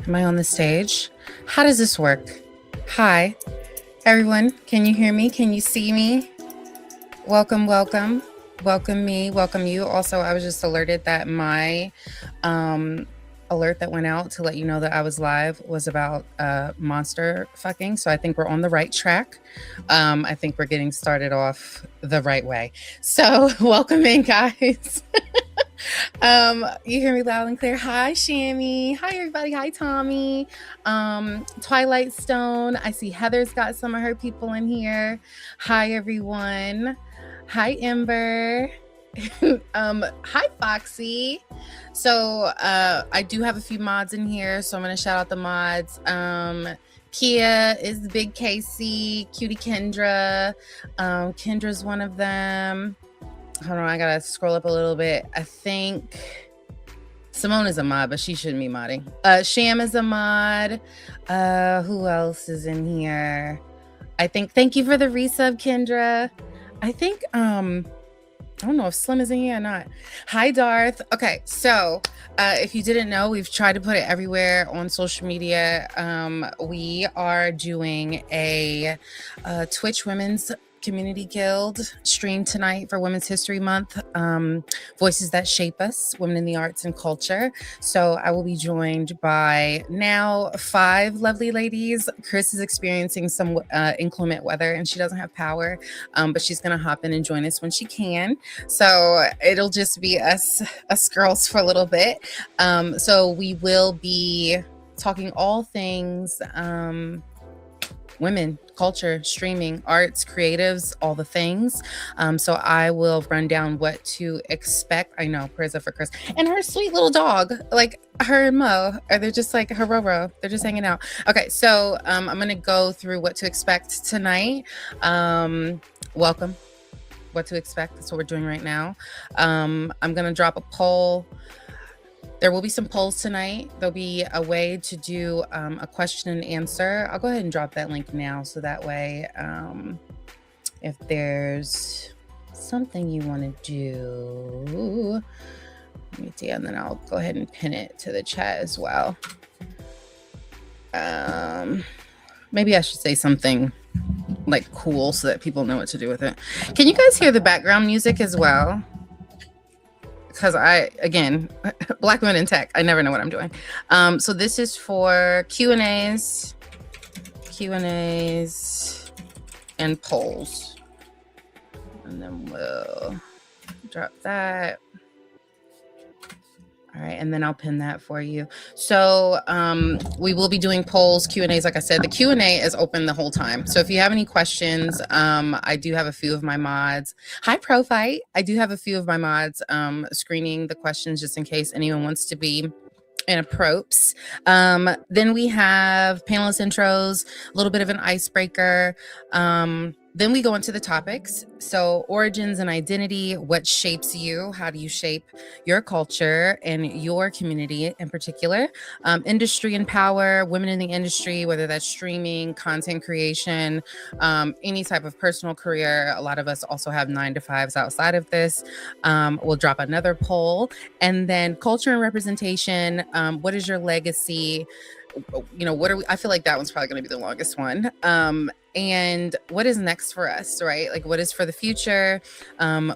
Am I on the stage? How does this work? Hi, everyone. Can you hear me? Can you see me? Welcome, welcome. Welcome me, welcome you. Also, I was just alerted that my alert that went out to let you know that I was live was about monster fucking. So I think we're on the right track. I think we're getting started off the right way. So welcome in, guys. You hear me loud and clear. Hi, Shammy. Hi, everybody. Hi, Tommy. Twilight Stone. I see Heather's got some of her people in here. Hi, everyone. Hi, Ember. Hi, Foxy. So I do have a few mods in here, so I'm going to shout out the mods. Kia is Big Casey, Cutie Kendra. Kendra's one of them. Hold on, I gotta scroll up a little bit. I think Simone is a mod, but she shouldn't be modding. Sham is a mod. Who else is in here? I think, thank you for the resub, Kendra. I think, I don't know if Slim is in here or not. Hi, Darth. Okay, so if you didn't know, we've tried to put it everywhere on social media. We are doing a Twitch Women's Community Guild stream tonight for Women's History Month. Voices that shape us, women in the arts and culture. So I will be joined by now 5 lovely ladies. Chris is experiencing some inclement weather and she doesn't have power, but she's gonna hop in and join us when she can. So it'll just be us girls for a little bit. So we will be talking all things women, culture, streaming, arts, creatives, all the things. So I will run down what to expect. I know, prayers up for Chris. And her sweet little dog, like her and Mo, or they're just like her Roro. They're just hanging out. Okay, so I'm going to go through what to expect tonight. Welcome. What to expect. That's what we're doing right now. I'm going to drop a poll. There will be some polls tonight. There'll be a way to do a question and answer. I'll go ahead and drop that link now so that way if there's something you want to do, let me see, and then I'll go ahead and pin it to the chat as well. Maybe I should say something like cool so that people know what to do with it. Can you guys hear the background music as well? Because again, Black women in tech, I never know what I'm doing. So this is for Q&As, and polls. And then we'll drop that. All right, and then I'll pin that for you. So we will be doing polls, Q&As. Like I said, the Q&A is open the whole time. So if you have any questions, I do have a few of my mods. Hi, Profight. I do have a few of my mods screening the questions just in case anyone wants to be in a props. Then we have panelist intros, a little bit of an icebreaker. Then we go into the topics. So origins and identity, what shapes you? How do you shape your culture and your community in particular? Industry and power, women in the industry, whether that's streaming, content creation, any type of personal career. A lot of us also have 9-to-5s outside of this. We'll drop another poll. And then culture and representation, what is your legacy? You know, I feel like that one's probably going to be the longest one. And what is next for us, right? Like, what is for the future?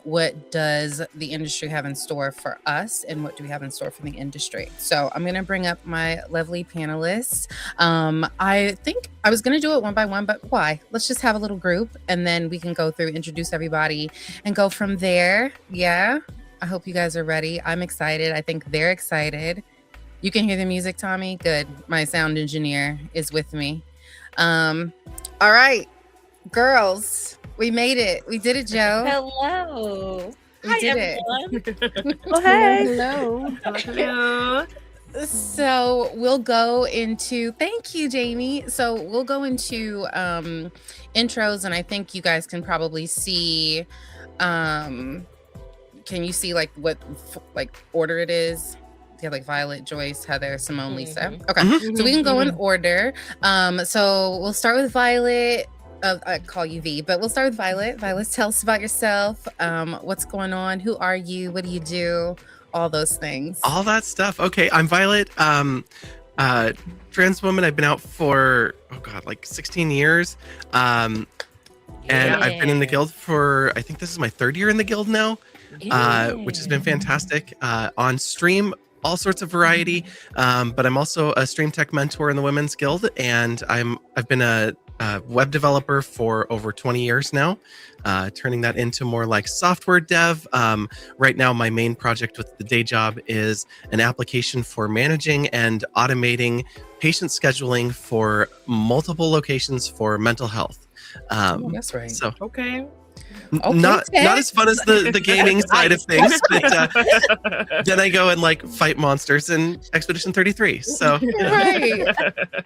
What does the industry have in store for us? And what do we have in store for the industry? So I'm going to bring up my lovely panelists. I think I was going to do it one by one, but why? Let's just have a little group and then we can go through, introduce everybody and go from there. Yeah. I hope you guys are ready. I'm excited. I think they're excited. You can hear the music, Tommy? Good. My sound engineer is with me. All right, girls, we made it. We did it, Joe. Hello. We did it. Oh, hey. Hello. Hello. So we'll go into, thank you, Jamie. So we'll go into intros, and I think you guys can probably see, can you see like what like order it is? You have like Violet, Joyce, Heather, Simone, Lisa. Okay, so we can go in order. So we'll start with Violet. I call you V, but we'll start with Violet. Violet, tell us about yourself. What's going on? Who are you? What do you do? All those things. All that stuff. Okay, I'm Violet. trans woman. I've been out for, like 16 years. And I've been in the guild for, I think this is my 3rd year in the guild now, which has been fantastic. On stream, all sorts of variety. But I'm also a stream tech mentor in the Women's Guild, and I've been a web developer for over 20 years now, turning that into more like software dev. Right now, my main project with the day job is an application for managing and automating patient scheduling for multiple locations for mental health. That's right. So Okay. not as fun as the gaming side of things, but then I go and like fight monsters in Expedition 33. So Right.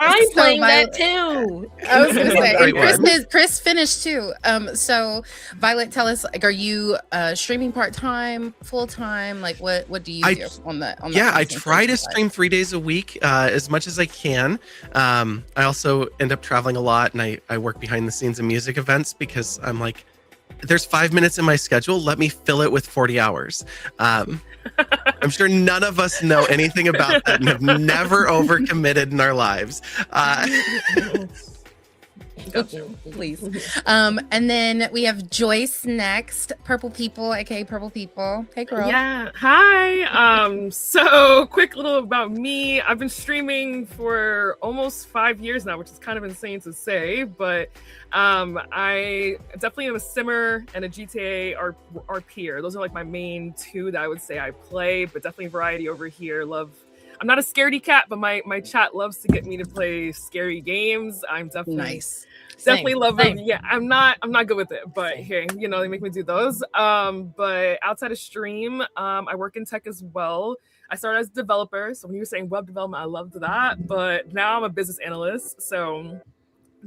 I'm So playing Violet- that too. I was gonna say, Great and Chris finished too. So Violet, tell us, like, are you streaming part-time, full-time? Like, what do you do on the Yeah, I content try to creation side? stream 3 days a week, as much as I can. I also end up traveling a lot, and I work behind the scenes of music events because I'm like, there's 5 minutes in my schedule. Let me fill it with 40 hours. I'm sure none of us know anything about that and have never overcommitted in our lives. Please. And then we have Joyce next. Purple People, aka Purple People. Hey, girl. Yeah. Hi. So quick little about me. I've been streaming for almost 5 years now, which is kind of insane to say, but I definitely am a simmer and a GTA RPer. Those are like my main two that I would say I play, but definitely variety over here. I'm not a scaredy cat, but my chat loves to get me to play scary games. I'm definitely Nice. definitely love it. Same. Yeah, I'm not good with it, but hey, they make me do those. But outside of stream, I work in tech as well. I started as a developer, so when you were saying web development, I loved that. But now I'm a business analyst, so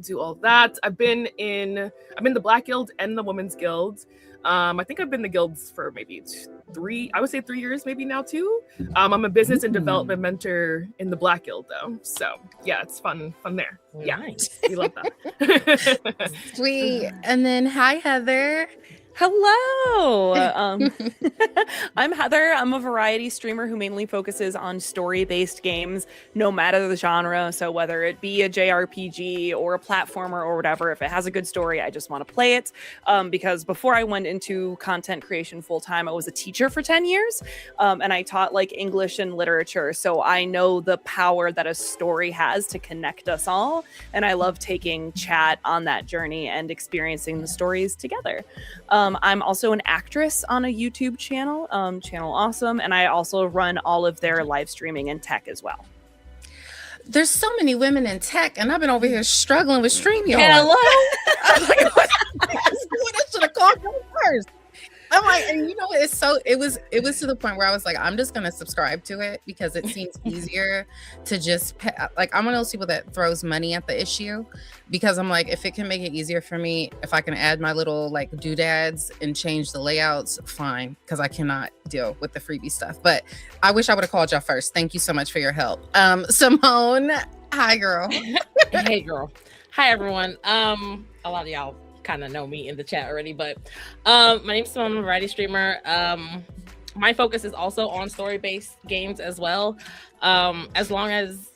do all that. I'm in the Black Guild and the Women's Guild. I think I've been in the guilds for maybe 3 years, maybe now 2. I'm a business and development mentor in the Black Guild though. So yeah, it's fun there. Yeah, Nice. we love that. Sweet. And then hi, Heather. Hello. I'm Heather. I'm a variety streamer who mainly focuses on story-based games, no matter the genre. So whether it be a JRPG or a platformer or whatever, if it has a good story, I just want to play it. Because before I went into content creation full-time, I was a teacher for 10 years. And I taught like English and literature. So I know the power that a story has to connect us all. And I love taking chat on that journey and experiencing the stories together. I'm also an actress on a YouTube channel, Channel Awesome, and I also run all of their live streaming and tech as well. There's so many women in tech, and I've been over here struggling with StreamYard. Hello. I'm like, what? I should have called you first. I'm like, and you know, it was to the point where I was like, I'm just gonna subscribe to it because it seems easier to just like, I'm one of those people that throws money at the issue because I'm like, if it can make it easier for me, if I can add my little like doodads and change the layouts, fine, because I cannot deal with the freebie stuff. But I wish I would have called y'all first. Thank you so much for your help. Simone, hi, girl. Hey, girl. Hi, everyone. A lot of y'all kind of know me in the chat already, but my name's Simone. I'm a variety streamer. My focus is also on story-based games as well. As long as,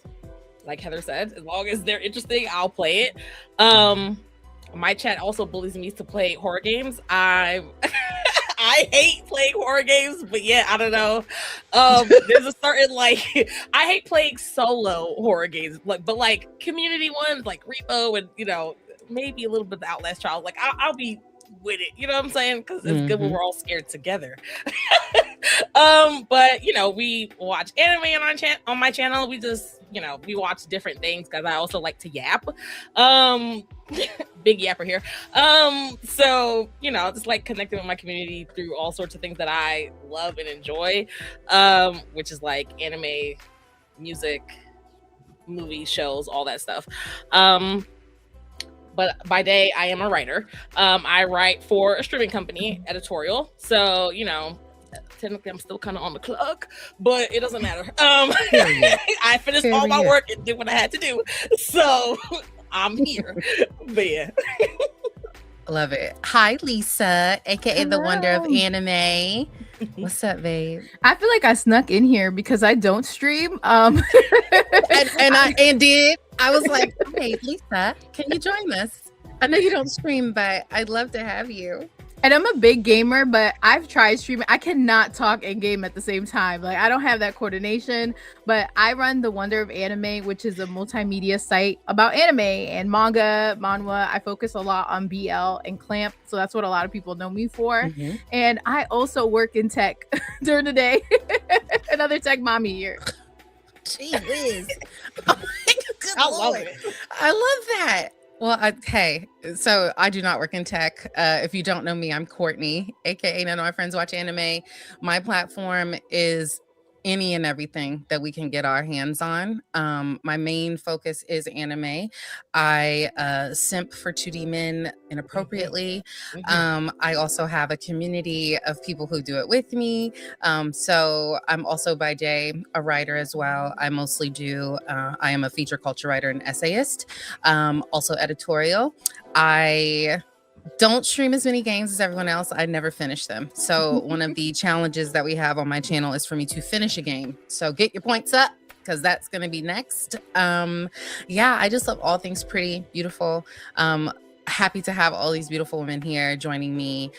like Heather said, as long as they're interesting, I'll play it. My chat also bullies me to play horror games. I hate playing horror games, but yeah, I don't know. There's a certain like I hate playing solo horror games, but like community ones like Repo and maybe a little bit of the Outlast Trial. Like I'll be with it, you know what I'm saying? Because it's good when we're all scared together. But we watch anime on my channel. We just we watch different things because I also like to yap. Big yapper here. So just like connecting with my community through all sorts of things that I love and enjoy, which is like anime, music, movies, shows, all that stuff. But by day, I am a writer. I write for a streaming company, editorial. So, technically I'm still kind of on the clock, but it doesn't matter. I finished all my work and did what I had to do. So I'm here. But yeah. Love it. Hi, Lisa, aka the Wonder of Anime. What's up, babe? I feel like I snuck in here because I don't stream. And I was like, hey, Lisa, can you join us? I know you don't stream, but I'd love to have you. And I'm a big gamer, but I've tried streaming. I cannot talk and game at the same time. Like, I don't have that coordination, but I run the Wonder of Anime, which is a multimedia site about anime and manga, manhwa. I focus a lot on BL and Clamp, so that's what a lot of people know me for. Mm-hmm. And I also work in tech during the day. Another tech mommy here. Gee whiz. Oh my good I Lord. love it. I love that. Well, hey, so I do not work in tech. If you don't know me, I'm Courtney, aka None of My Friends Watch Anime. My platform is any and everything that we can get our hands on. My main focus is anime. I simp for 2D men inappropriately. I also have a community of people who do it with me. So I'm also by day a writer as well. I mostly do, I am a feature culture writer and essayist, also editorial. I don't stream as many games as everyone else. I never finish them. So one of the challenges that we have on my channel is for me to finish a game. So get your points up because that's going to be next. Yeah, I just love all things pretty, beautiful. Happy to have all these beautiful women here joining me.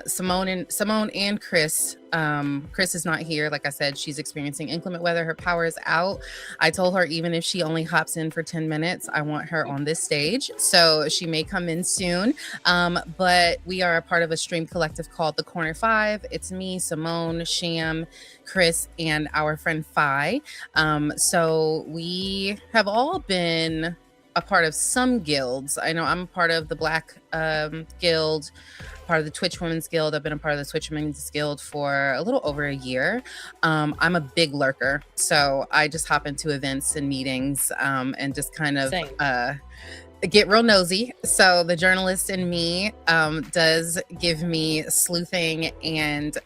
Simone and Chris. Chris is not here. Like I said, she's experiencing inclement weather. Her power is out. I told her even if she only hops in for 10 minutes, I want her on this stage. So she may come in soon. But we are a part of a stream collective called The Corner 5. It's me, Simone, Sham, Chris, and our friend Phi. So we have all been a part of some guilds. I know I'm a part of the Black Guild, part of the Twitch Women's Guild. I've been a part of the Twitch Women's Guild for a little over a year. I'm a big lurker, so I just hop into events and meetings and just kind of get real nosy. So the journalist in me does give me sleuthing and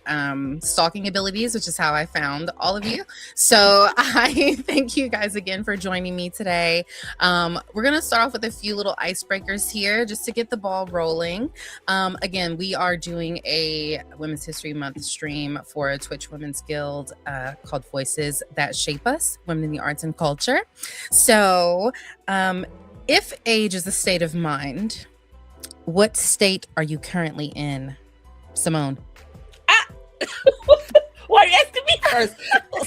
stalking abilities, which is how I found all of you. So I thank you guys again for joining me today. We're gonna start off with a few little icebreakers here just to get the ball rolling. Again, we are doing a Women's History Month stream for a Twitch Women's Guild called Voices That Shape Us, Women in the Arts and Culture. So if age is a state of mind, what state are you currently in, Simone? Why are you asking me first?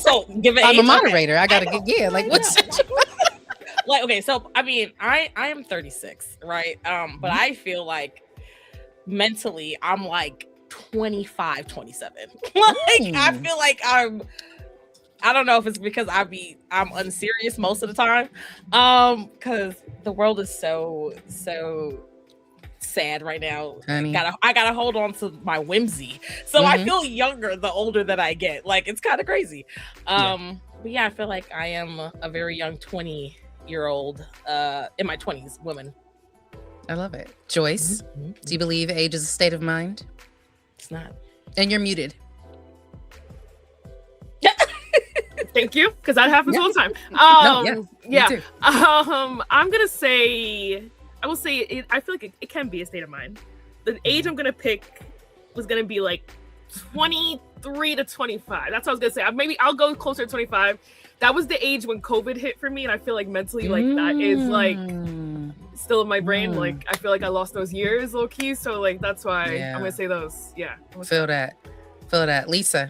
So give it. I'm a moderator. I gotta get what's like? Okay, so I mean, I am 36, right? But I feel like mentally I'm like 25, 27. I feel like I don't know if it's because I'm unserious most of the time, because the world is so sad right now. Honey. I gotta hold on to my whimsy, so I feel younger the older that I get. Like, it's kind of crazy. But yeah, I feel like I am a very young 20-year-old in my 20s woman. I love it. Joyce, do you believe age is a state of mind? It's not. And you're muted. Thank you, because that happens all the time. I'm gonna say, I will say, I feel like it can be a state of mind. The age I'm gonna pick was gonna be like 23 to 25. That's what I was gonna say. Maybe I'll go closer to 25. That was the age when COVID hit for me, and I feel like mentally, like that is like still in my brain. Like, I feel like I lost those years, low key. So like that's why I'm gonna say those. Yeah. Feel that. Lisa.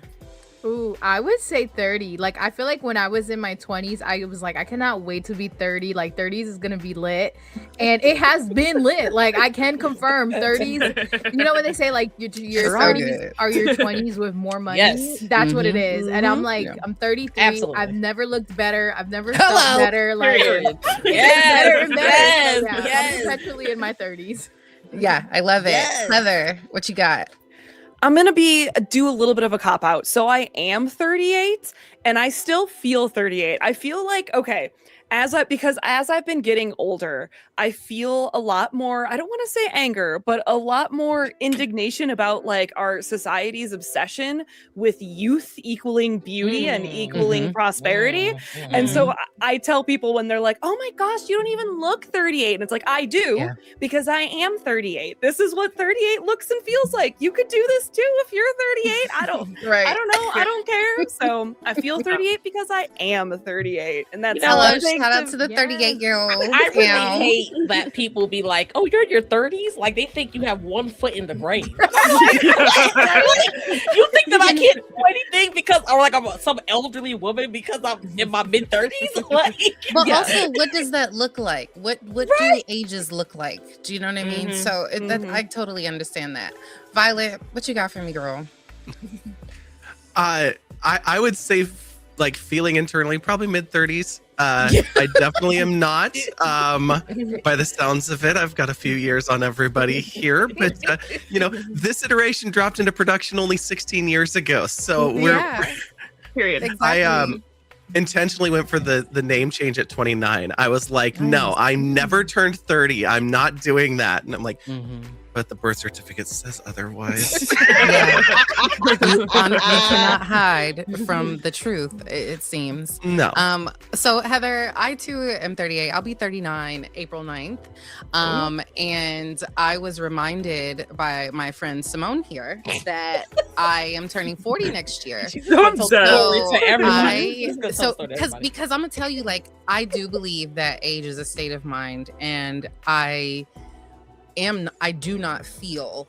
Ooh, I would say 30. Like, I feel like when I was in my 20s, I was like, I cannot wait to be 30. Like, 30s is gonna be lit, and it has been lit. Like, I can confirm 30s. You know when they say like your 30s are your 20s with more money? Yes. That's what it is. And I'm like, I'm 33. Absolutely. I've never looked better. I've never felt better. Like, yes. So, yeah, I'm perpetually in my 30s. Yeah, I love it. Heather, what you got? I'm going to do a little bit of a cop out. So I am 38, and I still feel 38. I feel like, okay, because as I've been getting older, I feel a lot more, I don't want to say anger, but a lot more indignation about like our society's obsession with youth equaling beauty and equaling prosperity. And so I tell people when they're like, oh my gosh, you don't even look 38. And it's like, I do, because I am 38. This is what 38 looks and feels like. You could do this too if you're 38. I don't know. I don't care. So I feel 38 because I am 38. And that's shout out to the 38-year-old. I really hate that people be like, oh, you're in your 30s? Like they think you have one foot in the grave. You think that I can't do anything because, or like I'm some elderly woman because I'm in my mid-30s? Like, but also, what does that look like? What do ages look like? Do you know what I mean? So I totally understand that. Violet, what you got for me, girl? I would say like feeling internally probably mid-30s. I definitely am not. By the sounds of it, I've got a few years on everybody here, but this iteration dropped into production only 16 years ago, so period. Exactly. I intentionally went for the name change at 29. I was like, no, I never turned 30. I'm not doing that, and I'm like. But the birth certificate says otherwise. You cannot hide from the truth, it seems. No. So Heather, I too am 38. I'll be 39 April 9th. And I was reminded by my friend Simone here that I am turning 40 next year. Because I'm gonna tell you, like, I do believe that age is a state of mind, and I do not feel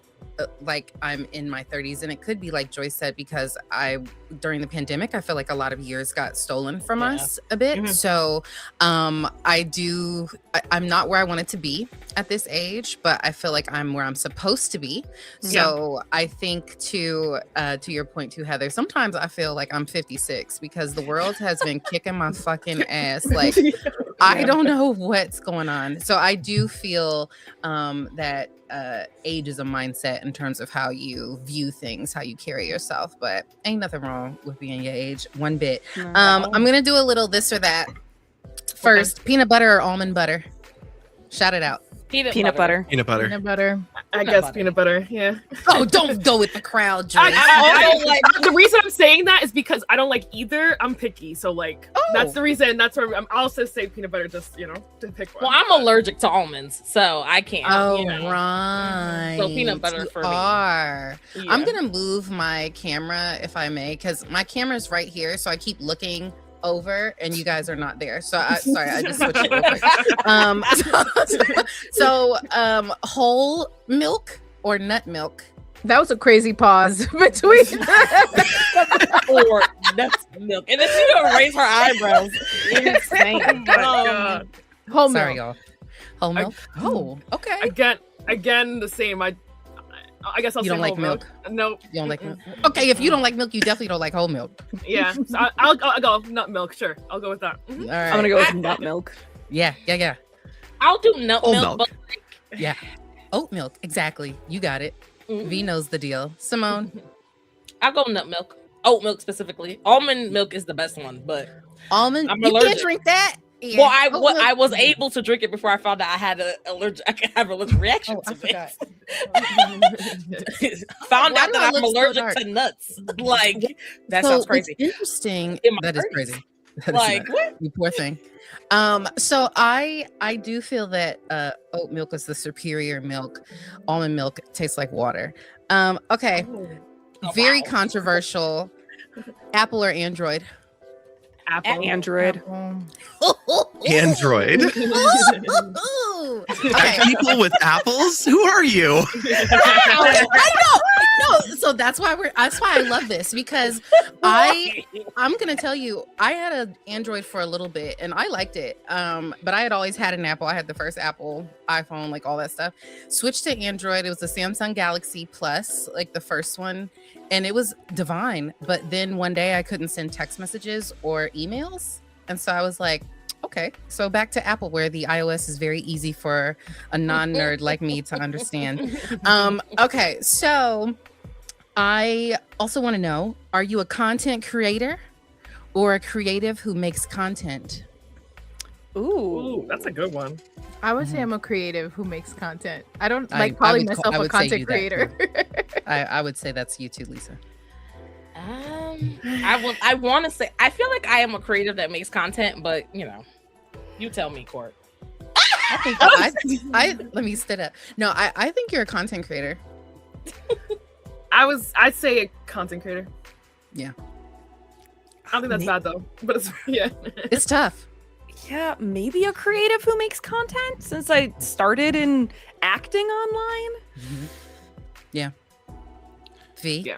like I'm in my 30s, and it could be like Joyce said, because during the pandemic I feel like a lot of years got stolen from us a bit. So I'm not where I wanted to be at this age, but I feel like I'm where I'm supposed to be. So I think to your point too, Heather, sometimes I feel like I'm 56 because the world has been kicking my fucking ass. Like I don't know what's going on. So I do feel that age is a mindset in terms of how you view things, how you carry yourself, but ain't nothing wrong with being your age one bit. I'm gonna do a little this or that first. Peanut butter or almond butter? Shout it out. Peanut butter. I guess peanut butter. Yeah. Oh, don't go with the crowd, Joyce. The reason I'm saying that is because I don't like either. I'm picky, so like that's the reason. That's where I'm also say peanut butter, just to pick one. Well, I'm allergic to almonds, so I can't. Oh, right. So peanut butter for me. Yeah. I'm gonna move my camera if I may, because my camera's right here, so I keep looking over and you guys are not there, so I just switched it over. So whole milk or nut milk? That was a crazy pause between or nut milk, and then she gonna raise her eyebrows. Insane. Whole milk. Sorry, y'all. Whole milk. Okay. Again, the same. I guess I'll say don't like milk. Nope. You don't like milk? Okay, if you don't like milk, you definitely don't like whole milk. Yeah, so I'll go nut milk. Sure, I'll go with that. All right. I'm gonna go with nut milk. Yeah. I'll do nut milk. But oat milk. Exactly. You got it. V knows the deal. Simone? I'll go nut milk. Oat milk specifically. Almond milk is the best one, but almond. I'm you allergic. Can't drink that. Yeah. Well, I was able to drink it before I found out I had an allergic reaction to it. Found out that I'm allergic to nuts. Like that sounds crazy. Interesting. That is crazy. Like what? You poor thing. So I do feel that oat milk is the superior milk. Almond milk tastes like water. Okay. Very controversial. Apple or Android? Apple. Android. Android. Okay. People with apples? Who are you? I know. So that's why I love this, because I'm gonna tell you, I had an Android for a little bit and I liked it. But I had always had an Apple. I had the first Apple iPhone, like all that stuff. Switched to Android. It was the Samsung Galaxy Plus, like the first one. And it was divine. But then one day I couldn't send text messages or emails. And so I was like, okay, so back to Apple, where the iOS is very easy for a non-nerd like me to understand. Okay, so I also want to know, are you a content creator or a creative who makes content? Ooh, that's a good one. I would say I'm a creative who makes content. I don't I- like I calling would myself I a would say content you that creator. I would say that's you too, Lisa. I want to say I feel like I am a creative that makes content, but you tell me, Court. I think I let me sit up. No, I think you're a content creator. I'd say a content creator. Yeah. I don't think that's bad though, but it's yeah. It's tough. Yeah, maybe a creative who makes content since I started in acting online. Yeah. V. Yeah.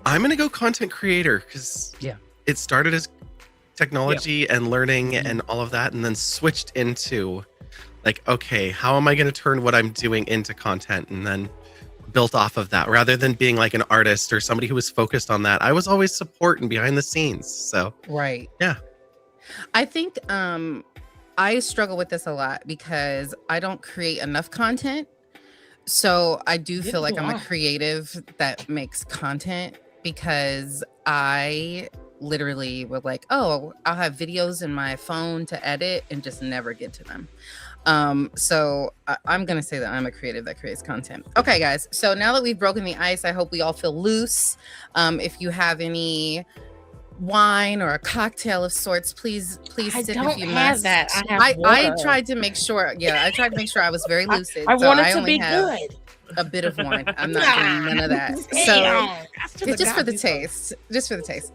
I'm gonna go content creator because Yeah. it started as technology and learning and all of that, and then switched into like, okay, how am I gonna turn what I'm doing into content, and then built off of that rather than being like an artist or somebody who was focused on that. I was always support and behind the scenes. So Right. Yeah. I think I struggle with this a lot because I don't create enough content. So I do feel like I'm a creative that makes content because I literally would like, oh, I'll have videos in my phone to edit and just never get to them. So I'm gonna say that I'm a creative that creates content. Okay, guys. So now that we've broken the ice, I hope we all feel loose. If you have any wine or a cocktail of sorts, please I sip don't if you have must. that. I have I water. tried to make sure. Yeah, I tried to make sure I was very lucid. I so want it I to only be have good. a bit of wine. I'm not doing none of that. So Damn. it's just for the taste. Just for the taste.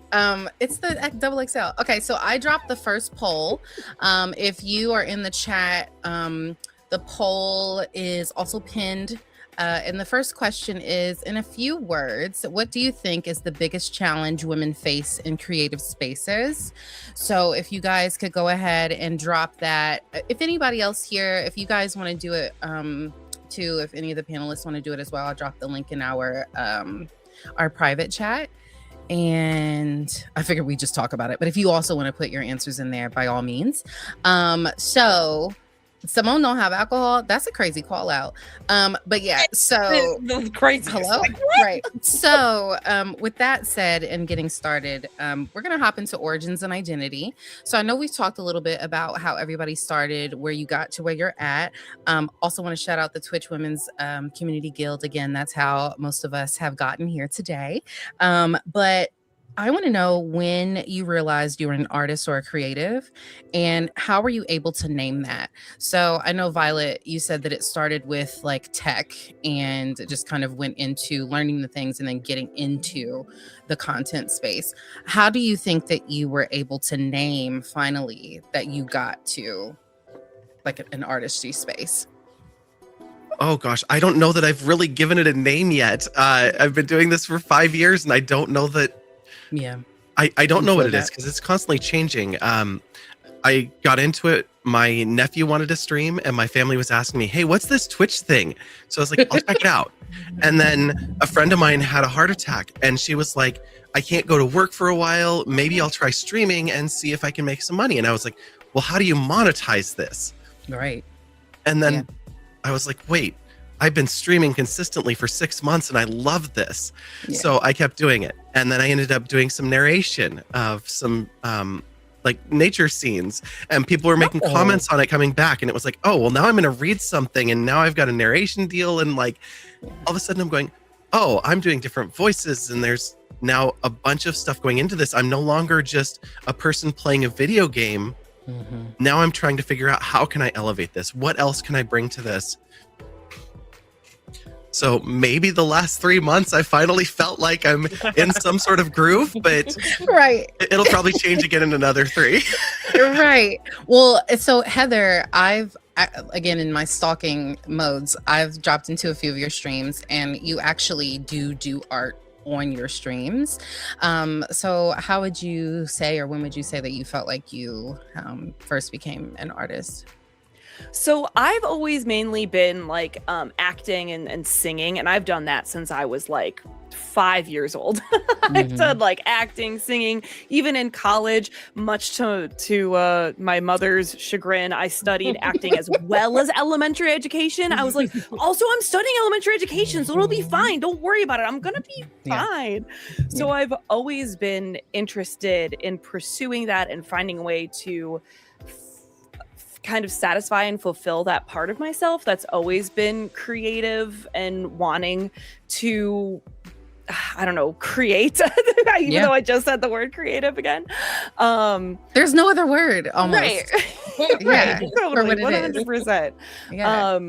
It's the double XL. Okay, so I dropped the first poll. If you are in the chat, the poll is also pinned. And the first question is, in a few words, what do you think is the biggest challenge women face in creative spaces? So if you guys could go ahead and drop that. If anybody else here, if you guys want to do it too, if any of the panelists want to do it as well, I'll drop the link in our private chat. And I figured we just talk about it. But if you also want to put your answers in there, by all means. So Simone don't have alcohol. That's a crazy call out. But yeah, so the crazy. hello. Right. So with that said and getting started, we're gonna hop into origins and identity. So I know we've talked a little bit about how everybody started, where you got to where you're at. Also want to shout out the Twitch Women's Community Guild. Again, that's how most of us have gotten here today. But I want to know when you realized you were an artist or a creative, and how were you able to name that? So I know, Violet, you said that it started with like tech and it just kind of went into learning the things and then getting into the content space. How do you think that you were able to name finally that you got to like an artistry space? Oh gosh, I don't know that I've really given it a name yet. I've been doing this for 5 years and I don't know that. Yeah. I don't know what it that. is because it's constantly changing. I got into it. My nephew wanted to stream and my family was asking me, hey, what's this Twitch thing? So I was like, I'll check it out. And then a friend of mine had a heart attack and she was like, I can't go to work for a while. Maybe I'll try streaming and see if I can make some money. And I was like, well, how do you monetize this? Right. And then I was like, wait, I've been streaming consistently for 6 months and I love this. Yeah. So I kept doing it. And then I ended up doing some narration of some like nature scenes, and people were making comments on it coming back. And it was like, oh, well, now I'm going to read something and now I've got a narration deal. And like all of a sudden I'm going, oh, I'm doing different voices. And there's now a bunch of stuff going into this. I'm no longer just a person playing a video game. Mm-hmm. Now I'm trying to figure out how can I elevate this? What else can I bring to this? So maybe the last 3 months I finally felt like I'm in some sort of groove, but right. It'll probably change again in another 3. Right. Well, so Heather, again, in my stalking modes, I've dropped into a few of your streams and you actually do art on your streams. So how would you say, or when would you say that you felt like you first became an artist? So I've always mainly been like acting and singing, and I've done that since I was like 5 years old. I've done like acting, singing, even in college, much to my mother's chagrin. I studied acting as well as elementary education. I was like, also, I'm studying elementary education, so it'll be fine. Don't worry about it. I'm gonna be fine. So I've always been interested in pursuing that and finding a way to kind of satisfy and fulfill that part of myself that's always been creative and wanting to, I don't know, create, even though I just said the word creative again. There's no other word almost. Right. Yeah, Totally, 100%. Yeah.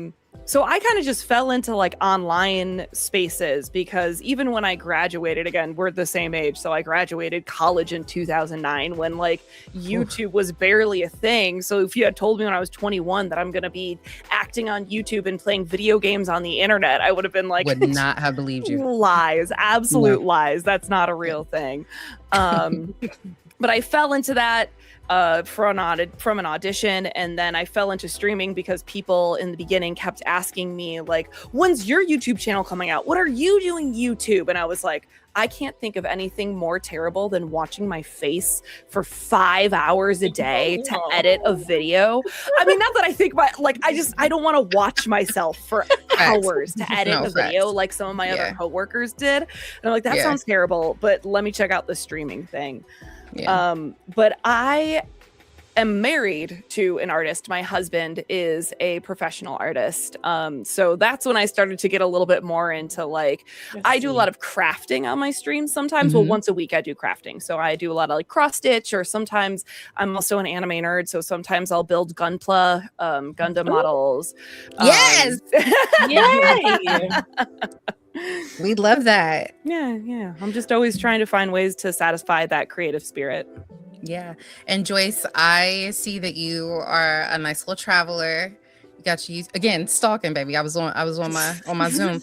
So I kind of just fell into like online spaces because even when I graduated, again, we're the same age. So I graduated college in 2009 when like YouTube was barely a thing. So if you had told me when I was 21 that I'm going to be acting on YouTube and playing video games on the internet, I would have been like, would not have believed you. Lies, absolute lies. That's not a real thing. But I fell into that from an audition, and then I fell into streaming because people in the beginning kept asking me like, when's your YouTube channel coming out? What are you doing YouTube? And I was like, I can't think of anything more terrible than watching my face for 5 hours a day to edit a video. I mean, not that I think about, like, I don't want to watch myself for hours to edit a video like some of my other coworkers did. And I'm like, that sounds terrible, but let me check out the streaming thing. But I am married to an artist. My husband is a professional artist. So that's when I started to get a little bit more into like, I do a lot of crafting on my streams sometimes. Well, once a week I do crafting. So I do a lot of like cross stitch, or sometimes I'm also an anime nerd. So sometimes I'll build Gunpla, Gundam models. Yes. Yay. We love that. Yeah. I'm just always trying to find ways to satisfy that creative spirit. Yeah. And Joyce, I see that you are a nice little traveler. You got you again stalking, baby. I was on my Zoom.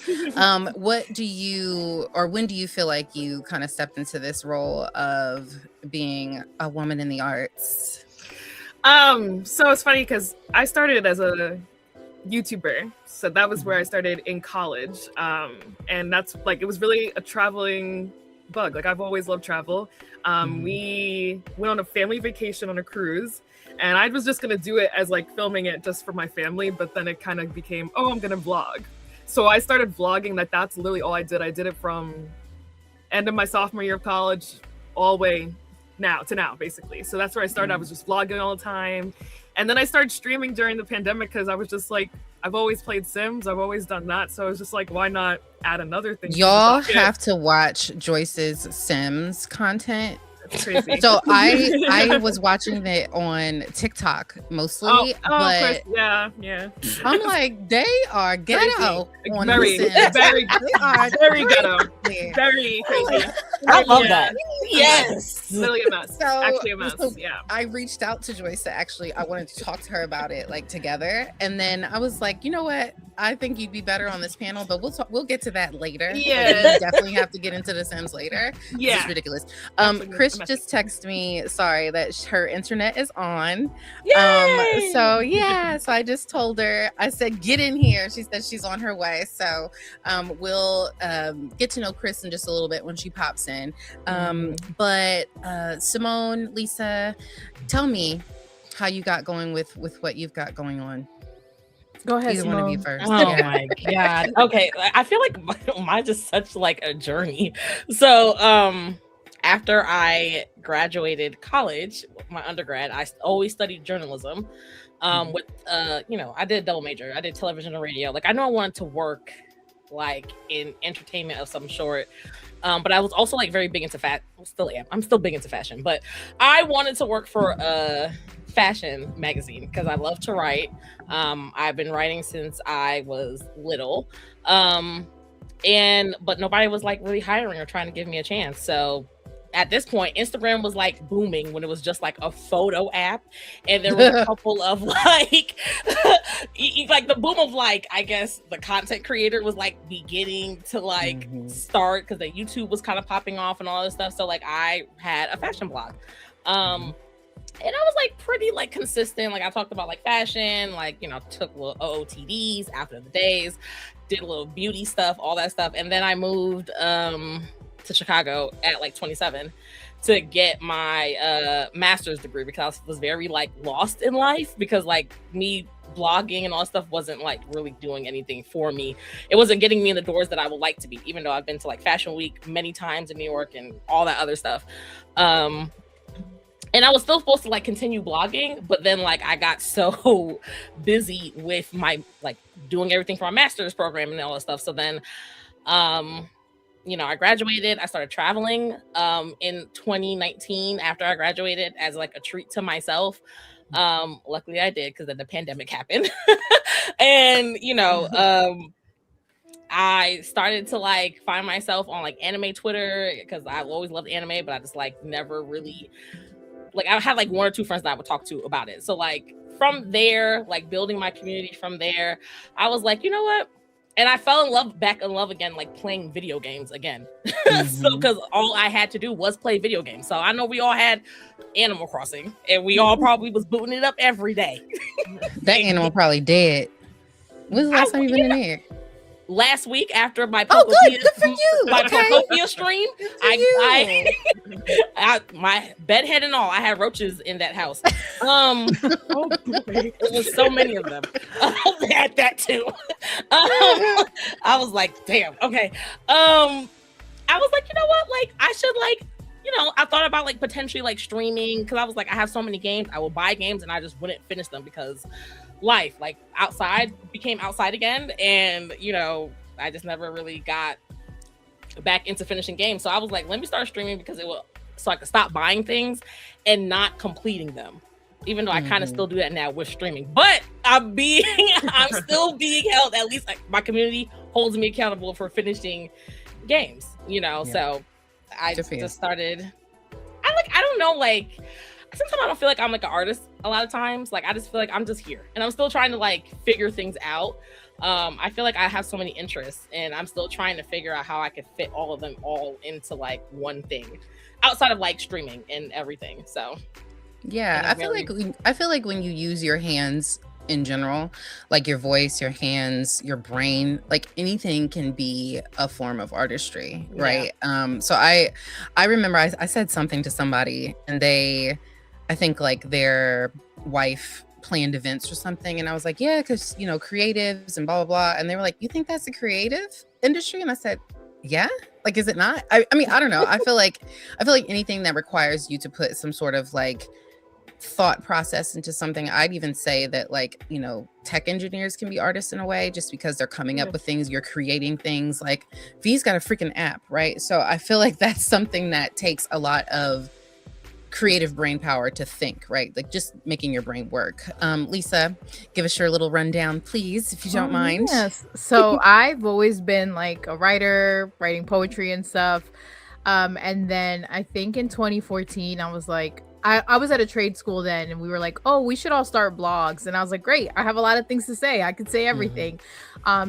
What do you, or when do you feel like you kind of stepped into this role of being a woman in the arts? So it's funny because I started as a YouTuber, so that was where I started in college, and that's like, it was really a traveling bug. Like, I've always loved travel. We went on a family vacation on a cruise, and I was just gonna do it as like filming it just for my family, but then it kind of became, oh, I'm gonna vlog. So I started vlogging. That's literally all I did. I did it from end of my sophomore year of college all the way now basically. So that's where I started. I was just vlogging all the time. And then I started streaming during the pandemic because I was just like, I've always played Sims. I've always done that. So I was just like, why not add another thing? Y'all have to watch Joyce's Sims content. It's crazy. So I was watching it on TikTok mostly, but yeah. I'm like, they are ghetto on very The Sims. very ghetto. Very crazy. I love that. Yes. Literally a mess. Actually a mess. Yeah. I reached out to Joyce to I wanted to talk to her about it like together. And then I was like, you know what? I think you'd be better on this panel, but we'll get to that later. Yeah. We definitely have to get into The Sims later. Yeah. It's ridiculous. Chris just texted me, sorry, that her internet is on. Yay! So I just told her, I said, get in here. She said she's on her way. So we'll get to know Chris in just a little bit when she pops in. But Simone, Lisa, tell me how you got going with what you've got going on. Go ahead, Either Simone. one of you first. Oh my God. Okay. I feel like mine's just such like a journey. So after I graduated college, my undergrad, I always studied journalism. With I did a double major. I did television and radio. Like, I know I wanted to work like in entertainment of some sort. But I was also like very big into still am. I'm still big into fashion, but I wanted to work for a fashion magazine because I love to write. I've been writing since I was little. But nobody was like really hiring or trying to give me a chance. So at this point, Instagram was like booming when it was just like a photo app. And there was a couple of like, like the boom of like, I guess the content creator was like beginning to like start because the YouTube was kind of popping off and all this stuff. So like I had a fashion blog. And I was like pretty like consistent. Like I talked about like fashion, like, you know, took little OOTDs after the days, did a little beauty stuff, all that stuff. And then I moved to Chicago at like 27 to get my master's degree because I was very like lost in life, because like me blogging and all that stuff wasn't like really doing anything for me. It wasn't getting me in the doors that I would like to be, even though I've been to like Fashion Week many times in New York and all that other stuff. And I was still supposed to like continue blogging, but then like I got so busy with my like doing everything for my master's program and all that stuff. So then you know, I graduated, I started traveling in 2019 after I graduated as like a treat to myself. Luckily I did, because then the pandemic happened. And you know, I started to like find myself on like anime Twitter, because I've always loved anime, but I just like never really like, I had like one or two friends that I would talk to about it. So like from there, like building my community from there, I was like, you know what? And I fell back in love again, like playing video games again. So, because all I had to do was play video games. So I know we all had Animal Crossing, and we all probably was booting it up every day. That animal probably dead. When's the last time you been in there? Last week after my good for you. My Okay. Pokopia stream, I my bedhead and all, I had roaches in that house. It was so many of them. I had that too. I was like, damn, okay. I was like, you know what? Like, I should like, you know, I thought about like potentially like streaming, because I was like, I have so many games. I will buy games and I just wouldn't finish them because life, like outside became outside again, and you know, I just never really got back into finishing games. So I was like, let me start streaming, because it will, so I could stop buying things and not completing them, even though I kind of still do that now with streaming. But I'm still being held, at least like my community holds me accountable for finishing games, you know. So I just started, I don't know, like sometimes I don't feel like I'm like an artist a lot of times. Like I just feel like I'm just here and I'm still trying to like figure things out. I feel like I have so many interests, and I'm still trying to figure out how I could fit all of them all into like one thing outside of like streaming and everything. So yeah, I feel like when you use your hands in general, like your voice, your hands, your brain, like anything can be a form of artistry, right? So I remember I said something to somebody, and I think like their wife planned events or something, and I was like, yeah, because you know, creatives and blah blah blah, and they were like, you think that's a creative industry? And I said, yeah, like, is it not? I mean, I don't know. I feel like anything that requires you to put some sort of like thought process into something. I'd even say that, like, you know, tech engineers can be artists in a way, just because they're coming up with things, you're creating things. Like V's got a freaking app, right? So I feel like that's something that takes a lot of creative brain power to think, right? Like just making your brain work. Lisa, give us your little rundown, please, if you don't mind. Yes. So I've always been like a writer, writing poetry and stuff. And then I think in 2014, I was like, I was at a trade school then, and we were like, oh, we should all start blogs. And I was like, great, I have a lot of things to say. I could say everything.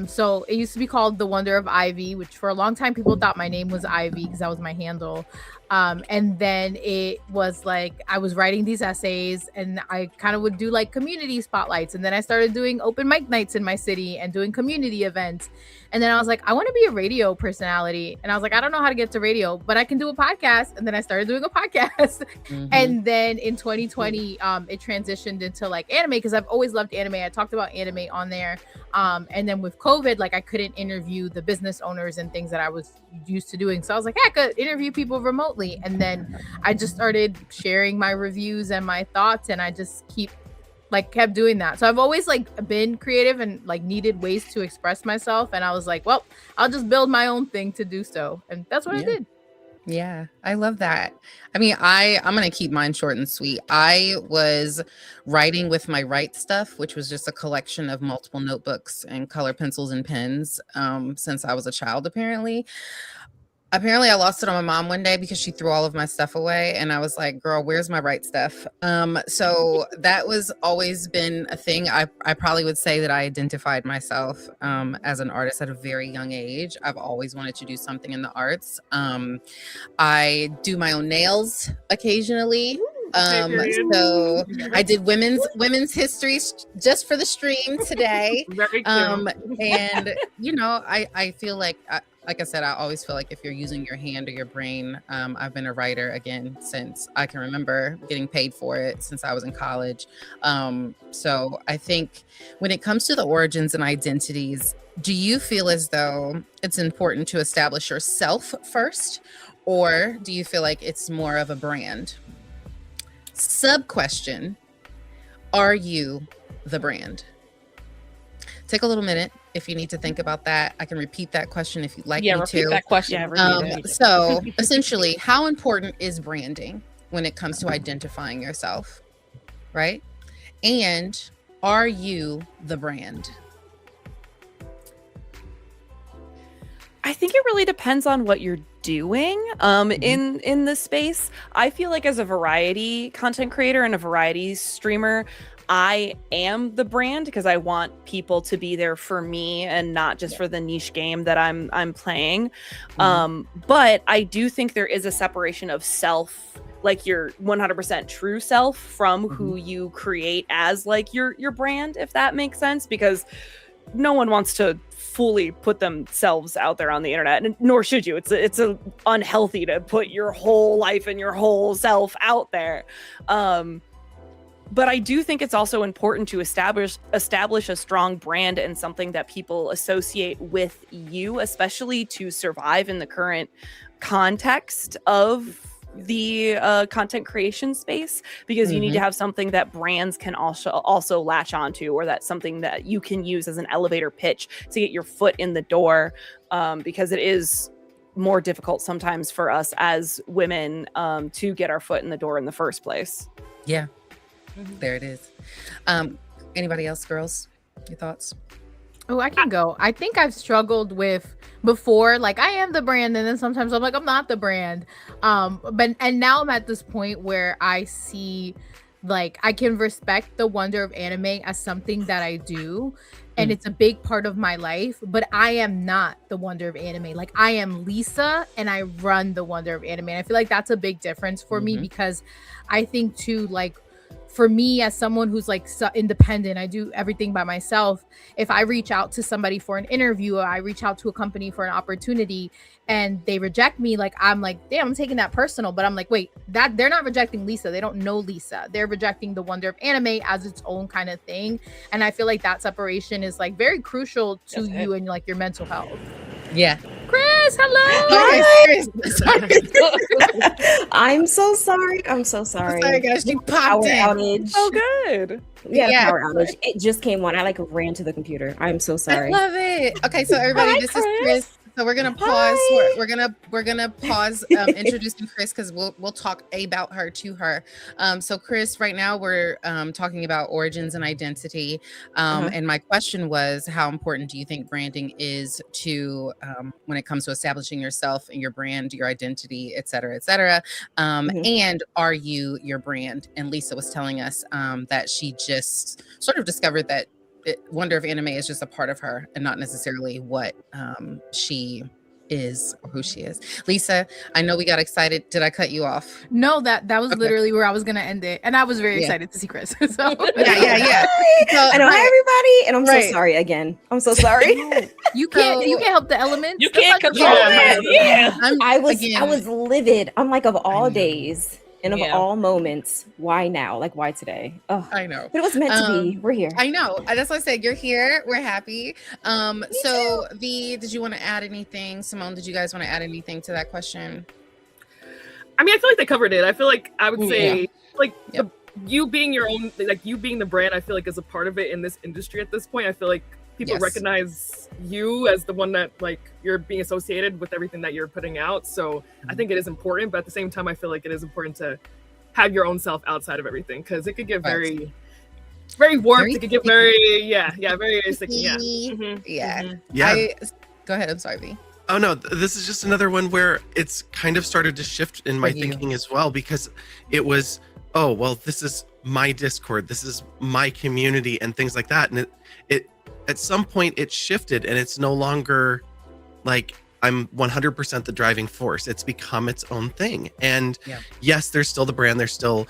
So it used to be called The Wonder of Ivy, which for a long time people thought my name was Ivy because that was my handle. And then it was like I was writing these essays, and I kind of would do like community spotlights. And then I started doing open mic nights in my city and doing community events. And then I was like, I want to be a radio personality. And I was like, I don't know how to get to radio, but I can do a podcast. And then I started doing a podcast. And then in 2020, it transitioned into like anime, because I've always loved anime. I talked about anime on there. And then with COVID, like I couldn't interview the business owners and things that I was used to doing. So I was like, I could interview people remotely. And then I just started sharing my reviews and my thoughts, and I just kept doing that. So I've always like been creative and like needed ways to express myself. And I was like, well, I'll just build my own thing to do so. And that's what I did. Yeah, I love that. I mean, I'm going to keep mine short and sweet. I was writing with my Write Stuff, which was just a collection of multiple notebooks and color pencils and pens since I was a child, apparently. Apparently, I lost it on my mom one day because she threw all of my stuff away. And I was like, girl, where's my Write Stuff? So that was always been a thing. I probably would say that I identified myself as an artist at a very young age. I've always wanted to do something in the arts. I do my own nails occasionally. period. So I did women's history just for the stream today. Very cute. And you know, I feel like I said, I always feel like if you're using your hand or your brain, I've been a writer again since I can remember, getting paid for it since I was in college. So I think when it comes to the origins and identities, do you feel as though it's important to establish yourself first, or do you feel like it's more of a brand? Sub question, are you the brand? Take a little minute if you need to think about that. I can repeat that question if you'd like me to. Repeat that question. So essentially, how important is branding when it comes to identifying yourself, right? And are you the brand? I think it really depends on what you're doing in this space. I feel like as a variety content creator and a variety streamer, I am the brand because I want people to be there for me and not just for the niche game that I'm playing. But I do think there is a separation of self, like your 100% true self, from who you create as like your brand, if that makes sense, because no one wants to fully put themselves out there on the internet, and nor should you. It's unhealthy to put your whole life and your whole self out there. But I do think it's also important to establish a strong brand and something that people associate with you, especially to survive in the current context of the content creation space, because you need to have something that brands can also latch onto, or that's something that you can use as an elevator pitch to get your foot in the door, because it is more difficult sometimes for us as women to get our foot in the door in the first place. Yeah. There it is. Anybody else, girls? Your thoughts? Oh, I can go. I think I've struggled with before, like I am the brand, and then sometimes I'm like, I'm not the brand. And now I'm at this point where I see, like, I can respect the wonder of anime as something that I do, and it's a big part of my life, but I am not the wonder of anime. Like, I am Lisa and I run the wonder of anime. And I feel like that's a big difference for me, because I think too, like, for me as someone who's like so independent, I do everything by myself. If I reach out to somebody for an interview, or I reach out to a company for an opportunity and they reject me, like, I'm like, damn, I'm taking that personal. But I'm like, wait, that they're not rejecting Lisa. They don't know Lisa. They're rejecting the wonder of anime as its own kind of thing. And I feel like that separation is like very crucial to you and like your mental health. Yeah. Chris, hello. I'm so sorry. I'm so sorry. Sorry, guys. You Power popped in. outage. Oh, good. We had a power outage. It just came on. I like ran to the computer. I'm so sorry. I love it. Okay, so everybody, Hi, this Chris. is Chris. So we're gonna pause. We're gonna pause introducing Chris, because we'll talk about her to her. So Chris, right now we're talking about origins and identity. And my question was, how important do you think branding is to when it comes to establishing yourself and your brand, your identity, et cetera, et cetera? And are you your brand? And Lisa was telling us that she just sort of discovered that wonder of anime is just a part of her and not necessarily what she is or who she is. Lisa, I know we got excited. Did I cut you off? No, that was literally where I was gonna end it, and I was very excited to see Chris. So Yeah. So, I know. Hi, everybody, and I'm so sorry again. I'm so sorry. you can't help the elements. You can't control it. Yeah. I was livid. I'm like, of all days and of all moments, why now? Like, why today? Oh, I know. But it was meant to be. We're here. I know. That's why I said you're here. We're happy. So V, did you want to add anything? Simone, did you guys want to add anything to that question? I mean, I feel like they covered it. I feel like I would say you being your own, like you being the brand, I feel like is a part of it in this industry at this point. I feel like people recognize you as the one that, like, you're being associated with everything that you're putting out. So I think it is important, but at the same time, I feel like it is important to have your own self outside of everything, because it could get very, very warped. It could get very, very sticky. Yeah. Go ahead. I'm sorry, V. Oh no, this is just another one where it's kind of started to shift in my thinking as well, because it was, oh, well, this is my Discord, this is my community and things like that. And it at some point it shifted, and it's no longer like I'm 100% the driving force. It's become its own thing. And yes, there's still the brand, there's still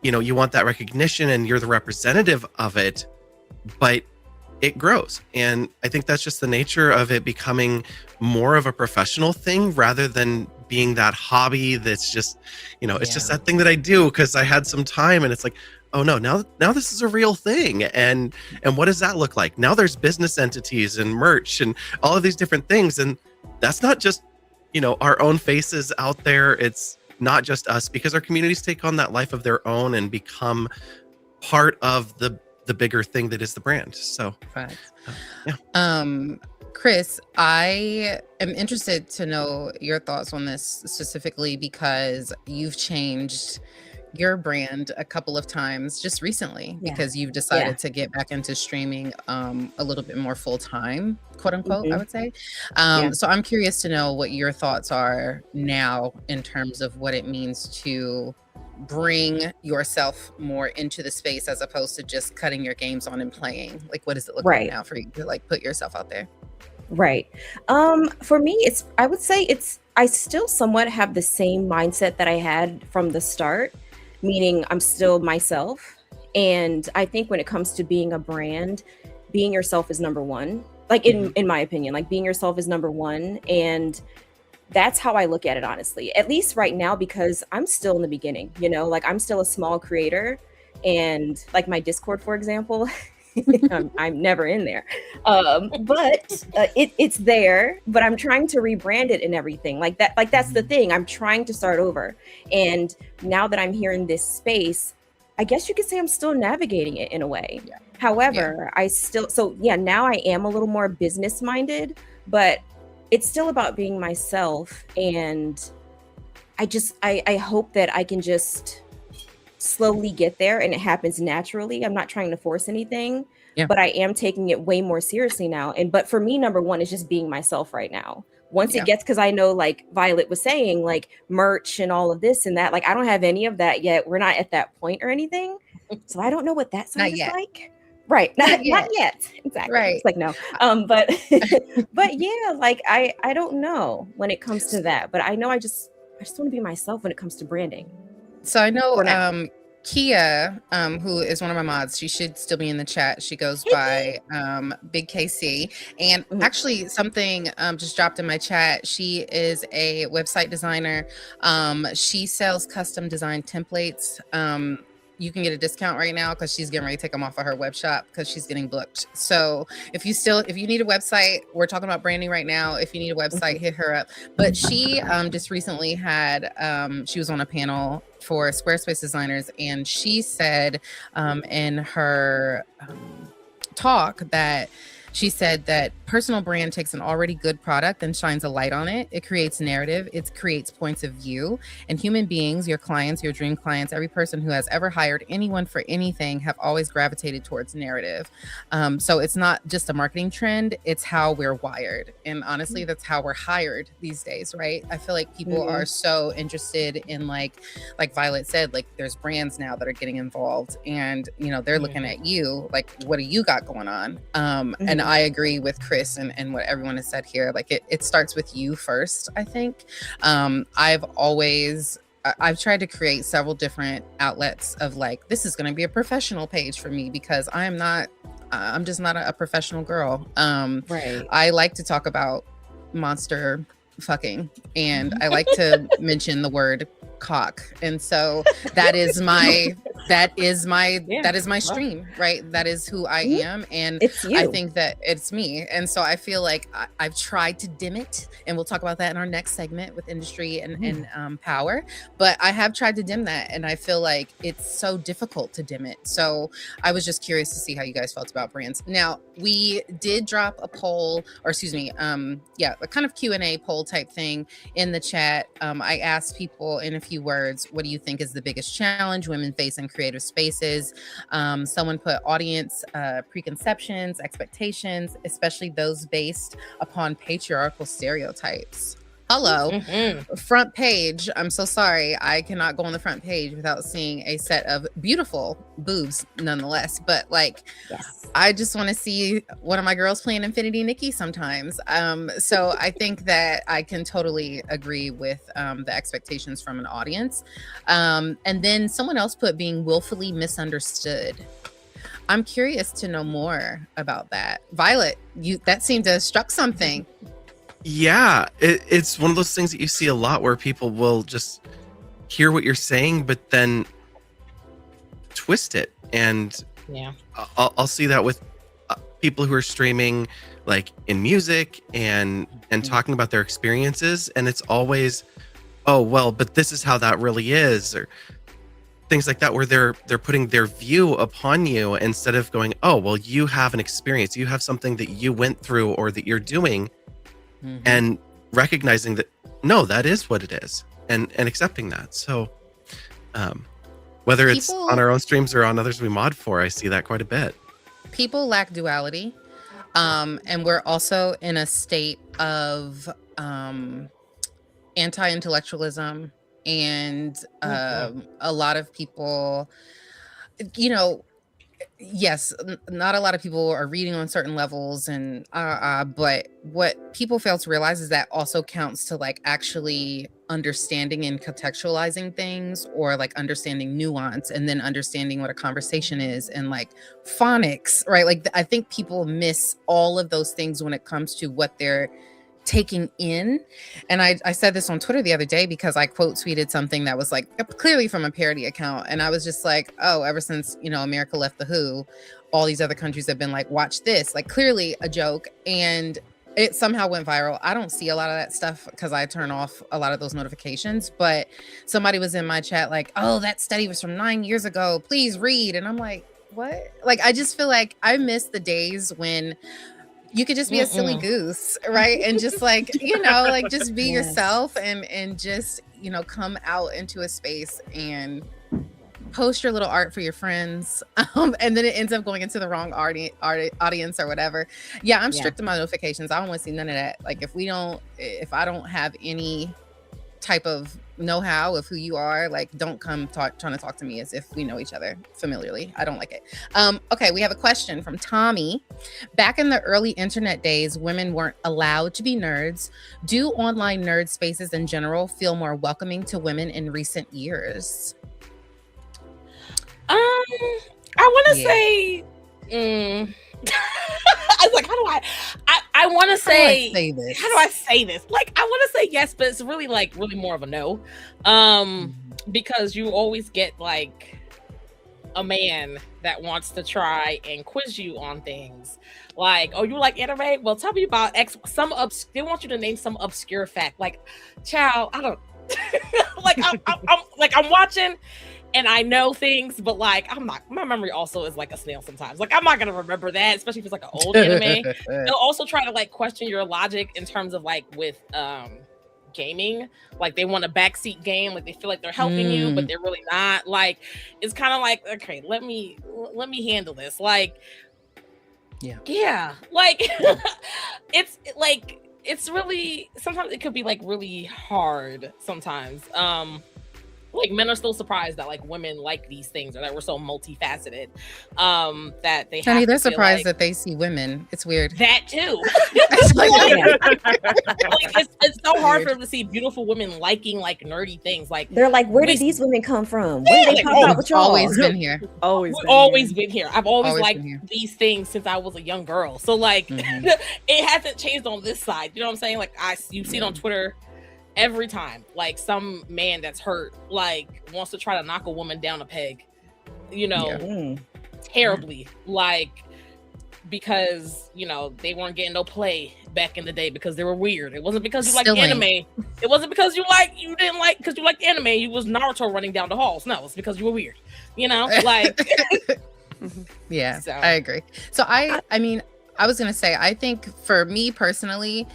you want that recognition and you're the representative of it, but it grows. And I think that's just the nature of it becoming more of a professional thing rather than being that hobby that's just, it's just that thing that I do because I had some time, and it's like, oh no, now this is a real thing. And what does that look like? Now there's business entities and merch and all of these different things. And that's not just, our own faces out there. It's not just us, because our communities take on that life of their own and become part of the bigger thing that is the brand. So Chris, I am interested to know your thoughts on this specifically because you've changed your brand a couple of times just recently because you've decided to get back into streaming a little bit more full time, quote unquote, I would say. So I'm curious to know what your thoughts are now in terms of what it means to bring yourself more into the space as opposed to just cutting your games on and playing. Like, what does it look like now for you to like put yourself out there? Right. For me, I would say I still somewhat have the same mindset that I had from the start, meaning I'm still myself. And I think when it comes to being a brand, being yourself is number one. Like in my opinion, like being yourself is number one. And that's how I look at it, honestly, at least right now, because I'm still in the beginning, like I'm still a small creator. And like my Discord, for example, I'm never in there. But it's there, but I'm trying to rebrand it and everything like that. Like that's the thing. I'm trying to start over. And now that I'm here in this space, I guess you could say I'm still navigating it in a way. Yeah. However, now I am a little more business minded, but it's still about being myself. And I hope that I can just slowly get there and it happens naturally. I'm not trying to force anything, but I am taking it way more seriously now. But for me, number one is just being myself right now. Once it gets, because I know like Violet was saying, like merch and all of this and that, like I don't have any of that yet. We're not at that point or anything. So I don't know what that sounds like. Right. Not yet. Exactly. Right. It's like, no. But yeah, like I don't know when it comes to that, but I know I just want to be myself when it comes to branding. So I know Kia, who is one of my mods, she should still be in the chat. She goes by Big KC. And actually something just dropped in my chat. She is a website designer. She sells custom design templates. You can get a discount right now because she's getting ready to take them off of her web shop because she's getting booked. So if you need a website, we're talking about branding right now. If you need a website, hit her up. But she just recently had, she was on a panel for Squarespace designers, and she said in her talk that she said that personal brand takes an already good product and shines a light on it. It creates narrative. It creates points of view. And human beings, your clients, your dream clients, every person who has ever hired anyone for anything have always gravitated towards narrative. So it's not just a marketing trend. It's how we're wired. And honestly, that's how we're hired these days, right? I feel like people are so interested in like Violet said, like there's brands now that are getting involved and, they're looking at you, like, what do you got going on? And I agree with Chris and what everyone has said here. Like it starts with you first, I think. I've tried to create several different outlets of like, this is going to be a professional page for me because I'm just not a professional girl. Right. I like to talk about monster fucking and I like to mention the word cock. And so that is my stream, right? That is who I am. And I think that it's me. And so I feel like I've tried to dim it, and we'll talk about that in our next segment with industry and power. But I have tried to dim that, and I feel like it's so difficult to dim it. So I was just curious to see how you guys felt about brands. Now, we did drop a poll, or excuse me, a kind of Q&A poll type thing in the chat. I asked people in a few words, what do you think is the biggest challenge women face in creative spaces? Someone put audience preconceptions, expectations, especially those based upon patriarchal stereotypes. Hello. Mhm. Front page. I'm so sorry. I cannot go on the front page without seeing a set of beautiful boobs nonetheless. But like, Yes. I just want to see one of my girls playing Infinity Nikki sometimes. So I think that I can totally agree with the expectations from an audience. And then someone else put being willfully misunderstood. I'm curious to know more about that. Violet, that seemed to have struck something. Yeah, it's one of those things that you see a lot where people will just hear what you're saying, but then twist it. And Yeah. I'll see that with people who are streaming, like in music and talking about their experiences, and it's always, oh well, but this is how that really is, or things like that, where they're putting their view upon you instead of going, oh well, you have an experience, you have something that you went through or that you're doing. Mhm. And recognizing that no, that is what it is, and accepting that. So whether it's People- on our own streams or on others we mod for, I see that quite a bit. People lack duality, and we're also in a state of anti-intellectualism, and a lot of people, you know, yes, not a lot of people are reading on certain levels, and but what people fail to realize is that also counts to like actually understanding and contextualizing things, or like understanding nuance, and then understanding what a conversation is, and like phonics, right? Like I think people miss all of those things when it comes to what they're taking in. And I said this on Twitter the other day because I quote tweeted something that was like clearly from a parody account, and I was just like, oh, ever since, you know, America left the WHO, all these other countries have been like, watch this, like clearly a joke, and it somehow went viral. I don't see a lot of that stuff because I turn off a lot of those notifications, but somebody was in my chat like, oh, that study was from 9 years ago, please read. And I'm like, what? Like I just feel like I miss the days when you could just be a silly goose, right? And just like, you know, like just be Yes. yourself, and just, you know, come out into a space and post your little art for your friends. And then it ends up going into the wrong audience or whatever. Yeah, I'm strict on my notifications. I don't want to see none of that. Like if I don't have any type of know-how of who you are, like don't come trying to talk to me as if we know each other familiarly. I don't like it. Okay, we have a question from Tommy. Back in the early internet days, women weren't allowed to be nerds. Do online nerd spaces in general feel more welcoming to women in recent years? I want to Yeah. say I was like, how do I want to say, this? how do I say this? Like, I want to say yes, but it's really like really more of a no. Because you always get like a man that wants to try and quiz you on things. Like, oh, you like anime? Well, tell me about X. They want you to name some obscure fact. Like, child, I don't like I'm watching and I know things, but like I'm not, my memory also is like a snail sometimes. Like I'm not gonna remember that, especially if it's like an old anime. They'll also try to like question your logic in terms of like with gaming. Like they want a backseat game, like they feel like they're helping you, but they're really not. Like it's kind of like, okay, let me handle this. Like yeah, like it's like it's really, sometimes it could be like really hard sometimes. Like men are still surprised that like women like these things, or that we're so multifaceted. That they Honey, have they're to feel surprised like, that they see women. It's weird. that too. Like, Like, it's so hard for them to see beautiful women liking like nerdy things. Like They're like, where did we- these women come from? When did they like, pop out with y'all? always been here. Always, we've been always here. been here. I've always Always liked been here. these things since I was a young girl. So like Mhm. it hasn't changed on this side. You know what I'm saying? Like you see it on Twitter every time. Like some man that's hurt like wants to try to knock a woman down a peg. You know, Yeah. terribly. Like because you know they weren't getting no play back in the day because they were weird. It wasn't because you liked Still ain't. anime. It wasn't because you didn't like because you liked anime. You was Naruto running down the halls. No, it's because you were weird. You know, like Yeah, So- I agree. So I mean, I was gonna say, I think for me personally,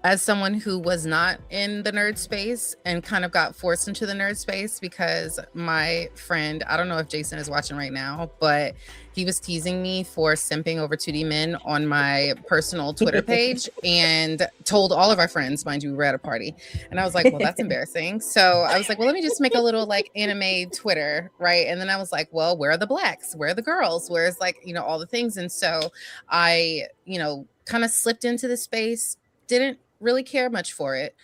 as someone who was not in the nerd space and kind of got forced into the nerd space because my friend, I don't know if Jason is watching right now, but he was teasing me for simping over 2D men on my personal Twitter page and told all of our friends, mind you, we were at a party. And I was like, well, that's embarrassing. So I was like, well, let me just make a little like anime Twitter, right? And then I was like, well, where are the blacks? Where are the girls? Where's like, you know, all the things. And so I, you know, kind of slipped into the space, didn't really care much for it,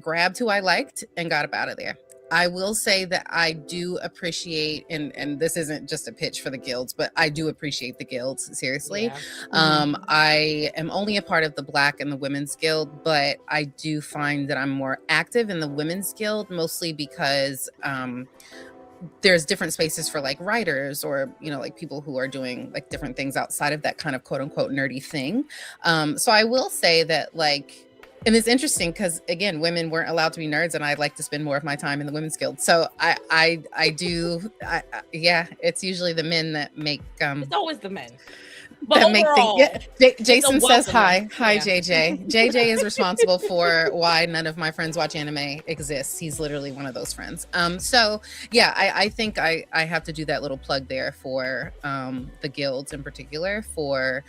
grabbed who I liked and got up out of there. I will say that I do appreciate, and this isn't just a pitch for the guilds, but I do appreciate the guilds, seriously. Yeah. I am only a part of the Black and the Women's Guild, but I do find that I'm more active in the Women's Guild, mostly because there's different spaces for like writers or, you know, like people who are doing like different things outside of that kind of quote unquote nerdy thing. So I will say that like, and it's interesting because again, women weren't allowed to be nerds, and I'd like to spend more of my time in the Women's Guild. So yeah, it's usually the men that make It's always the men. But that make overall, things. Yeah. Jason says hi. Hi, Yeah. JJ. JJ is responsible for why none of my friends watch anime exists. He's literally one of those friends. So yeah, I think I have to do that little plug there for the guilds in particular, for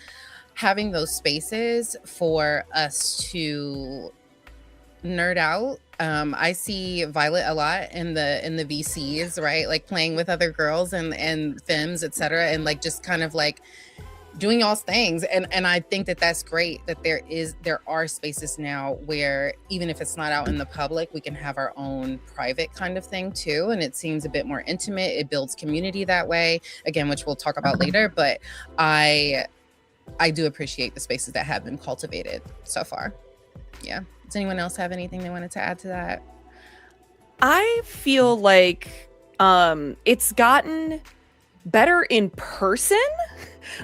having those spaces for us to nerd out. I see Violet a lot in the VCs, right? Like playing with other girls and femmes, etc., and like just kind of like doing y'all's things. And I think that that's great that there are spaces now where even if it's not out in the public, we can have our own private kind of thing too. And it seems a bit more intimate. It builds community that way, again, which we'll talk about later. But I do appreciate the spaces that have been cultivated so far. Yeah. Does anyone else have anything they wanted to add to that? I feel like it's gotten better in person.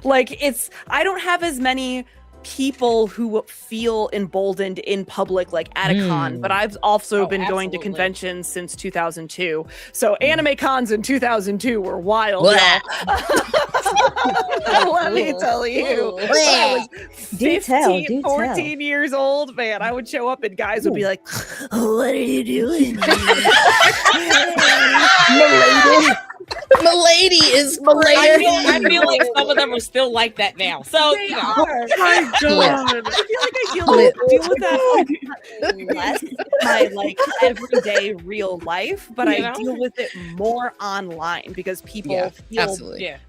Like I don't have as many people who feel emboldened in public like at a con, but I've also been going to conventions since 2002. So anime cons in 2002 were wild. Let me tell you. When I was 14 years old, man, I would show up and guys would be like, what are you doing? Milady is great. I feel like some of them are still like that now. So They you know. are. My God. I feel like I deal with that less in my like everyday real life, but I deal with it more online because people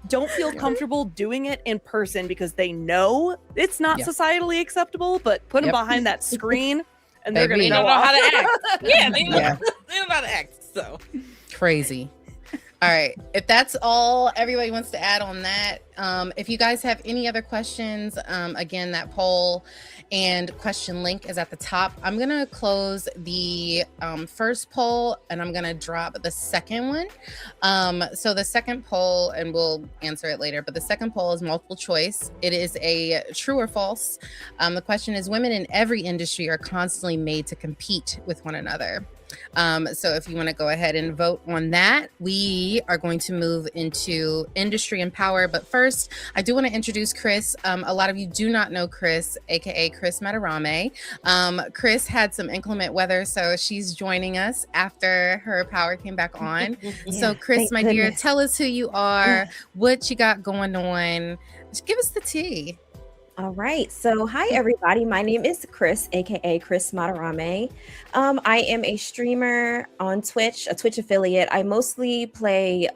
don't feel comfortable doing it in person because they know it's not societally acceptable, but put them behind that screen and they're gonna know how to act. They don't know how to act. So crazy. All right. If that's all everybody wants to add on that, if you guys have any other questions, again, that poll and question link is at the top. I'm going to close the first poll and I'm going to drop the second one. So the second poll, and we'll answer it later, but the second poll is multiple choice. It is a true or false. The question is, women in every industry are constantly made to compete with one another. So if you want to go ahead and vote on that, we are going to move into industry and power. But first, I do want to introduce Chris. A lot of you do not know Chris, aka Chris Matarame. Chris had some inclement weather, so she's joining us after her power came back on. So Chris, my dear, tell us who you are, what you got going on. Just give us the tea. All right. So, hi, everybody. My name is Chris, aka Chris Matarame. I am a streamer on Twitch, a Twitch affiliate. I mostly play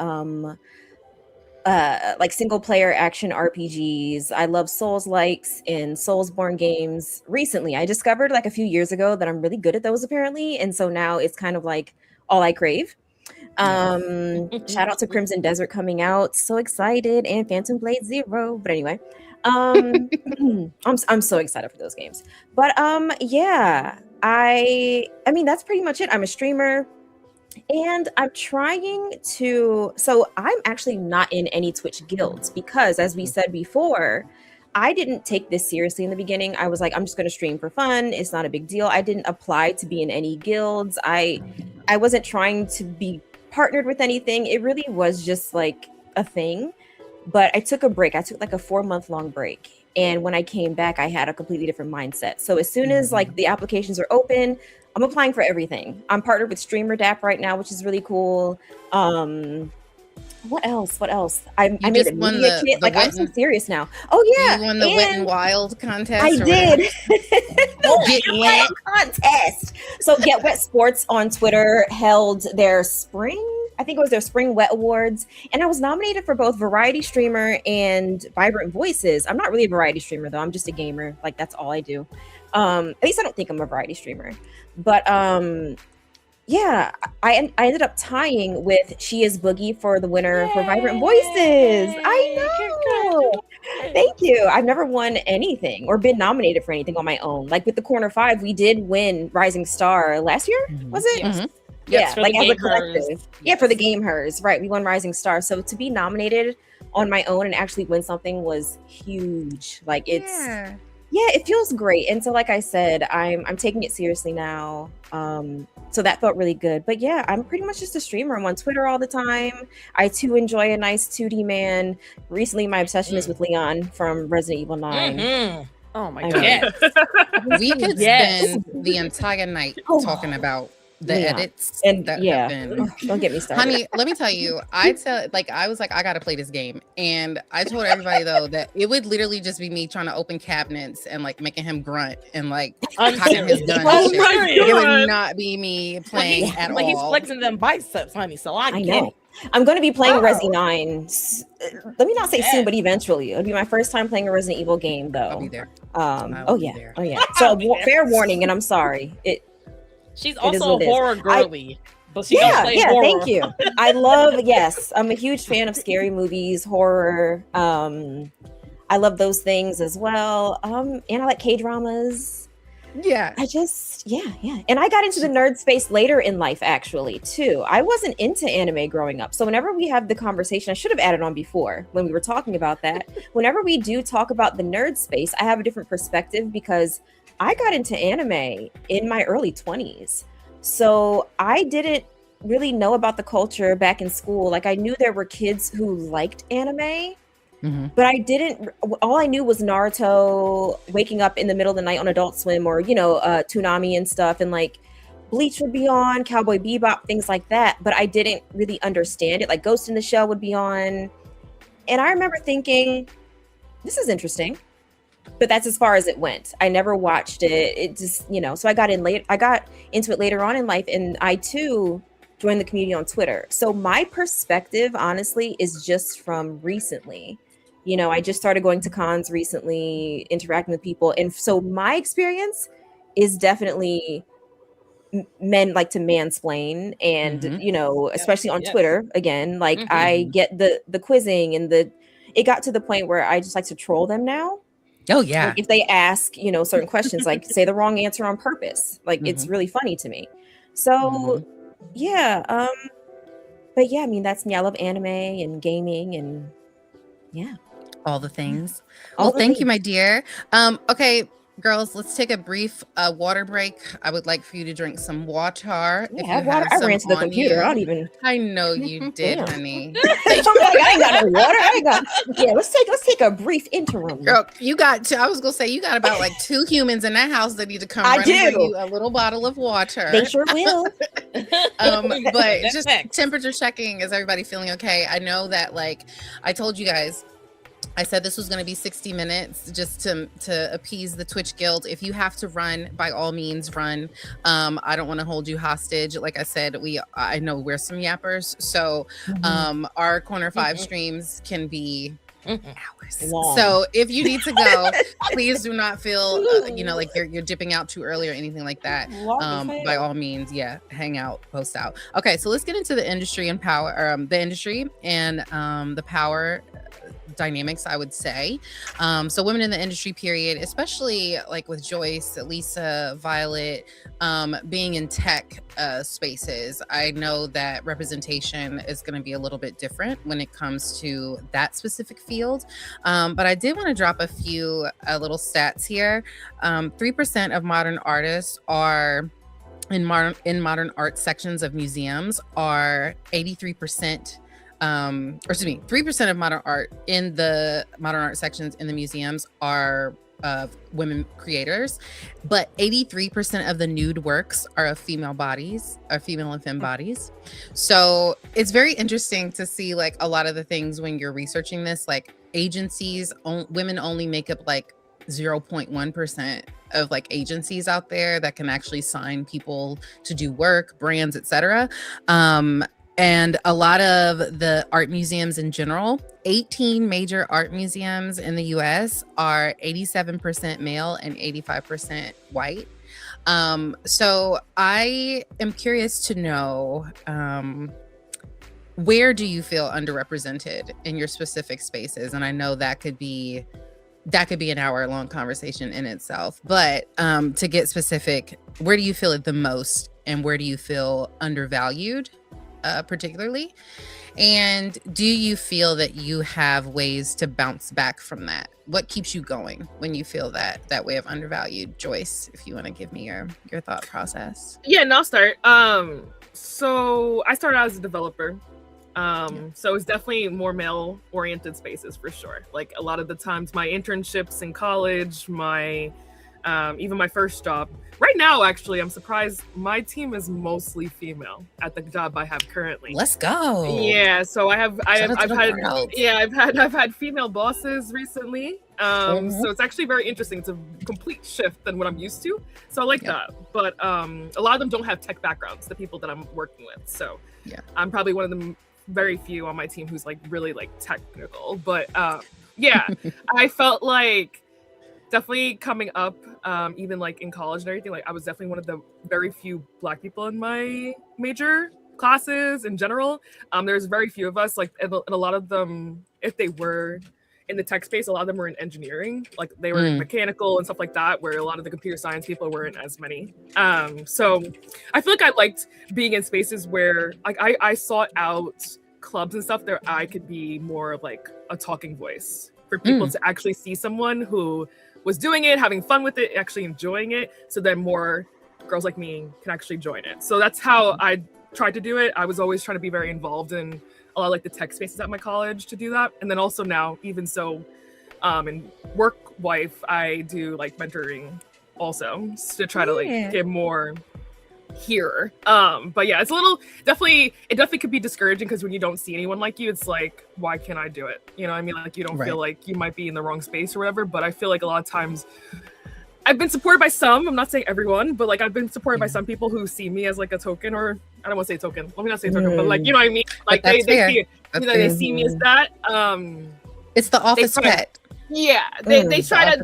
like single player action RPGs. I love Souls-likes and Soulsborne games. Recently, I discovered like a few years ago that I'm really good at those apparently. And so now it's kind of like all I crave. Shout out to Crimson Desert coming out. So excited. And Phantom Blade Zero. But anyway. I'm so excited for those games. But yeah, I mean that's pretty much it. I'm a streamer and I'm trying to, so I'm actually not in any Twitch guilds because as we said before, I didn't take this seriously in the beginning. I was like, I'm just going to stream for fun. It's not a big deal. I didn't apply to be in any guilds. I wasn't trying to be partnered with anything. It really was just like a thing. but I took a break. I took like a 4-month long break. And when I came back, I had a completely different mindset. So as soon as like the applications are open, I'm applying for everything. I'm partnered with Streamer Dap right now, which is really cool. What else? I made just a won media the kit. Like, I'm so Wit serious now. Oh yeah, You won the Wit and and Wild contest. I or whatever. did. The Get Wet Wet. contest. So Get Wet Sports on Twitter held their spring, I think it was their spring Wet Awards, and I was nominated for both Variety Streamer and Vibrant Voices. I'm not really a variety streamer though. I'm just a gamer. Like, that's all I do. At least I don't think I'm a variety streamer. But yeah, I ended up tying with She Is Boogie for the winner for Vibrant Voices. I know. Thank you. I've never won anything or been nominated for anything on my own. Like with the Corner 5, we did win Rising Star last year, was it? Mhm. Yeah, for like the as a Game collective. Hers. Yeah, for the Game Hers. Right. We won Rising Star. So to be nominated on my own and actually win something was huge. Like it's yeah, it feels great. And so like I said, I'm taking it seriously now. So that felt really good. But yeah, I'm pretty much just a streamer. I'm on Twitter all the time. I too enjoy a nice 2D man. Recently my obsession is with Leon from Resident Evil 9. Mhm. Oh my I god. know. Yes. We could Yes. spend the entire night Oh. talking about the Leon. edits And that yeah, have been. don't get me started. Honey, let me tell you, I was like, I gotta play this game. And I told everybody though that it would literally just be me trying to open cabinets and like making him grunt and like I'm cocking his serious. gun Oh and shit. my It would God. not be me Like playing he's, at like he's all. flexing them biceps, honey. So I I get know. it. I'm going to be playing Oh. Resi 9. Let me not say soon, Yeah. but eventually. It'll be my first time playing a Resident Evil game, I'll be though. there. Oh will be yeah, there. oh yeah. So I'll be there. fair warning, and I'm sorry. She's is also what it a is. horror girly, but she don't Yeah, play yeah. horror. Thank you. I love. Yes, I'm a huge fan of scary movies, horror. I love those things as well. And I like K-dramas. Yeah. Yeah. And I got into the nerd space later in life, actually, too. I wasn't into anime growing up. So whenever we have the conversation, I should have added on before when we were talking about that. Whenever we do talk about the nerd space, I have a different perspective because I got into anime in my early 20s. So I didn't really know about the culture back in school. Like, I knew there were kids who liked anime, but I didn't. All I knew was Naruto, waking up in the middle of the night on Adult Swim, or Toonami and stuff, and like Bleach would be on, Cowboy Bebop, things like that. But I didn't really understand it. Like Ghost in the Shell would be on, and I remember thinking, "This is interesting," but that's as far as it went. I never watched it. It just, So I got into it later on in life, and I too joined the community on Twitter. So my perspective, honestly, is just from recently. I just started going to cons recently, interacting with people. And so my experience is definitely men like to mansplain and, especially on Twitter, again, like I get the quizzing and it got to the point where I just like to troll them now. Oh yeah. Like if they ask, certain questions, like say the wrong answer on purpose, like it's really funny to me. So yeah. But yeah, I mean, that's me. I love anime and gaming and yeah. All the things. All Well, the thank you, things. my dear. Okay, girls, let's take a brief water break. I would like for you to drink some water. Yeah, if have you water. have I some ran to the on computer. you. I don't even. I know you did, Damn. honey. I'm like, I ain't got no water. I ain't got. Yeah, let's take a brief interim. Girl, I was gonna say you got about like 2 humans in that house that need to come I run and bring do. you a little bottle of water. They sure will. But That's just facts. temperature checking. Is everybody feeling okay? I know that, like I told you guys, I said this was going to be 60 minutes just to appease the Twitch Guild. If you have to run, by all means run. I don't want to hold you hostage. Like I said, I know we're some yappers, so our Corner 5 streams can be hours. Long. So if you need to go, please do not feel like you're dipping out too early or anything like that. By all means, hang out, post out. Okay, so let's get into the industry and power, the industry and the power dynamics, I would say. So women in the industry, period, especially like with Joyce, Lisa, Violet, being in tech spaces, I know that representation is going to be a little bit different when it comes to that specific field. But I did want to drop a few little stats here. 3% of modern artists are in modern art sections of museums are 83% or excuse me, 3% of modern art in the modern art sections in the museums are of women creators, but 83% of the nude works are of female bodies, or female and femme bodies. So it's very interesting to see like a lot of the things when you're researching this, like agencies, women only make up like 0.1% of like agencies out there that can actually sign people to do work, brands, etc. And a lot of the art museums in general, 18 major art museums in the US are 87% male and 85% white. So I am curious to know, where do you feel underrepresented in your specific spaces? And I know that could be an hour-long conversation in itself, but to get specific, where do you feel it the most, and where do you feel undervalued? Particularly, and do you feel that you have ways to bounce back from that? What keeps you going when you feel that way of undervalued? Joyce, if you want to give me your thought process. Yeah, and I'll start. So I started out as a developer. So it's definitely more male oriented spaces for sure. Like a lot of the times my internships in college, my even my first job. Right now, actually, I'm surprised my team is mostly female at the job I have currently. Let's go. Yeah, so I've had female bosses recently. So it's actually very interesting. It's a complete shift than what I'm used to. So I like that. But a lot of them don't have tech backgrounds, the people that I'm working with. So I'm probably one of the very few on my team who's like really like technical. But I felt like definitely coming up, even like in college and everything, like I was definitely one of the very few Black people in my major classes in general. There's very few of us, like, and a lot of them, if they were in the tech space, a lot of them were in engineering, like they were mechanical and stuff like that, where a lot of the computer science people weren't as many. So I feel like I liked being in spaces where like I sought out clubs and stuff that I could be more of like a talking voice for people to actually see someone who was doing it, having fun with it, actually enjoying it, so that more girls like me can actually join it. So that's how I tried to do it. I was always trying to be very involved in a lot of like the tech spaces at my college to do that. And then also now, even so, in work life, I do like mentoring also to try to like get more here. But yeah, it's a little it definitely could be discouraging, because when you don't see anyone like you, it's like, why can't I do it? You know what I mean? Like you don't feel like you might be in the wrong space or whatever. But I feel like a lot of times I've been supported by some, I'm not saying everyone, but like I've been supported by some people who see me as like a token, or I don't want to say token, let me not say token, but like, you know what I mean? Like they see me as that. It's the office pet. Yeah, they try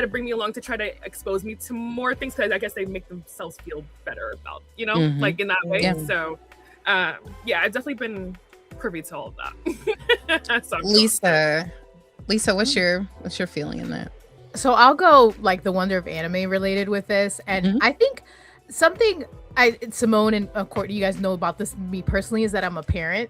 to bring me along to try to expose me to more things, because I guess they make themselves feel better about, like in that way. Yeah. So I've definitely been privy to all of that. So Lisa, what's your feeling in that? So I'll go like the wonder of anime related with this, and I think something Simone and Courtney, you guys know about this, me personally, is that I'm a parent,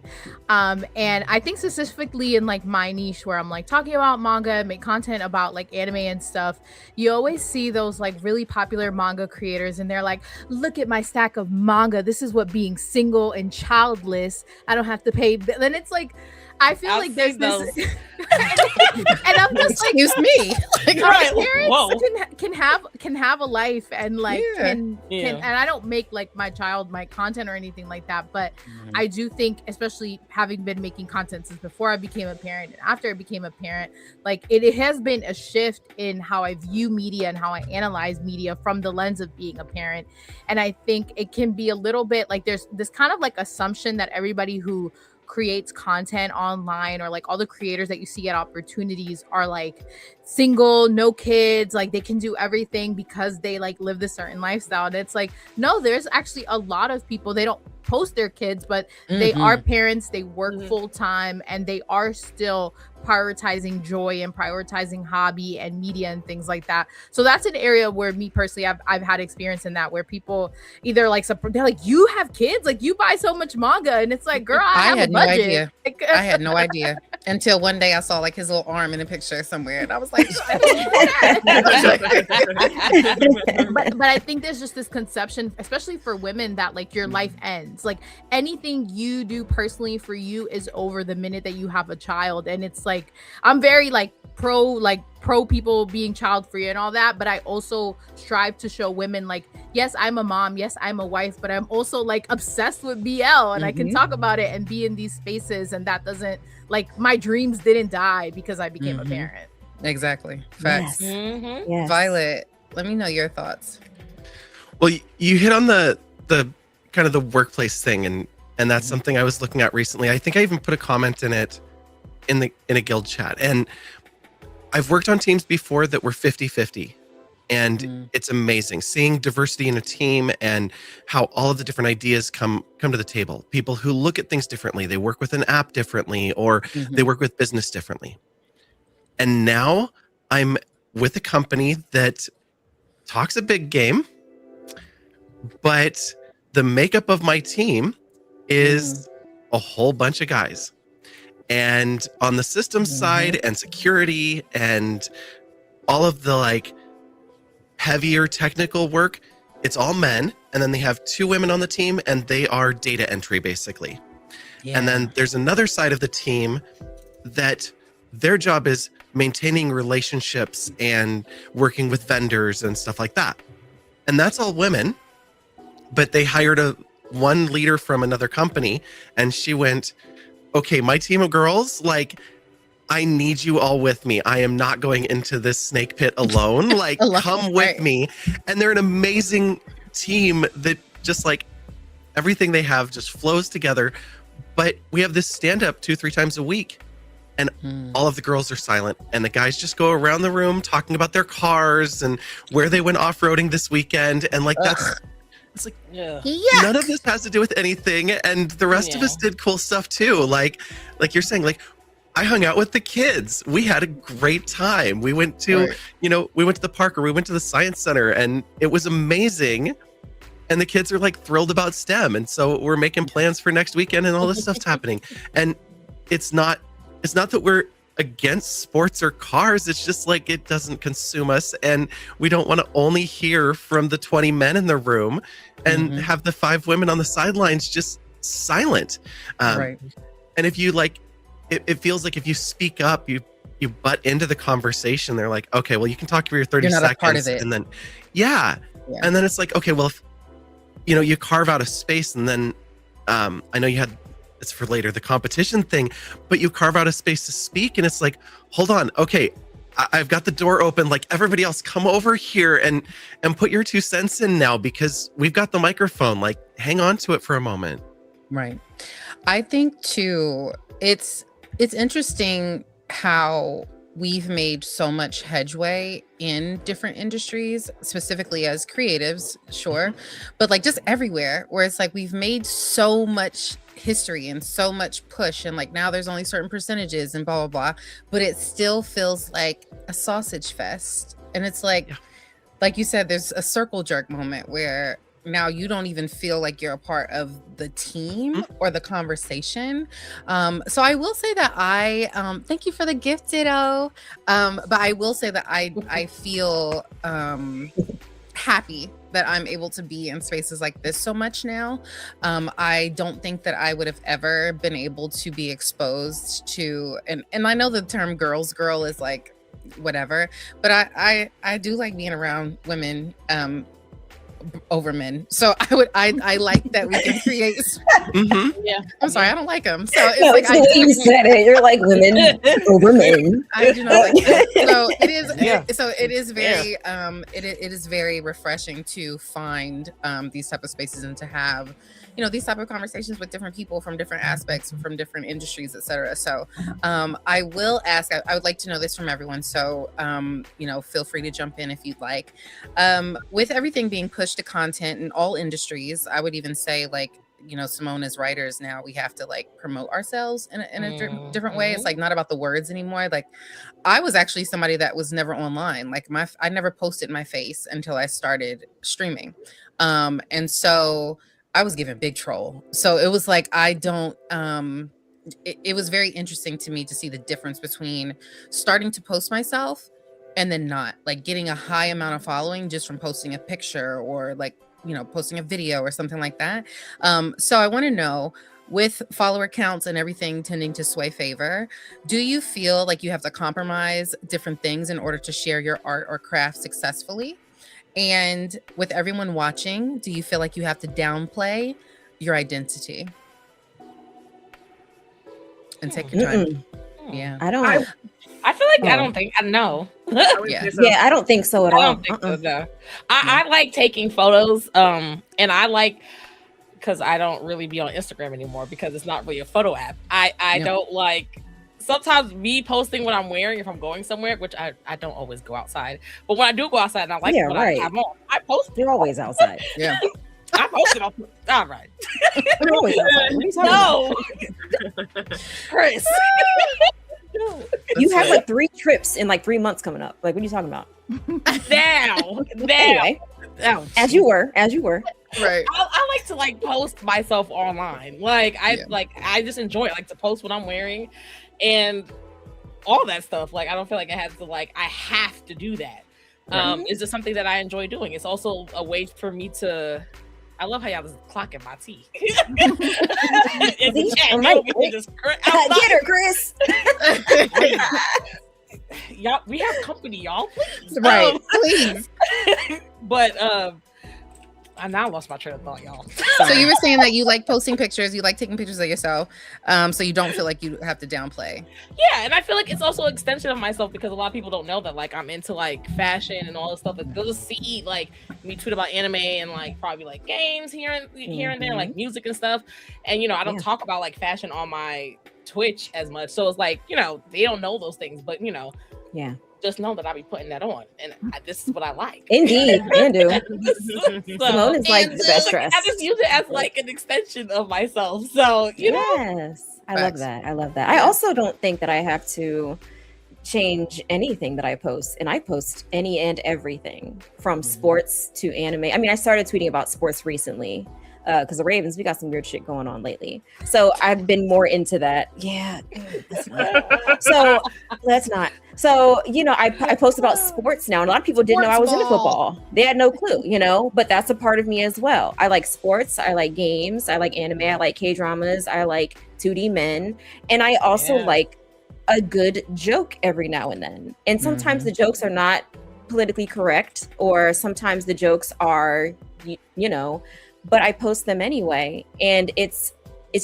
and I think specifically in like my niche where I'm like talking about manga, make content about like anime and stuff, you always see those like really popular manga creators, and they're like, look at my stack of manga, this is what being single and childless, I don't have to pay. Then it's like, I feel like there's this and I'm just like, excuse me, like, parents can have a life, and like can and I don't make like my child my content or anything like that, but I do think, especially having been making content since before I became a parent and after I became a parent, like it has been a shift in how I view media and how I analyze media from the lens of being a parent. And I think it can be a little bit like there's this kind of like assumption that everybody who creates content online, or like all the creators that you see at opportunities, are like single, no kids, like they can do everything because they like live this certain lifestyle. And it's like, no, there's actually a lot of people, they don't post their kids, but they are parents, they work full time, and they are still prioritizing joy and prioritizing hobby and media and things like that. So that's an area where me personally, I've had experience in that, where people either like, they're like, you have kids, like you buy so much manga, and it's like, girl, I have had a no budget. idea. I had no idea. Until one day I saw like his little arm in a picture somewhere, and I was like, but I think there's just this conception, especially for women, that like your life ends. Like anything you do personally for you is over the minute that you have a child. And it's like, I'm very like pro people being child free and all that, but I also strive to show women like, yes, I'm a mom, yes, I'm a wife, but I'm also like obsessed with BL, and I can talk about it and be in these spaces, and that doesn't, like, my dreams didn't die because I became a parent. Exactly. Facts. Yes. Violet, let me know your thoughts. Well, you hit on the kind of the workplace thing, and that's something I was looking at recently. I think I even put a comment in it in a guild chat, and I've worked on teams before that were 50-50, and it's amazing seeing diversity in a team and how all of the different ideas come to the table. People who look at things differently, they work with an app differently, or they work with business differently. And now I'm with a company that talks a big game, but the makeup of my team is a whole bunch of guys. And on the systems side and security and all of the like heavier technical work, it's all men. And then they have 2 women on the team, and they are data entry basically. And then there's another side of the team that their job is maintaining relationships and working with vendors and stuff like that. And that's all women, but they hired one leader from another company, and she went, okay, my team of girls, like, I need you all with me. I am not going into this snake pit alone. Like, come with me. And they're an amazing team that just like everything they have just flows together. But we have this stand up 2-3 times a week, and all of the girls are silent, and the guys just go around the room talking about their cars and where they went off-roading this weekend. And like, it's like, none of this has to do with anything. And the rest of us did cool stuff too. Like you're saying, like, I hung out with the kids. We had a great time. We went to, we went to the park, or we went to the science center, and it was amazing. And the kids are like thrilled about STEM. And so we're making plans for next weekend, and all this stuff's happening. And it's not that we're against sports or cars. It's just like, it doesn't consume us. And we don't want to only hear from the 20 men in the room and have the 5 women on the sidelines just silent. And if you like, it feels like if you speak up, you butt into the conversation. They're like, okay, well, you can talk for your 30 You're not seconds. a part of it. And then, and then it's like, okay, well, if, you carve out a space, and then I know you had, it's for later, the competition thing, but you carve out a space to speak, and it's like, hold on, okay, I've got the door open, like, everybody else come over here and put your 2 cents in now, because we've got the microphone. Like, hang on to it for a moment. Right. I think too, it's interesting how we've made so much headway in different industries, specifically as creatives, sure, but like just everywhere, where it's like we've made so much history and so much push, and like now there's only certain percentages and blah blah blah, but it still feels like a sausage fest. And it's like you said, there's a circle jerk moment where now you don't even feel like you're a part of the team or the conversation. So I will say that I thank you for the gift, ditto. But I will say that I feel happy that I'm able to be in spaces like this so much now. I don't think that I would have ever been able to be exposed to, and I know the term girls girl is like whatever, but I do like being around women over men. So I like that we can create. I'm sorry, I don't like them. So it's like, it's the way you said it. You're like, women over men. I do not like that. So it is. So it is very. It is very refreshing to find these type of spaces and to have, these type of conversations with different people from different aspects, from different industries, etc. So I will ask. I would like to know this from everyone. So feel free to jump in if you'd like. With everything being pushed to content in all industries, I would even say, like, Simone, as writers now, we have to like promote ourselves in a different way. It's like not about the words anymore. Like, I was actually somebody that was never online. Like I never posted my face until I started streaming. And so I was given big troll. So it was like, I don't it was very interesting to me to see the difference between starting to post myself and then not, like getting a high amount of following just from posting a picture or like, posting a video or something like that. So I want to know, with follower counts and everything tending to sway favor, do you feel like you have to compromise different things in order to share your art or craft successfully? And with everyone watching, do you feel like you have to downplay your identity? And take your time. Yeah. I don't. I feel like I don't think I know. Yeah. Yeah, I don't think so at I all. don't think so. No. I like taking photos. And I like, because I don't really be on Instagram anymore because it's not really a photo app. I don't like, sometimes me posting what I'm wearing if I'm going somewhere, which I don't always go outside. But when I do go outside and I like what I have on, I post. You're always outside. Yeah. I posted on. All right. You're always outside. What are you talking No, Chris. No. You have like 3 trips in like 3 months coming up. Like, what are you talking about? Now. Anyway, as you were. Right. I like to like post myself online. Like I just enjoy it. I like to post what I'm wearing and all that stuff. Like, I don't feel like I have to I have to do that. It's just something that I enjoy doing. It's also a way for me to. I love how y'all just clocking my tea. In the chat, Get her, Chris. Y'all, we have company, y'all. Please. Right. Please. But I now lost my train of thought, y'all. So you were saying that you like posting pictures, you like taking pictures of yourself, so you don't feel like you have to downplay. Yeah, and I feel like it's also an extension of myself because a lot of people don't know that like I'm into like fashion and all this stuff. They'll just see like me tweet about anime and like probably like games here and there, like music and stuff. And I don't talk about like fashion on my Twitch as much. So it's like, they don't know those things, but just know that I be putting that on, and this is what I like. Indeed, can do. Simone is like the best dress. I just use it as like an extension of myself. So yes, I love that. I also don't think that I have to change anything that I post, and I post any and everything from sports to anime. I mean, I started tweeting about sports recently. Because the Ravens, we got some weird shit going on lately. So I've been more into that. Yeah, that's not. So that's not. So, I post about sports now. And a lot of people didn't know I was into football. They had no clue, but that's a part of me as well. I like sports. I like games. I like anime. I like K-dramas. I like 2D men. And I also like a good joke every now and then. And sometimes the jokes are not politically correct, or sometimes the jokes are, but I post them anyway, and it's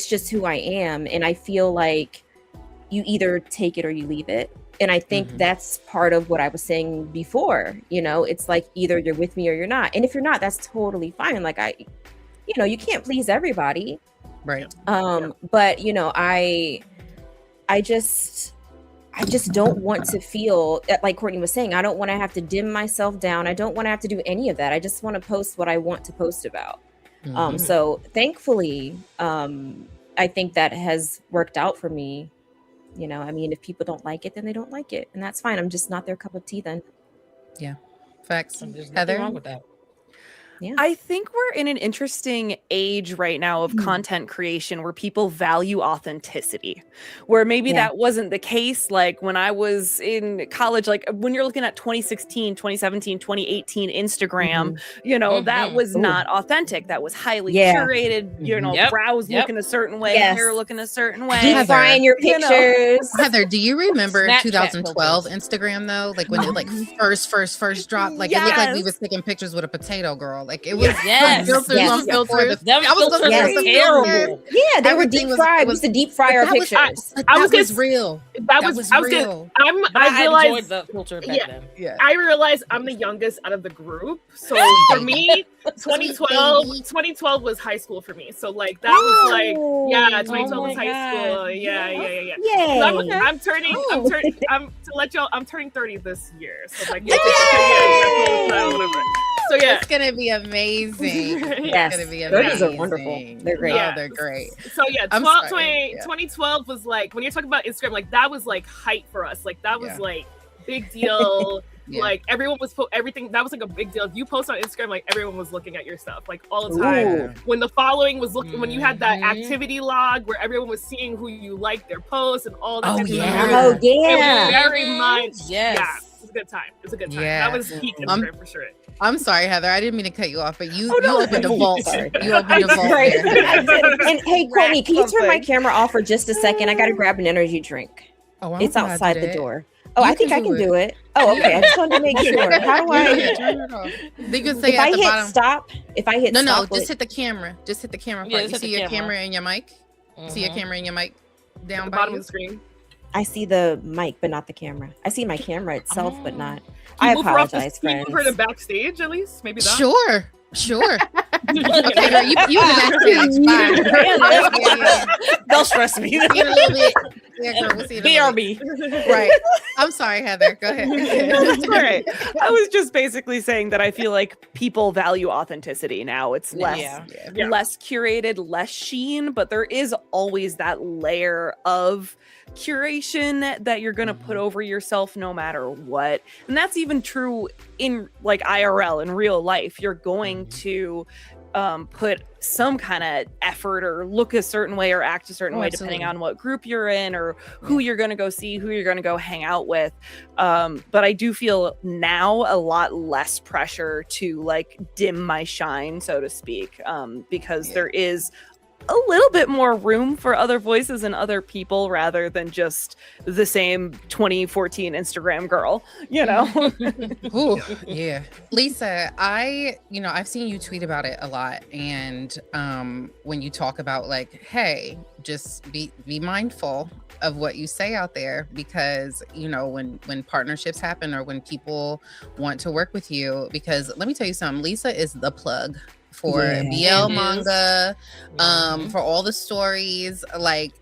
just who I am. And I feel like you either take it or you leave it. And I think that's part of what I was saying before. It's like either you're with me or you're not. And if you're not, that's totally fine. Like you can't please everybody. Right. But I just don't want to feel like Courtney was saying, I don't want to have to dim myself down. I don't want to have to do any of that. I just want to post what I want to post about. So thankfully, I think that has worked out for me. I mean, if people don't like it, then they don't like it, and that's fine. I'm just not their cup of tea then. Yeah. Facts. There's nothing Heather? wrong with that. Yeah. I think we're in an interesting age right now of content creation where people value authenticity, where maybe that wasn't the case like when I was in college. Like when you're looking at 2016, 2017, 2018 Instagram, that was not authentic. That was highly curated, brows looking a certain way, hair looking a certain way. Deep frying your pictures. Heather, do you remember Snapchat 2012 Instagram though? Like when it first dropped, like it looked like we was taking pictures with a potato girl. Like it was filters on filters. Them filters were terrible. Yeah, they were deep fried. We used to deep fry our pictures. That was real. That was real. I realized the filter back then. Yeah. I realized I'm the youngest out of the group. So for me, 2012 was high school for me. So like that was like 2012 was high school. Yeah. I'm turning I'm turning 30 this year. So like whatever. So yeah, it's gonna be amazing. Yes, it's gonna be amazing. 30s are wonderful. They're great. Oh, they're great. So 20 2012 was like when you're talking about Instagram, like that was like hype for us. Like that was like big deal. Yeah. Like everyone was everything that was like a big deal. If you post on Instagram, like everyone was looking at your stuff like all the time. Ooh. When the following was looking, when you had that activity log where everyone was seeing who you liked, their posts and all that. Oh, type of yeah. stuff. Oh It yeah. was very much. Yes. Yeah, it was a good time. It was a good time. Yeah. That was peak Instagram for sure. I'm sorry, Heather. I didn't mean to cut you off, but you no. opened a vault. Sorry. You opened a vault. Right. there. And hey, Courtney, can you turn my something. camera off for just a second? I gotta grab an energy drink. Oh, I It's don't know how to outside do the that. door. Oh, You I think can I can do do it. Oh, okay. I just wanted to make sure. How do Yeah, I? turn it off. You can say If at I the hit bottom. stop, if I hit No, stop, just hit the camera. Just hit the camera Yeah, part. just You hit see the your camera. camera and your mic? See your camera and your mic down At the by bottom you? of the screen. I see the mic, but not the camera. I see my camera itself, but not. Can I you move her off apologize, Can you move her to friends. backstage at least? Maybe that. Sure. Okay, girl, you in the backstage. Bye. They'll stress me. See you in a little bit. Yeah, girl, we'll see you in a little bit. BRB. Right. I'm sorry, Heather. Go ahead. That's all right. I was just basically saying that I feel like people value authenticity now. It's less Yeah. Yeah. less curated, less sheen, but there is always that layer of curation that you're going to put over yourself no matter what. And that's even true in like IRL, in real life. You're going to put some kind of effort or look a certain way or act a certain way depending on what group you're in or who you're going to go see, who you're going to go hang out with. But I do feel now a lot less pressure to like dim my shine, so to speak, because there is a little bit more room for other voices and other people rather than just the same 2014 Instagram girl, you know? Ooh, yeah. Lisa, I've seen you tweet about it a lot. And when you talk about like, hey, just be mindful of what you say out there, because when partnerships happen or when people want to work with you, because let me tell you something, Lisa is the plug for BL manga, for all the stories. Like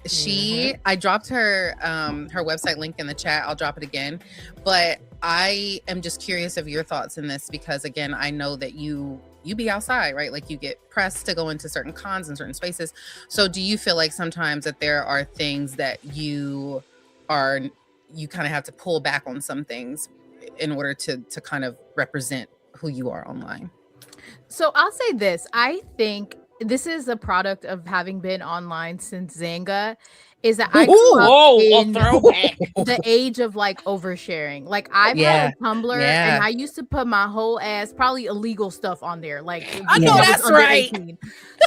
I dropped her website link in the chat. I'll drop it again. But I am just curious of your thoughts in this, because again, I know that you be outside, right? Like you get pressed to go into certain cons and certain spaces. So do you feel like sometimes that there are things that you kind of have to pull back on some things in order to kind of represent who you are online? So I'll say this. I think this is a product of having been online since Zanga, is that I grew up in the age of like oversharing. Like I've had a Tumblr and I used to put my whole ass, probably illegal stuff on there. Like I know that's right. 18.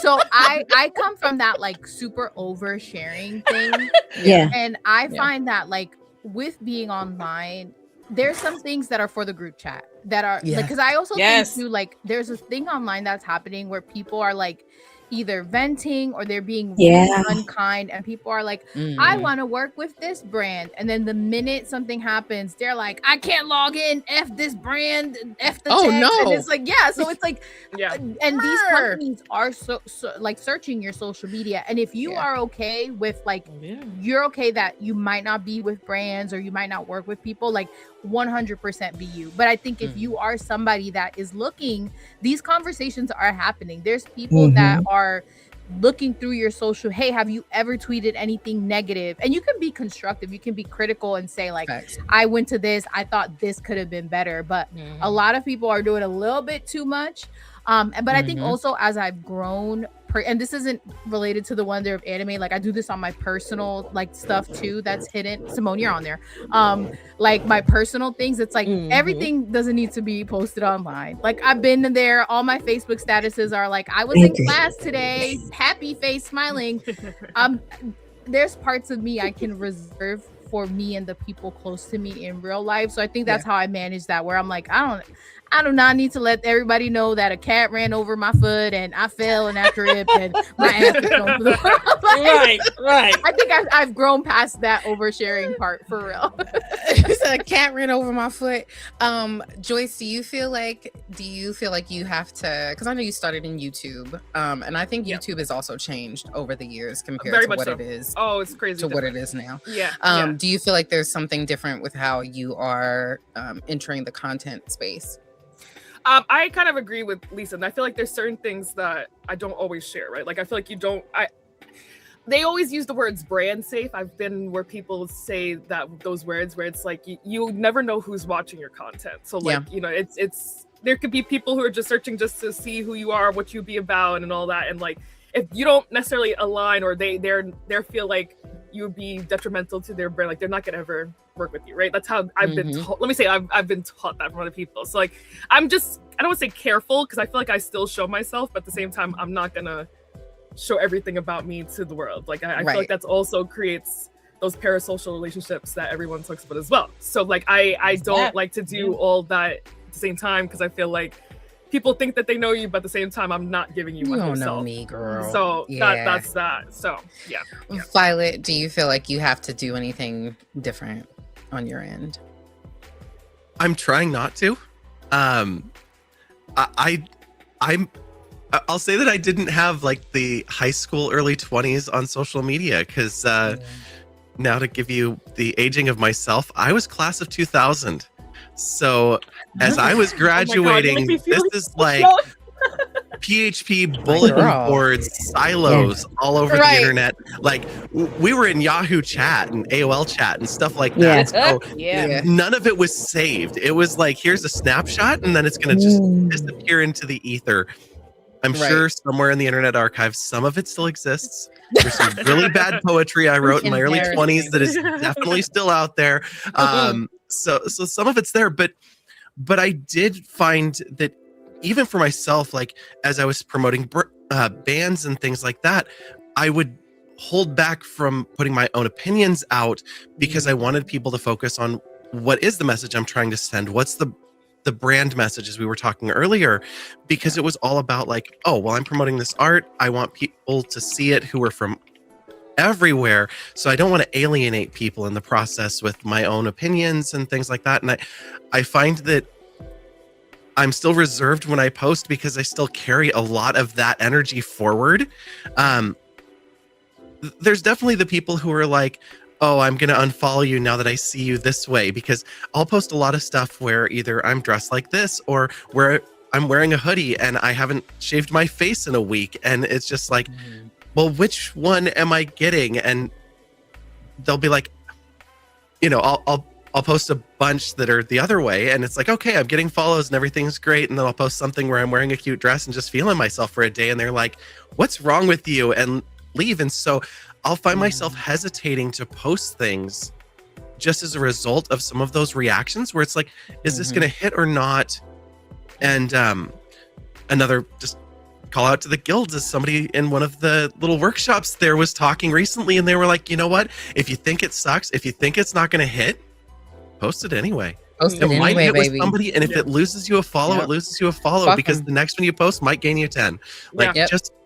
So I come from that like super oversharing thing. Yeah. And I find that like with being online, there's some things that are for the group chat that are like, because I also think too, like there's a thing online that's happening where people are like either venting or they're being really unkind, and people are like, I want to work with this brand, and then the minute something happens, they're like, I can't log in, F this brand, F the text. And it's like, so it's like, and these companies are so like searching your social media, and if you are okay with like you're okay that you might not be with brands or you might not work with people, like 100% be you. But I think if you are somebody that is looking, these conversations are happening. There's people that are looking through your social, hey, have you ever tweeted anything negative? And you can be constructive, you can be critical and say like, I went to this, I thought this could have been better. But a lot of people are doing a little bit too much. But I think also as I've grown, and this isn't related to the wonder of anime, like I do this on my personal like stuff too that's hidden. Simone, you're on there. Like my personal things, it's like everything doesn't need to be posted online. Like I've been there, all my Facebook statuses are like, I was in class today, happy face, smiling. There's parts of me I can reserve for me and the people close to me in real life. So I think that's how I manage that, where I'm like, I do not need to let everybody know that a cat ran over my foot and I fell in that trip and my ass is going through the Right. I think I've grown past that oversharing part for real. A cat ran over my foot. Joyce, do you feel like you have to, because I know you started in YouTube, and I think YouTube has also changed over the years compared to what it is. Oh, it's crazy to what it is now. Yeah. Do you feel like there's something different with how you are entering the content space? I kind of agree with Lisa, and I feel like there's certain things that I don't always share, right? Like I feel like they always use the words brand safe. I've been where people say that those words where it's like you never know who's watching your content. So like, you know, it's there could be people who are just searching just to see who you are, what you be about and all that. And like, if you don't necessarily align or they feel like you would be detrimental to their brand, like they're not gonna ever work with you, right? That's how I've been taught. Let me say I've been taught that from other people. So like, I don't want to say careful because I feel like I still show myself, but at the same time, I'm not gonna show everything about me to the world. Like I feel like that's also creates those parasocial relationships that everyone talks about as well. So like I don't like to do all that at the same time because I feel like people think that they know you, but at the same time I'm not giving you You my don't whole know self. me, girl. So that's that. So yeah. Violet, do you feel like you have to do anything different on your end? I'm trying not to. I'll say that I didn't have like the high school, early 20s on social media because now to give you the aging of myself, I was class of 2000. So as I was graduating, this is like PHP bulletin boards, silos all over the internet. Like we were in Yahoo chat and AOL chat and stuff like that. So none of it was saved. It was like, here's a snapshot and then it's going to just disappear into the ether. I'm sure somewhere in the Internet Archive, some of it still exists. There's some really bad poetry I wrote in my early 20s that is definitely still out there. So some of it's there, but I did find that even for myself, like as I was promoting bands and things like that, I would hold back from putting my own opinions out because I wanted people to focus on what is the message I'm trying to send? What's the brand message, as we were talking earlier, because it was all about like, oh, well, I'm promoting this art. I want people to see it who are from everywhere. So I don't want to alienate people in the process with my own opinions and things like that. And I find that I'm still reserved when I post because I still carry a lot of that energy forward. There's definitely the people who are like, oh, I'm going to unfollow you now that I see you this way, because I'll post a lot of stuff where either I'm dressed like this or where I'm wearing a hoodie and I haven't shaved my face in a week. And it's just like, well, which one am I getting? And they'll be like, you know, I'll post a bunch that are the other way. And it's like, okay, I'm getting follows and everything's great. And then I'll post something where I'm wearing a cute dress and just feeling myself for a day. And they're like, what's wrong with you? And leave. And so I'll find myself hesitating to post things just as a result of some of those reactions where it's like, is this going to hit or not? And another just call out to the guilds is somebody in one of the little workshops there was talking recently, and they were like, you know what? If you think it sucks, if you think it's not going to hit, post it anyway. It might hit with somebody, and if it loses you a follow, it loses you a follow because the next one you post might gain you 10. Like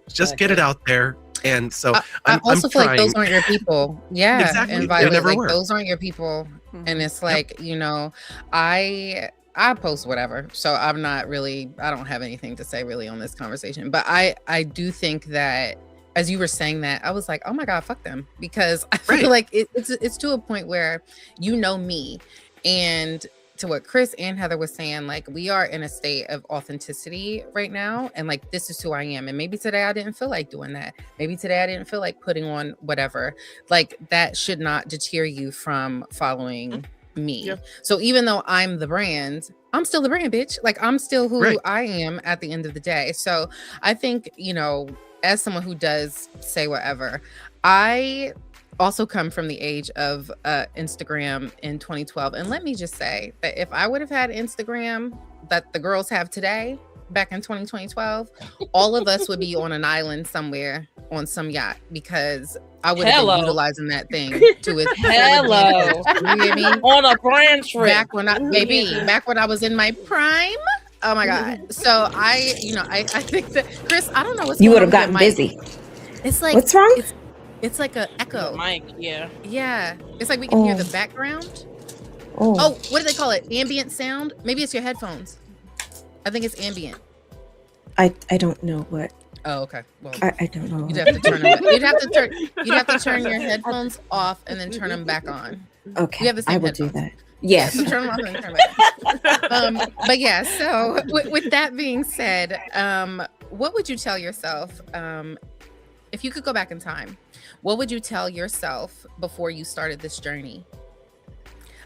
just get it out there. And so I also feel like those aren't your people. Yeah, exactly. And Violet, like those aren't your people. And it's like, you know, I post whatever. So I'm not really, I don't have anything to say really on this conversation. But I do think that as you were saying that, I was like, oh my God, fuck them. Because I feel like it's to a point where you know me. And to what Chris and Heather was saying, like we are in a state of authenticity right now. And like, this is who I am. And maybe today I didn't feel like doing that. Maybe today I didn't feel like putting on whatever. Like that should not deter you from following me. So even though I'm the brand, I'm still the brand, bitch. Like I'm still who I am at the end of the day. So I think, you know, as someone who does say whatever, I also come from the age of Instagram in 2012. And let me just say that if I would have had Instagram that the girls have today, back in 2012, all of us would be on an island somewhere on some yacht because I would have been utilizing that thing to its you hear me? On a brand trip. Back when I was in my prime. Oh my God. So I think that Chris, I don't know what's you would have gotten busy. It's like, what's wrong? It's like an echo. Mic, yeah. It's like we can hear the background. Oh, what do they call it? Ambient sound? Maybe it's your headphones. I think it's ambient. I don't know what. Oh, okay. Well, I don't know. You'd have to turn them. You'd have to turn your headphones off and then turn them back on. Okay. We have the same I will headphones. do that. Yes. So turn them off and then turn them back on. But yeah. So with that being said, what would you tell yourself if you could go back in time? What would you tell yourself before you started this journey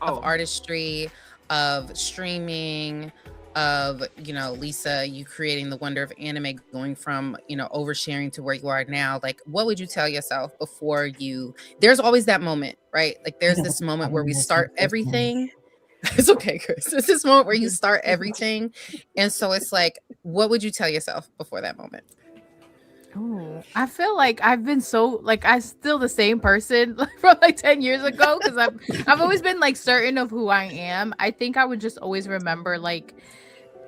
of artistry, of streaming, of, you know, Lisa, you creating the wonder of anime, going from, you know, oversharing to where you are now? Like, what would you tell yourself before you, there's always that moment, right? Like there's this moment where we start everything. It's okay, Chris. It's this moment where you start everything. And so it's like, what would you tell yourself before that moment? Oh, I feel like I've been so like I'm still the same person from like 10 years ago, because I've always been like certain of who I am. I think I would just always remember like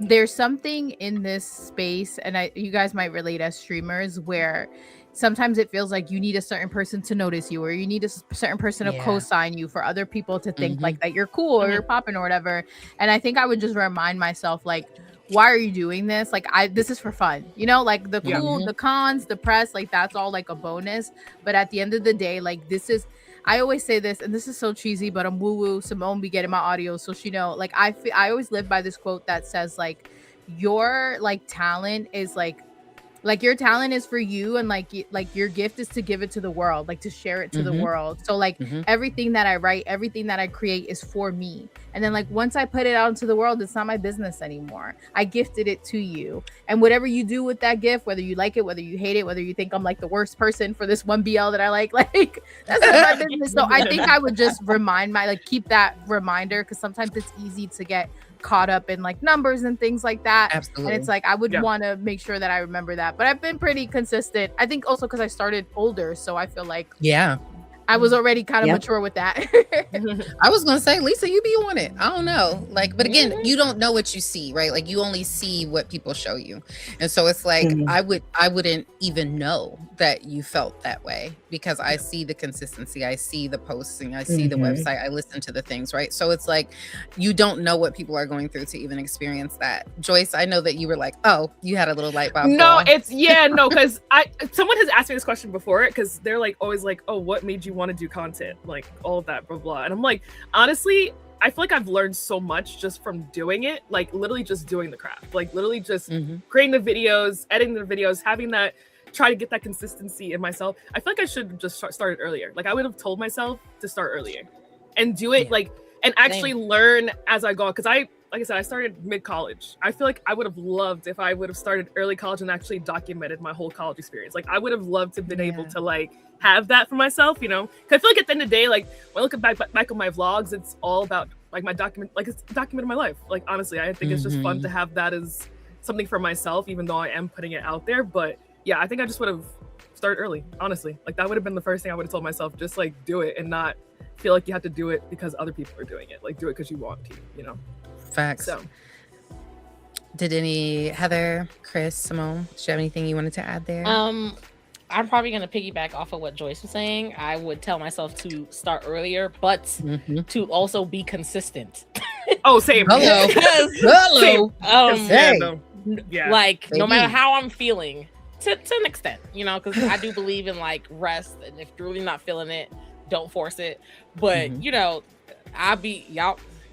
there's something in this space, and you guys might relate as streamers, where sometimes it feels like you need a certain person to notice you, or you need a certain person to co-sign you for other people to think like that you're cool or you're popping or whatever. And I think I would just remind myself like, why are you doing this? Like, this is for fun, you know, like the cool, the cons, the press, like that's all like a bonus. But at the end of the day, like this is, I always say this, and this is so cheesy, but I'm woo woo. Simone be getting my audio, so she know. Like I always live by this quote that says like, your like talent is like your talent is for you, and like your gift is to give it to the world, like to share it to the world. So like everything that I write, everything that I create is for me. And then like once I put it out into the world, it's not my business anymore. I gifted it to you, and whatever you do with that gift, whether you like it, whether you hate it, whether you think I'm like the worst person for this one BL that I like that's not my business. So I think I would just keep that reminder, because sometimes it's easy to get caught up in like numbers and things like that. Absolutely. And it's like I would want to make sure that I remember that. But I've been pretty consistent. I think also because I started older, so I feel like I was already kind of mature with that. I was gonna say, Lisa, you be on it. I don't know. Like, but again, you don't know what you see, right? Like you only see what people show you. And so it's like I wouldn't even know that you felt that way, because I see the consistency, I see the posting, I see the website, I listen to the things, right? So it's like you don't know what people are going through to even experience that. Joyce, I know that you were like, oh, you had a little light bulb. No, because someone has asked me this question before, because they're like always like, oh, what made you want to do content, like all of that blah blah. And I'm like, honestly, I feel like I've learned so much just from doing it, like literally just doing the craft, like literally just creating the videos, editing the videos, having that, try to get that consistency in myself. I feel like I should have just started earlier. Like I would have told myself to start earlier and do it like, and actually learn as I go, because like I said, I started mid-college. I feel like I would have loved if I would have started early college and actually documented my whole college experience. Like I would have loved to have been able to like have that for myself, you know? Because I feel like at the end of the day, like when I look back on my vlogs, it's all about like my it's documenting my life. Like honestly, I think it's just fun to have that as something for myself, even though I am putting it out there. But yeah, I think I just would have started early, honestly. Like that would have been the first thing I would have told myself, just like do it and not feel like you have to do it because other people are doing it. Like do it because you want to, you know? Facts. So did Heather, Chris, Simone, do you have anything you wanted to add there? I'm probably going to piggyback off of what Joyce was saying. I would tell myself to start earlier, but to also be consistent. Oh, same. Hello. Like no matter how I'm feeling, to an extent, you know, because I do believe in like rest, and if you're really not feeling it, don't force it. But you know,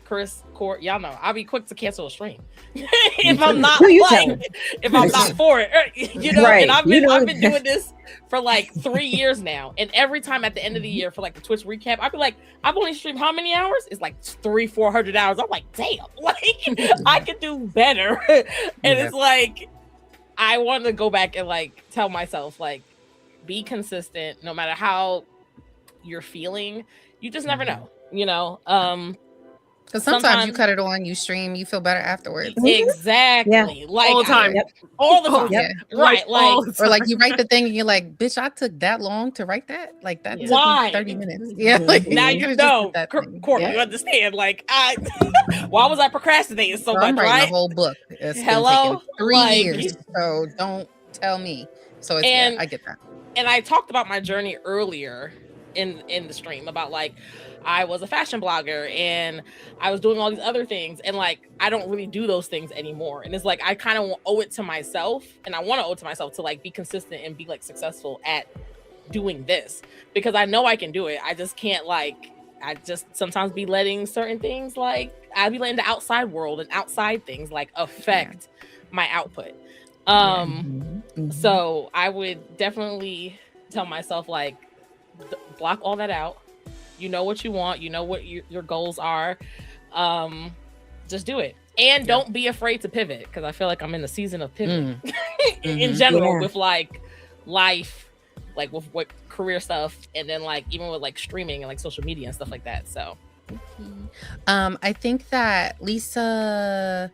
Chris, Court, y'all know I'll be quick to cancel a stream if I'm not if I'm not for it, you know. And I've been doing this for like 3 years now, and every time at the end of the year for like the Twitch recap, I'd be like, I've only streamed how many hours? It's like 300-400 hours. I'm like, damn, like I could do better. And it's like I want to go back and like tell myself like, be consistent no matter how you're feeling. You just never know, you know. Because sometimes you cut it on, you stream, you feel better afterwards. Exactly. Like all the time. All the time. Right. Or like you write the thing and you're like, bitch, I took that long to write that. Like that took me 30 minutes. Yeah. Like, now you know, Court, you understand. Like why was I procrastinating so much? I'm writing right? a whole book. It's been taking 3 years. So don't tell me. So it's I get that. And I talked about my journey earlier in the stream about like I was a fashion blogger and I was doing all these other things, and like I don't really do those things anymore. And it's like I kind of owe it to myself, and I want to owe it to myself to like be consistent and be like successful at doing this, because I know I can do it. I just can't I just sometimes be letting certain things like I'd be letting the outside world and outside things like affect my output. So I would definitely tell myself like block all that out. You know what you want. You know what your goals are. Just do it. And don't be afraid to pivot, because I feel like I'm in the season of pivot in general with like life, like with what career stuff, and then like even with like streaming and like social media and stuff like that. So I think that Lisa,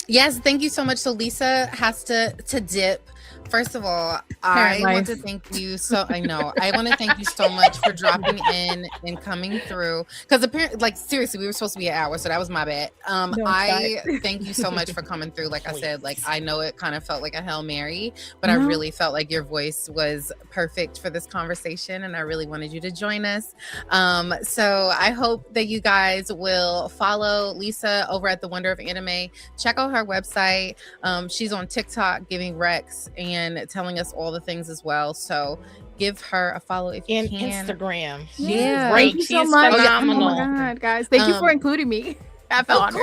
yes, thank you so much. So Lisa has to dip. First of all, I want to thank you. So I know I want to thank you so much for dropping in and coming through. Because apparently, like seriously, we were supposed to be an hour, so that was my bad. I thank you so much for coming through. Like I said, like I know it kind of felt like a Hail Mary, but I really felt like your voice was perfect for this conversation, and I really wanted you to join us. So I hope that you guys will follow Lisa over at The Wonder of Anime. Check out her website. She's on TikTok giving recs and telling us all the things as well. So give her a follow if you can. Instagram. Yeah. Thank you so much. Phenomenal. Oh my God, guys. Thank you for including me. I felt honored.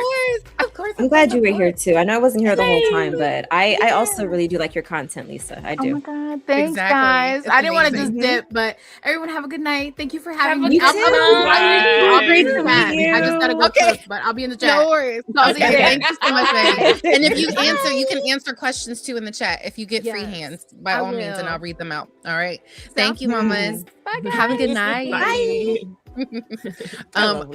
Of course. I'm glad you were here too. I know I wasn't here the whole time, but I also really do like your content, Lisa. I do. Oh my God. Thanks, Exactly. guys. It's I didn't want to amazing. just dip, but everyone have a good night. Thank you for having You me. too. I'll be in the Nice to meet chat. I just gotta go Okay. cook, but I'll be in the chat. No worries. I'll Okay, see you. thank you so much, baby. And if you answer, you can answer questions too in the chat. If you get free Yes, hands, by I all means, and will. I'll read them out. All right. Sounds Thank you, mamas. Bye, guys. Have a good night. Bye.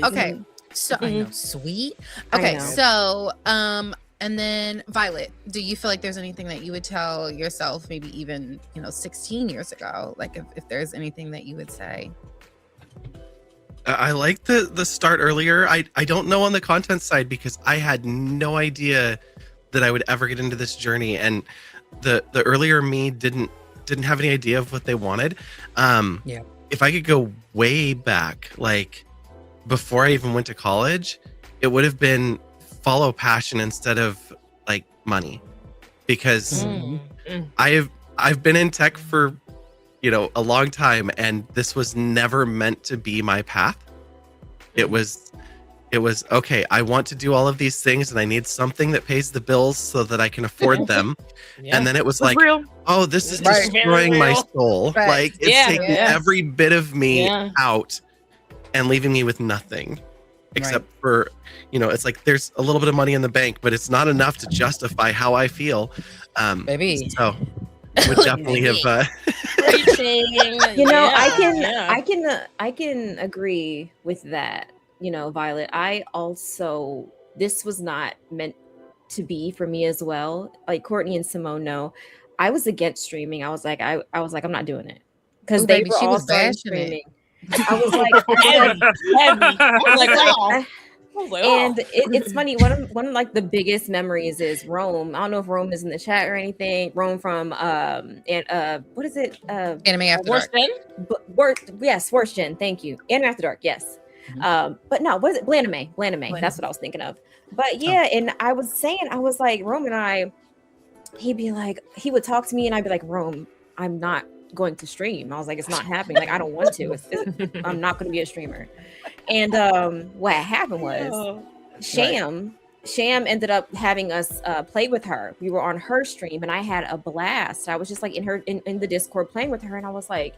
Okay. So I know, sweet. I Okay, know. so and then Violet, do you feel like there's anything that you would tell yourself, maybe even 16 years ago? Like if there's anything that you would say? I like the start earlier. I don't know on the content side, because I had no idea that I would ever get into this journey, and the earlier me didn't have any idea of what they wanted. If I could go way back, like before I even went to college, it would have been follow passion instead of like money, because I've been in tech for a long time, and this was never meant to be my path. It was okay, I want to do all of these things, and I need something that pays the bills so that I can afford them. And then it was like, real. oh, this is Right. destroying my Real. soul. Right. Like it's Yeah. taking Yeah. every bit of me Yeah. out and leaving me with nothing, except for it's like there's a little bit of money in the bank, but it's not enough to justify how I feel. Baby. So would definitely have Preaching. I can agree with that. Violet, this was not meant to be for me as well. Like Courtney and Simone know, I was against streaming. I was like, I'm not doing it, because Ooh, they baby, were she all was starting bashing it. streaming. I was like, Heavy. I was like, wow. and it's funny. One of like the biggest memories is Rome. I don't know if Rome is in the chat or anything. Rome from and what is it? Anime After Worse Dark. than? Yes, Worst Gen. Thank you. Anime After Dark. Yes. But no, what is it? Blanime. That's what I was thinking of. But yeah, and I was like, Rome and he would talk to me, and I'd be like, Rome, I'm not going to stream. I was like, it's not happening. Like, I don't want to. I'm not going to be a streamer. And what happened was Sham ended up having us play with her. We were on her stream, and I had a blast. I was just like in the Discord playing with her, and I was like,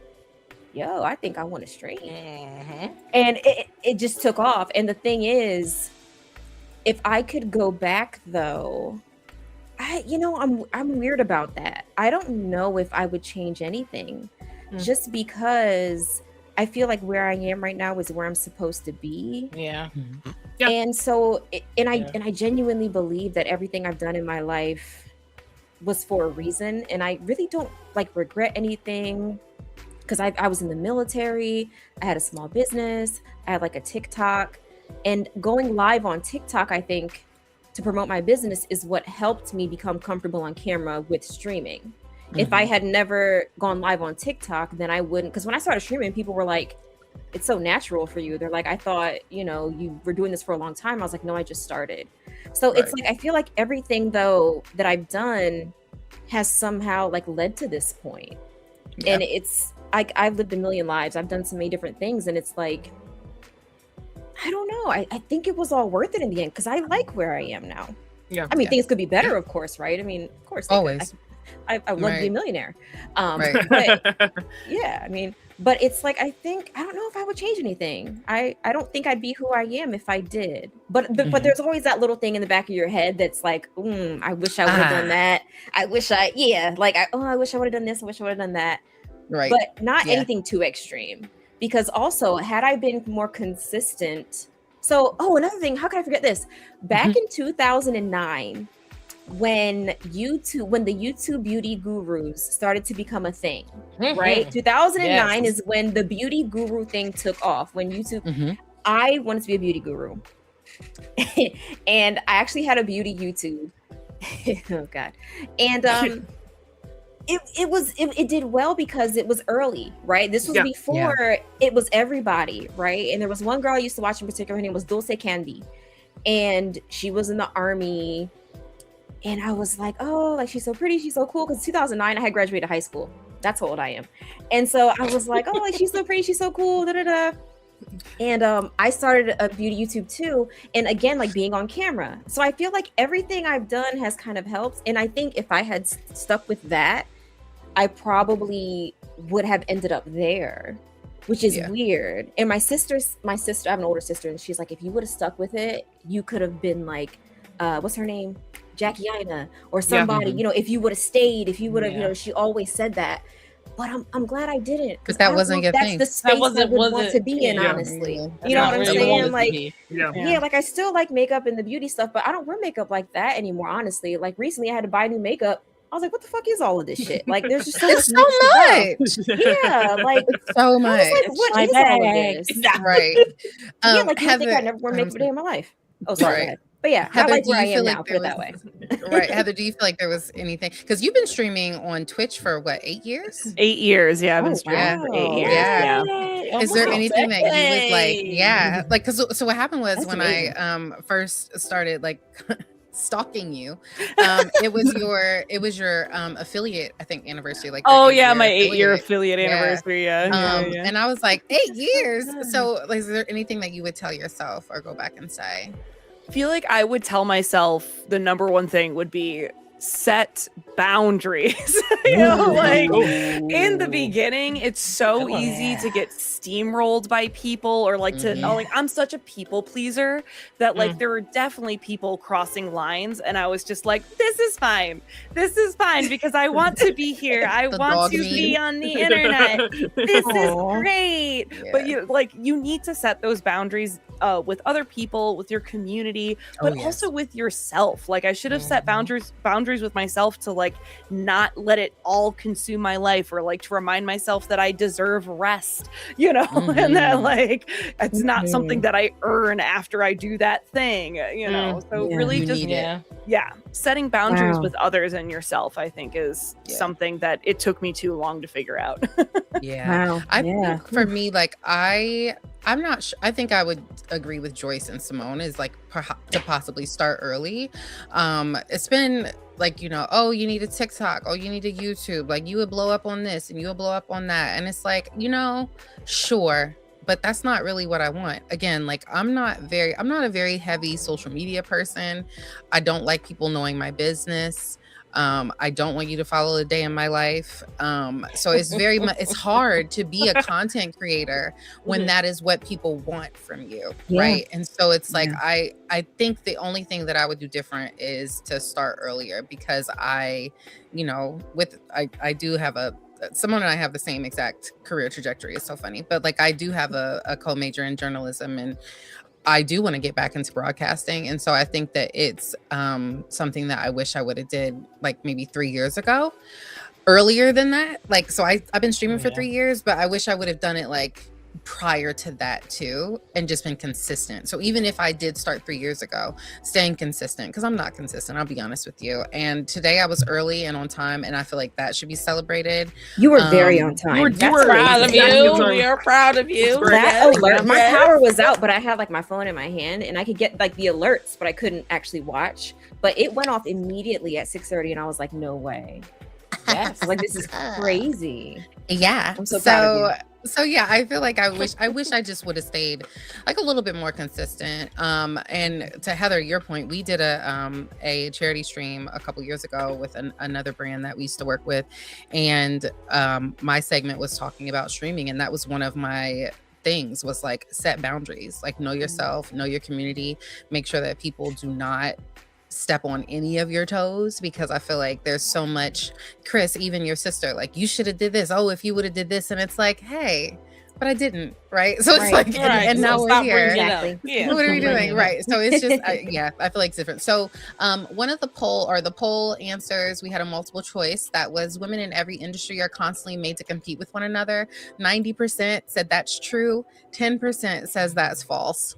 yo, I think I want to stream. And it just took off. And the thing is, if I could go back though, I'm weird about that. I don't know if I would change anything, just because I feel like where I am right now is where I'm supposed to be. Yeah. Yeah. And so, I genuinely believe that everything I've done in my life was for a reason, and I really don't like regret anything, because I was in the military, I had a small business, I had like a TikTok, and going live on TikTok, I think, to promote my business is what helped me become comfortable on camera with streaming. If I had never gone live on TikTok, then I wouldn't, because when I started streaming, people were like, it's so natural for you. They're like, I thought, you were doing this for a long time. I was like, no, I just started. So it's like, I feel like everything though that I've done has somehow like led to this point. And it's like, I've lived a million lives. I've done so many different things. And it's like, I don't know. I think it was all worth it in the end, because I like where I am now. Yeah. I mean, things could be better, of course, right? I mean, of course. Always. I would love to be a Right. millionaire. Right. But yeah, I mean, but it's like I don't know if I would change anything. I don't think I'd be who I am if I did. But Mhm. there's always that little thing in the back of your head that's like, I wish I would have done Ah. that. I wish I wish I would have done this. I wish I would have done that. Right. But not Yeah. anything too extreme. Because also, had I been more consistent. So, another thing, how can I forget this? Back in 2009, when the YouTube beauty gurus started to become a thing, right? 2009 Yes. is when the beauty guru thing took off. When YouTube, Mhm. I wanted to be a beauty guru. And I actually had a beauty YouTube. Oh God. And it did well because it was early, right? This was Yeah. before it was everybody, right? And there was one girl I used to watch in particular, her name was Dulce Candy. And she was in the army. And I was like, oh, like she's so pretty, she's so cool. Because 2009, I had graduated high school. That's how old I am. And so I was like, oh, like she's so pretty, she's so cool, da da da. And I started a beauty YouTube too. And again, like being on camera. So I feel like everything I've done has kind of helped. And I think if I had stuck with that, I probably would have ended up there, which is Yeah. weird. And my sister, I have an older sister, and she's like, if you would have stuck with it, you could have been like, what's her name? Jackie Ina or somebody, Mhm. you know, if you would have stayed, if you would have, Yeah. you know, she always said that. But I'm glad I didn't. But that I don't wasn't know your if that's thing. the space I wasn't- would want wasn't- to be in, yeah. honestly. Yeah. You know what I'm That's Really what saying? wanted to Like, be. Yeah. yeah, like I still like makeup and the beauty stuff, but I don't wear makeup like that anymore, honestly. Like recently I had to buy new makeup. I was like, what the fuck is all of this shit? Like there's just so It's much so mixed it up. Yeah, like So I was much. like, what my is all of bag. this? Exactly. Right. Yeah, like you would think Heather- I never wore makeup a day in my life. Oh, sorry. Right. Go ahead. But yeah, Heather, not like do where I you feel am like now, put there it that way. Right. Heather, do you feel like there was anything? Because you've been streaming on Twitch for what, 8 years? 8 years. Yeah, I've been Oh, streaming for 8 wow. years. Yeah. Yeah. Is there Almost anything that you would like? decade. Yeah, like because so what happened was That's when amazing. I first started like stalking you, it was your affiliate, I think, anniversary. Like your Oh yeah, 8-year my 8-year affiliate. affiliate Yeah. anniversary. Yeah. And I was like 8 years. So like, is there anything that you would tell yourself or go back and say? I feel like I would tell myself the number one thing would be set boundaries. You know, like in the beginning, it's so Oh, easy yeah. to get steamrolled by people or like to Mhm. like I'm such a people pleaser that like Mm. there were definitely people crossing lines, and I was just like, this is fine because I want to be here. I The want dog to meme. be on the internet. This is Aw. great. But Yeah. you need to set those boundaries with other people, with your community, Oh, but yes. also with yourself. Like I should have set boundaries with myself to like not let it all consume my life, or like to remind myself that I deserve rest, you know, and that Mhm. like it's not something that I earn after I do that thing, you know. So Yeah. really You just need it. Yeah. setting boundaries Wow. with others and yourself, I think is Yeah. something that it took me too long to figure out. Yeah. Wow. I yeah. think for me, like I'm not sure. I think I would agree with Joyce and Simone is like to possibly start early. It's been like, you know, oh, you need a TikTok, oh, you need a YouTube, like you would blow up on this and you would blow up on that. And it's like, you know, sure, but that's not really what I want. Again, like I'm not a very heavy social media person. I don't like people knowing my business. I don't want you to follow a day in my life. So it's very much, it's hard to be a content creator when Mhm. that is what people want from you. Yeah. Right. And so it's like, Yeah. I think the only thing that I would do different is to start earlier because I do have Simone and I have the same exact career trajectory. It's so funny, but like I do have a co-major in journalism, and I do want to get back into broadcasting. And so I think that it's something that I wish I would have did like maybe 3 years ago, earlier than that. Like, so I've been streaming for Yeah. 3 years, but I wish I would have done it like prior to that too, and just been consistent. So even if I did start 3 years ago, staying consistent, because I'm not consistent, I'll be honest with you. And today I was early and on time, and I feel like that should be celebrated. You were very Um, on time. you were That's Proud of amazing. you. We are proud of you. That Yes, alert, my yes. power was out, but I had like my phone in my hand and I could get like the alerts, but I couldn't actually watch. But it went off immediately at 6:30, and I was like, no way. Yes. I was like, this is crazy. Yeah. I'm so proud of So yeah, I feel like I wish I just would have stayed like a little bit more consistent. And to Heather, your point, we did a charity stream a couple years ago with another brand that we used to work with, and my segment was talking about streaming, and that was one of my things was like set boundaries, like know yourself, know your community, make sure that people do not step on any of your toes, because I feel like there's so much, Chris, even your sister, like you should have did this, oh if you would have did this, and it's like, hey, but I didn't, right? So it's like, and now So we're stop here. bringing it up. Exactly. Yeah. What are we Bring doing? it up. Right. So it's just, yeah, I feel like it's different. So one of the poll answers, we had a multiple choice that was women in every industry are constantly made to compete with one another. 90% said that's true. 10% says that's false.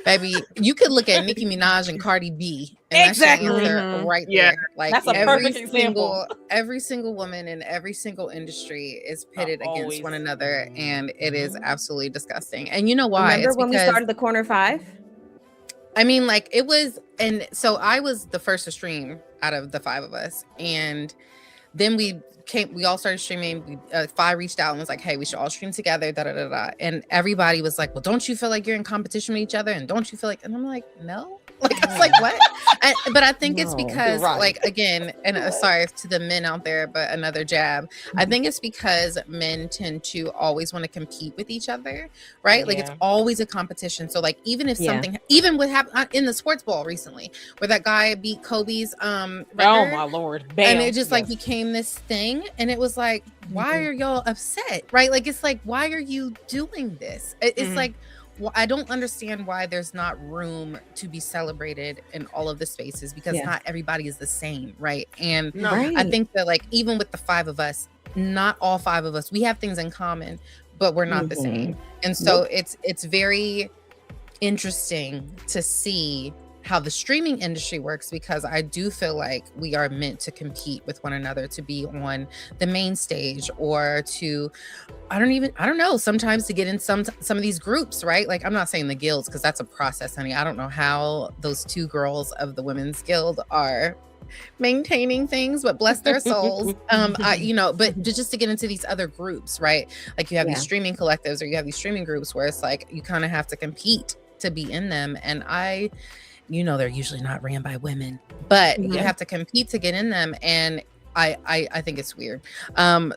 Baby, you could look at Nicki Minaj and Cardi B, and Exactly. that's your answer right Yeah. there. Like That's a perfect example. every single woman in every single industry is pitted against Always. one another, and it is absolutely disgusting. And you know why? Remember It's when we because, started the Corner 5? I mean, like it was, and so I was the first to stream out of the 5 of us, and then we all started streaming. Fi reached out and was like, hey, we should all stream together, da da da da. And everybody was like, well, don't you feel like you're in competition with each other? And don't you feel like, and I'm like, no. Like, I was like, what? But I think it's No, because, right. like, again, and sorry to the men out there, but another jab. I think it's because men tend to always want to compete with each other, right? Like, it's Yeah. always a competition. So, like, even if Yeah. something, even what happened in the sports ball recently, where that guy beat Kobe's record, Oh my lord. Bam. and it just like became this thing, and it was like, why are y'all upset, right? Like, it's like, why are you doing this? It's Mhm. like, I don't understand why there's not room to be celebrated in all of the spaces, because Yeah. not everybody is the same, right? And No. Right. I think that, like, even with the 5 of us, not all 5 of us, we have things in common, but we're not the same. And so it's very interesting to see how the streaming industry works, because I do feel like we are meant to compete with one another, to be on the main stage, or to, I don't know, sometimes to get in some of these groups, right? Like, I'm not saying the guilds, because that's a process, honey. I don't know how those 2 girls of the women's guild are maintaining things, but bless their souls. But just to get into these other groups, right? Like, you have these streaming collectives, or you have these streaming groups where it's like you kind of have to compete to be in them. And they're usually not ran by women, but you have to compete to get in them. And I think it's weird.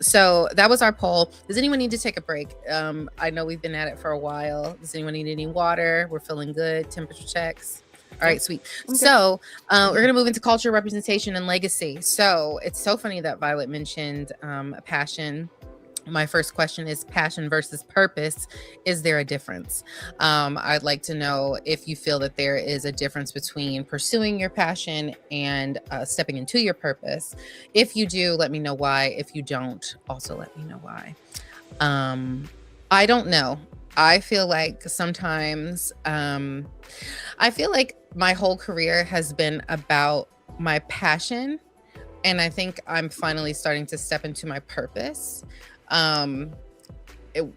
So that was our poll. Does anyone need to take a break? I know we've been at it for a while. Does anyone need any water? We're feeling good. Temperature checks. All right, sweet. Okay. So we're going to move into culture, representation, and legacy. So it's so funny that Violet mentioned passion. My first question is passion versus purpose. Is there a difference? I'd like to know if you feel that there is a difference between pursuing your passion and stepping into your purpose. If you do, let me know why. If you don't, also let me know why. I don't know. I feel like sometimes, I feel like my whole career has been about my passion. And I think I'm finally starting to step into my purpose.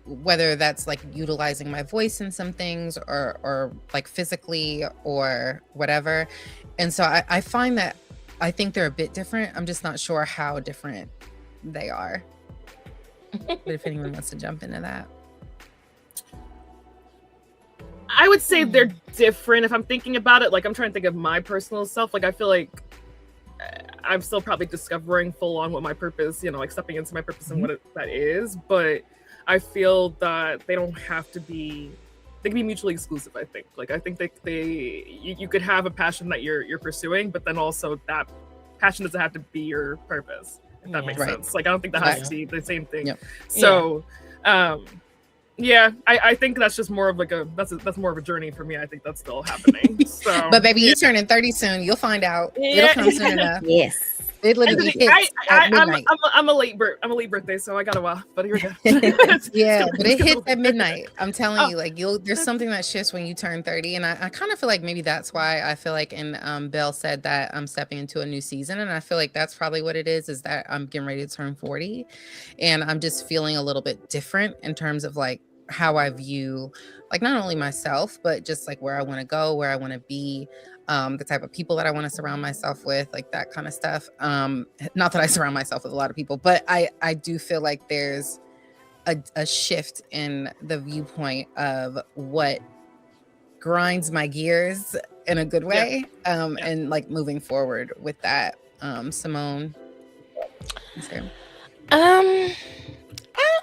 Whether that's like utilizing my voice in some things, or like physically or whatever. And so I find that I think they're a bit different. I'm just not sure how different they are. But if anyone wants to jump into that. I would say they're different. If I'm thinking about it, like, I'm trying to think of my personal self. Like, I feel like I'm still probably discovering full on what my purpose, like stepping into my purpose and what that is. But I feel that they don't have to be, they can be mutually exclusive, I think. Like, I think you could have a passion that you're pursuing, but then also that passion doesn't have to be your purpose, if that makes sense. Like, I don't think that has to be the same thing. So, I think that's just more of like that's more of a journey for me. I think that's still happening. So, but baby, you're turning 30 soon. You'll find out. It'll come soon enough. Yes. It literally hits at midnight. I'm a late birthday, so I got a while. But here we go. But it hits at midnight. I'm telling you, like, there's something that shifts when you turn 30, and I kind of feel like maybe that's why I feel like, and Belle said that I'm stepping into a new season, and I feel like that's probably what it is that I'm getting ready to turn 40, and I'm just feeling a little bit different in terms of like how I view, like, not only myself, but just like where I want to go, where I want to be. The type of people that I want to surround myself with, like that kind of stuff. Not that I surround myself with a lot of people, but I do feel like there's a shift in the viewpoint of what grinds my gears in a good way, and like moving forward with that. Simone. I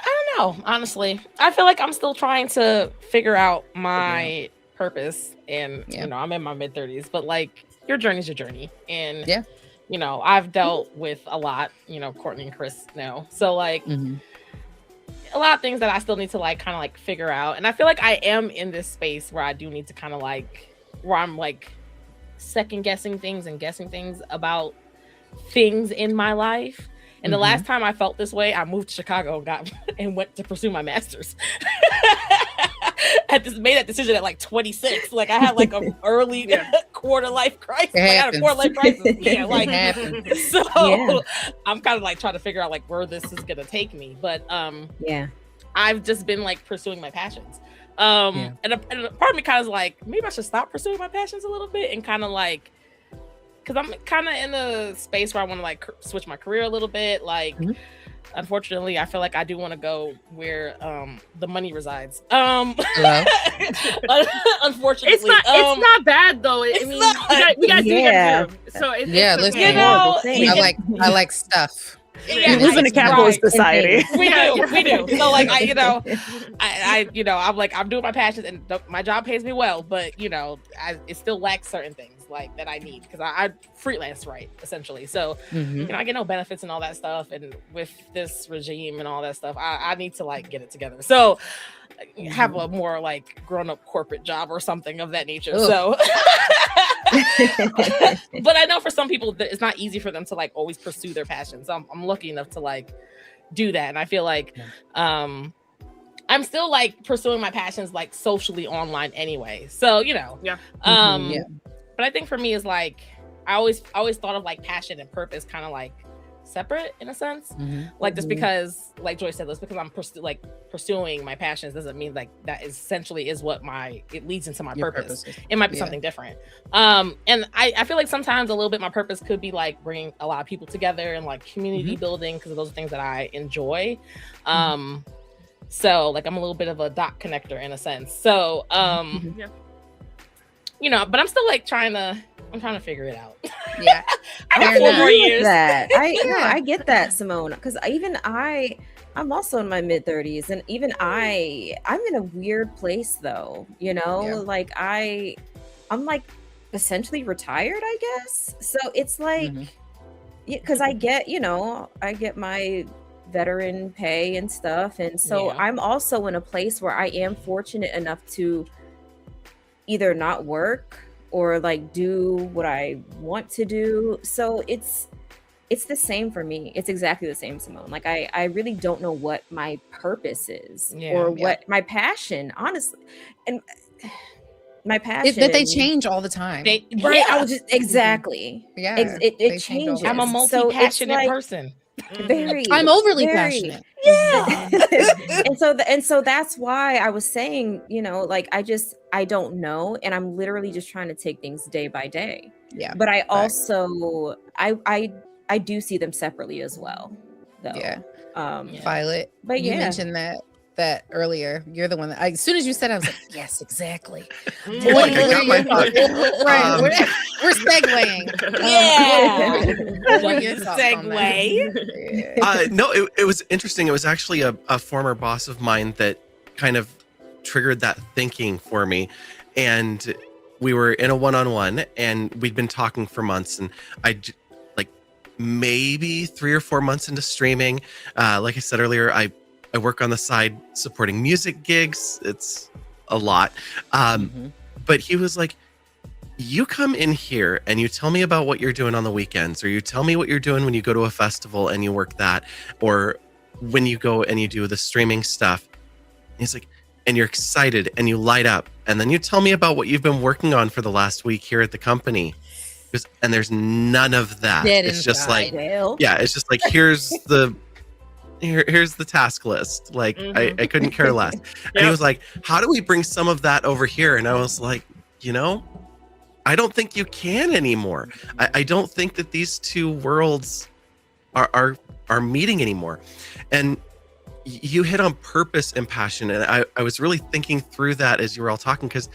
don't know, honestly. I feel like I'm still trying to figure out my purpose, and you know, I'm in my mid-30s, but like your journey's your journey, and you know, I've dealt with a lot, you know, Courtney and Chris know, so like a lot of things that I still need to like kind of like figure out, and I feel like I am in this space where I do need to kind of like, where I'm like second guessing things and guessing things about things in my life. And the last time I felt this way, I moved to Chicago and went to pursue my master's. I just made that decision at like 26. Like I had like an early quarter life crisis. I had a quarter life crisis. Yeah, like so. I'm kind of like trying to figure out like where this is gonna take me. But I've just been like pursuing my passions. And a part of me kind of like, maybe I should stop pursuing my passions a little bit and kind of like, because I'm kind of in a space where I want to like switch my career a little bit. Like, unfortunately, I feel like I do want to go where the money resides. Unfortunately, it's not bad though. I mean, we gotta do it. So it's listen, you know, I like stuff. We live in a capitalist society. We do. So like I I'm like, I'm doing my passions and my job pays me well, but you know, it still lacks certain things like that I need, because I freelance, right, essentially. So you know, I get no benefits and all that stuff, and with this regime and all that stuff, I need to like get it together. So have a more like grown-up corporate job or something of that nature. So but I know for some people that it's not easy for them to like always pursue their passions. I'm lucky enough to like do that, and I feel like I'm still like pursuing my passions like socially online anyway. So you know, but I think for me is like I always thought of like passion and purpose kind of like separate in a sense. Like just because, like Joy said, just because I'm pursuing my passions doesn't mean like that essentially is what it leads into my purpose. It might be something different. And I feel like sometimes a little bit my purpose could be like bringing a lot of people together and like community building, because those are things that I enjoy. So like I'm a little bit of a dot connector in a sense. So you know, but I'm still like trying to figure it out. I have 4 more years. I get that, Simone, because even I'm also in my mid-30s, and even I'm in a weird place though, you know, like I'm like essentially retired, I guess. So it's like, because I get my veteran pay and stuff, and so I'm also in a place where I am fortunate enough to either not work or like do what I want to do. So it's the same for me. It's exactly the same, Simone. Like I really don't know what my purpose is or what my passion, honestly. And my passion that they change all the time. I was just it changes. I'm a multi-passionate person. I'm overly passionate. And so that's why I was saying, you know, like I don't know, and I'm literally just trying to take things day by day. But I also I do see them separately as well, though. Violet, but you mentioned that earlier. You're the one that as soon as you said it, I was like, yes, exactly. Like I got my thought. Right. We're segueing. Segue. No, it was interesting. It was actually a former boss of mine that kind of triggered that thinking for me. And we were in a one-on-one, and we'd been talking for months, and like maybe 3 or 4 months into streaming. Like I said earlier, I work on the side supporting music gigs. It's a lot. But he was like, you come in here and you tell me about what you're doing on the weekends, or you tell me what you're doing when you go to a festival and you work that, or when you go and you do the streaming stuff. He's like, and you're excited and you light up. And then you tell me about what you've been working on for the last week here at the company. And there's none of that. It's just like, it's just like, here's the task list. Like I couldn't care less. And he was like, how do we bring some of that over here? And I was like, you know, I don't think you can anymore. I don't think that these two worlds are meeting anymore. And you hit on purpose and passion, and I was really thinking through that as you were all talking, because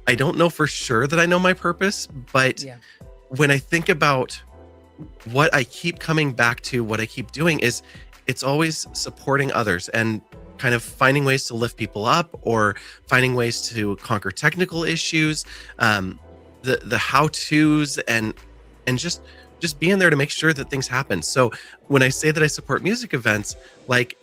I don't know for sure that I know my purpose, but Yeah. when I think about what I keep coming back to, what I keep doing is it's always supporting others and kind of finding ways to lift people up or finding ways to conquer technical issues, the how-tos and just being there to make sure that things happen. So when I say that I support music events, like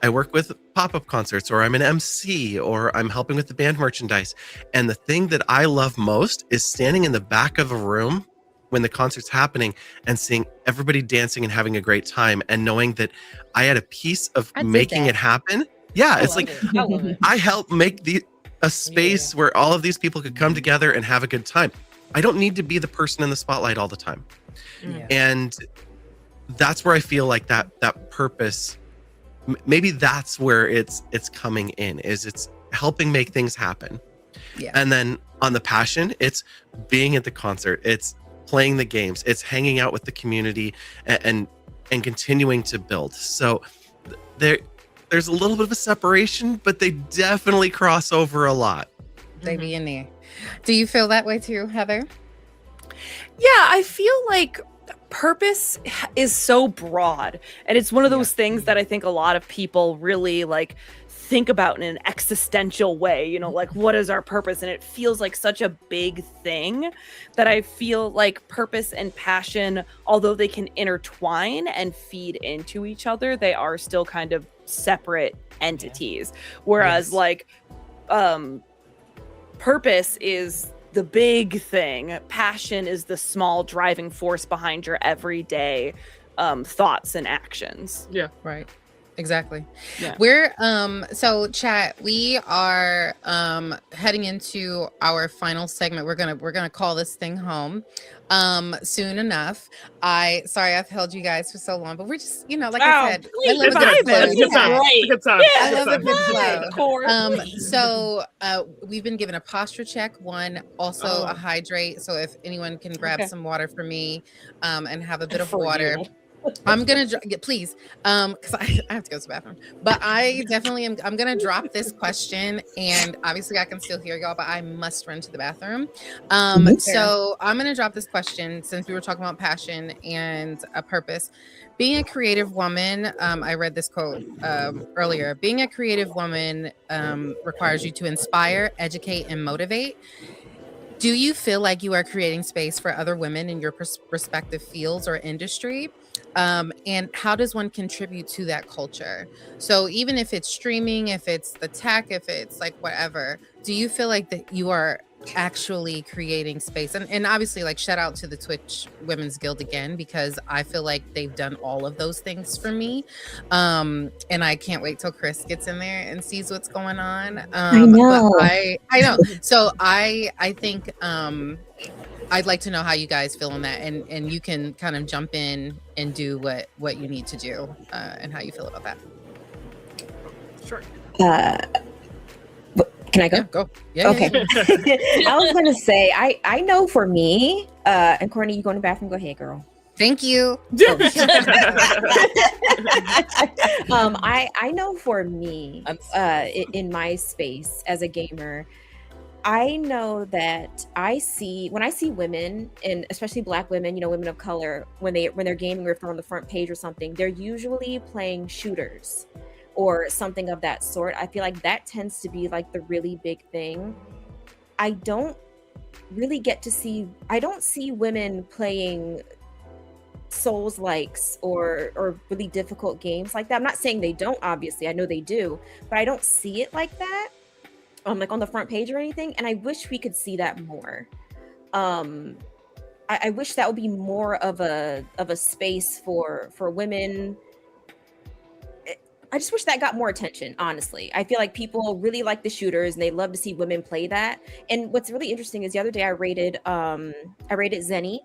I work with pop-up concerts, or I'm an MC, or I'm helping with the band merchandise. And the thing that I love most is standing in the back of a room when the concert's happening and seeing everybody dancing and having a great time and knowing that I had a piece of making it happen. Yeah, I it's love like it. I love it. I helped make a space where all of these people could come together and have a good time. I don't need to be the person in the spotlight all the time. Yeah. And that's where I feel like that purpose, maybe that's where it's coming in, is it's helping make things happen. Yeah. And then on the passion, it's being at the concert, it's playing the games, it's hanging out with the community and continuing to build. So there's a little bit of a separation, but they definitely cross over a lot. They be in there. Do you feel that way too, Heather? Yeah, I feel like purpose is so broad, and it's one of those things that I think a lot of people really like think about in an existential way, you know, like what is our purpose? And it feels like such a big thing that I feel like purpose and passion, although they can intertwine and feed into each other, they are still kind of separate entities. Whereas like purpose is the big thing, passion is the small driving force behind your everyday thoughts and actions. Yeah. Right. Exactly. Yeah. We're so chat, we are heading into our final segment. We're gonna call this thing home soon enough. Sorry I've held you guys for so long, but we're just, you know, like I said, I love It's a good flow. a good time. It's a good time. I love a good Right. flow. So we've been given a posture check, one, also a hydrate. So if anyone can grab some water for me and have a bit of water. I'm gonna please, because I have to go to the bathroom. But I definitely am. I'm gonna drop this question, and obviously I can still hear y'all, but I must run to the bathroom. So I'm gonna drop this question since we were talking about passion and a purpose. Being a creative woman, I read this quote earlier. Being a creative woman requires you to inspire, educate, and motivate. Do you feel like you are creating space for other women in your respective fields or industry? And how does one contribute to that culture? So even if it's streaming, if it's the tech, if it's like whatever, do you feel like that you are actually creating space? And obviously, like, shout out to the Twitch Women's Guild again, because I feel like they've done all of those things for me. And I can't wait till Chris gets in there and sees what's going on. I know. But I know. So I think I'd like to know how you guys feel on that, and you can kind of jump in and do what you need to do, and how you feel about that. Sure. Can I go? Yeah, go. Yeah. Okay. I was gonna say, I know for me, and Courtney, you go in the bathroom, go ahead, girl. Thank you. I know for me, in my space as a gamer, I know that when I see women, and especially Black women, you know, women of color, when they're gaming or if they're on the front page or something, they're usually playing shooters or something of that sort. I feel like that tends to be like the really big thing. I don't see women playing Souls-likes or really difficult games like that. I'm not saying they don't, obviously, I know they do, but I don't see it like that. Like on the front page or anything, and I wish we could see that more. I wish that would be more of a space for women. I just wish that got more attention, honestly. I feel like people really like the shooters and they love to see women play that. And what's really interesting is the other day I rated Zenny,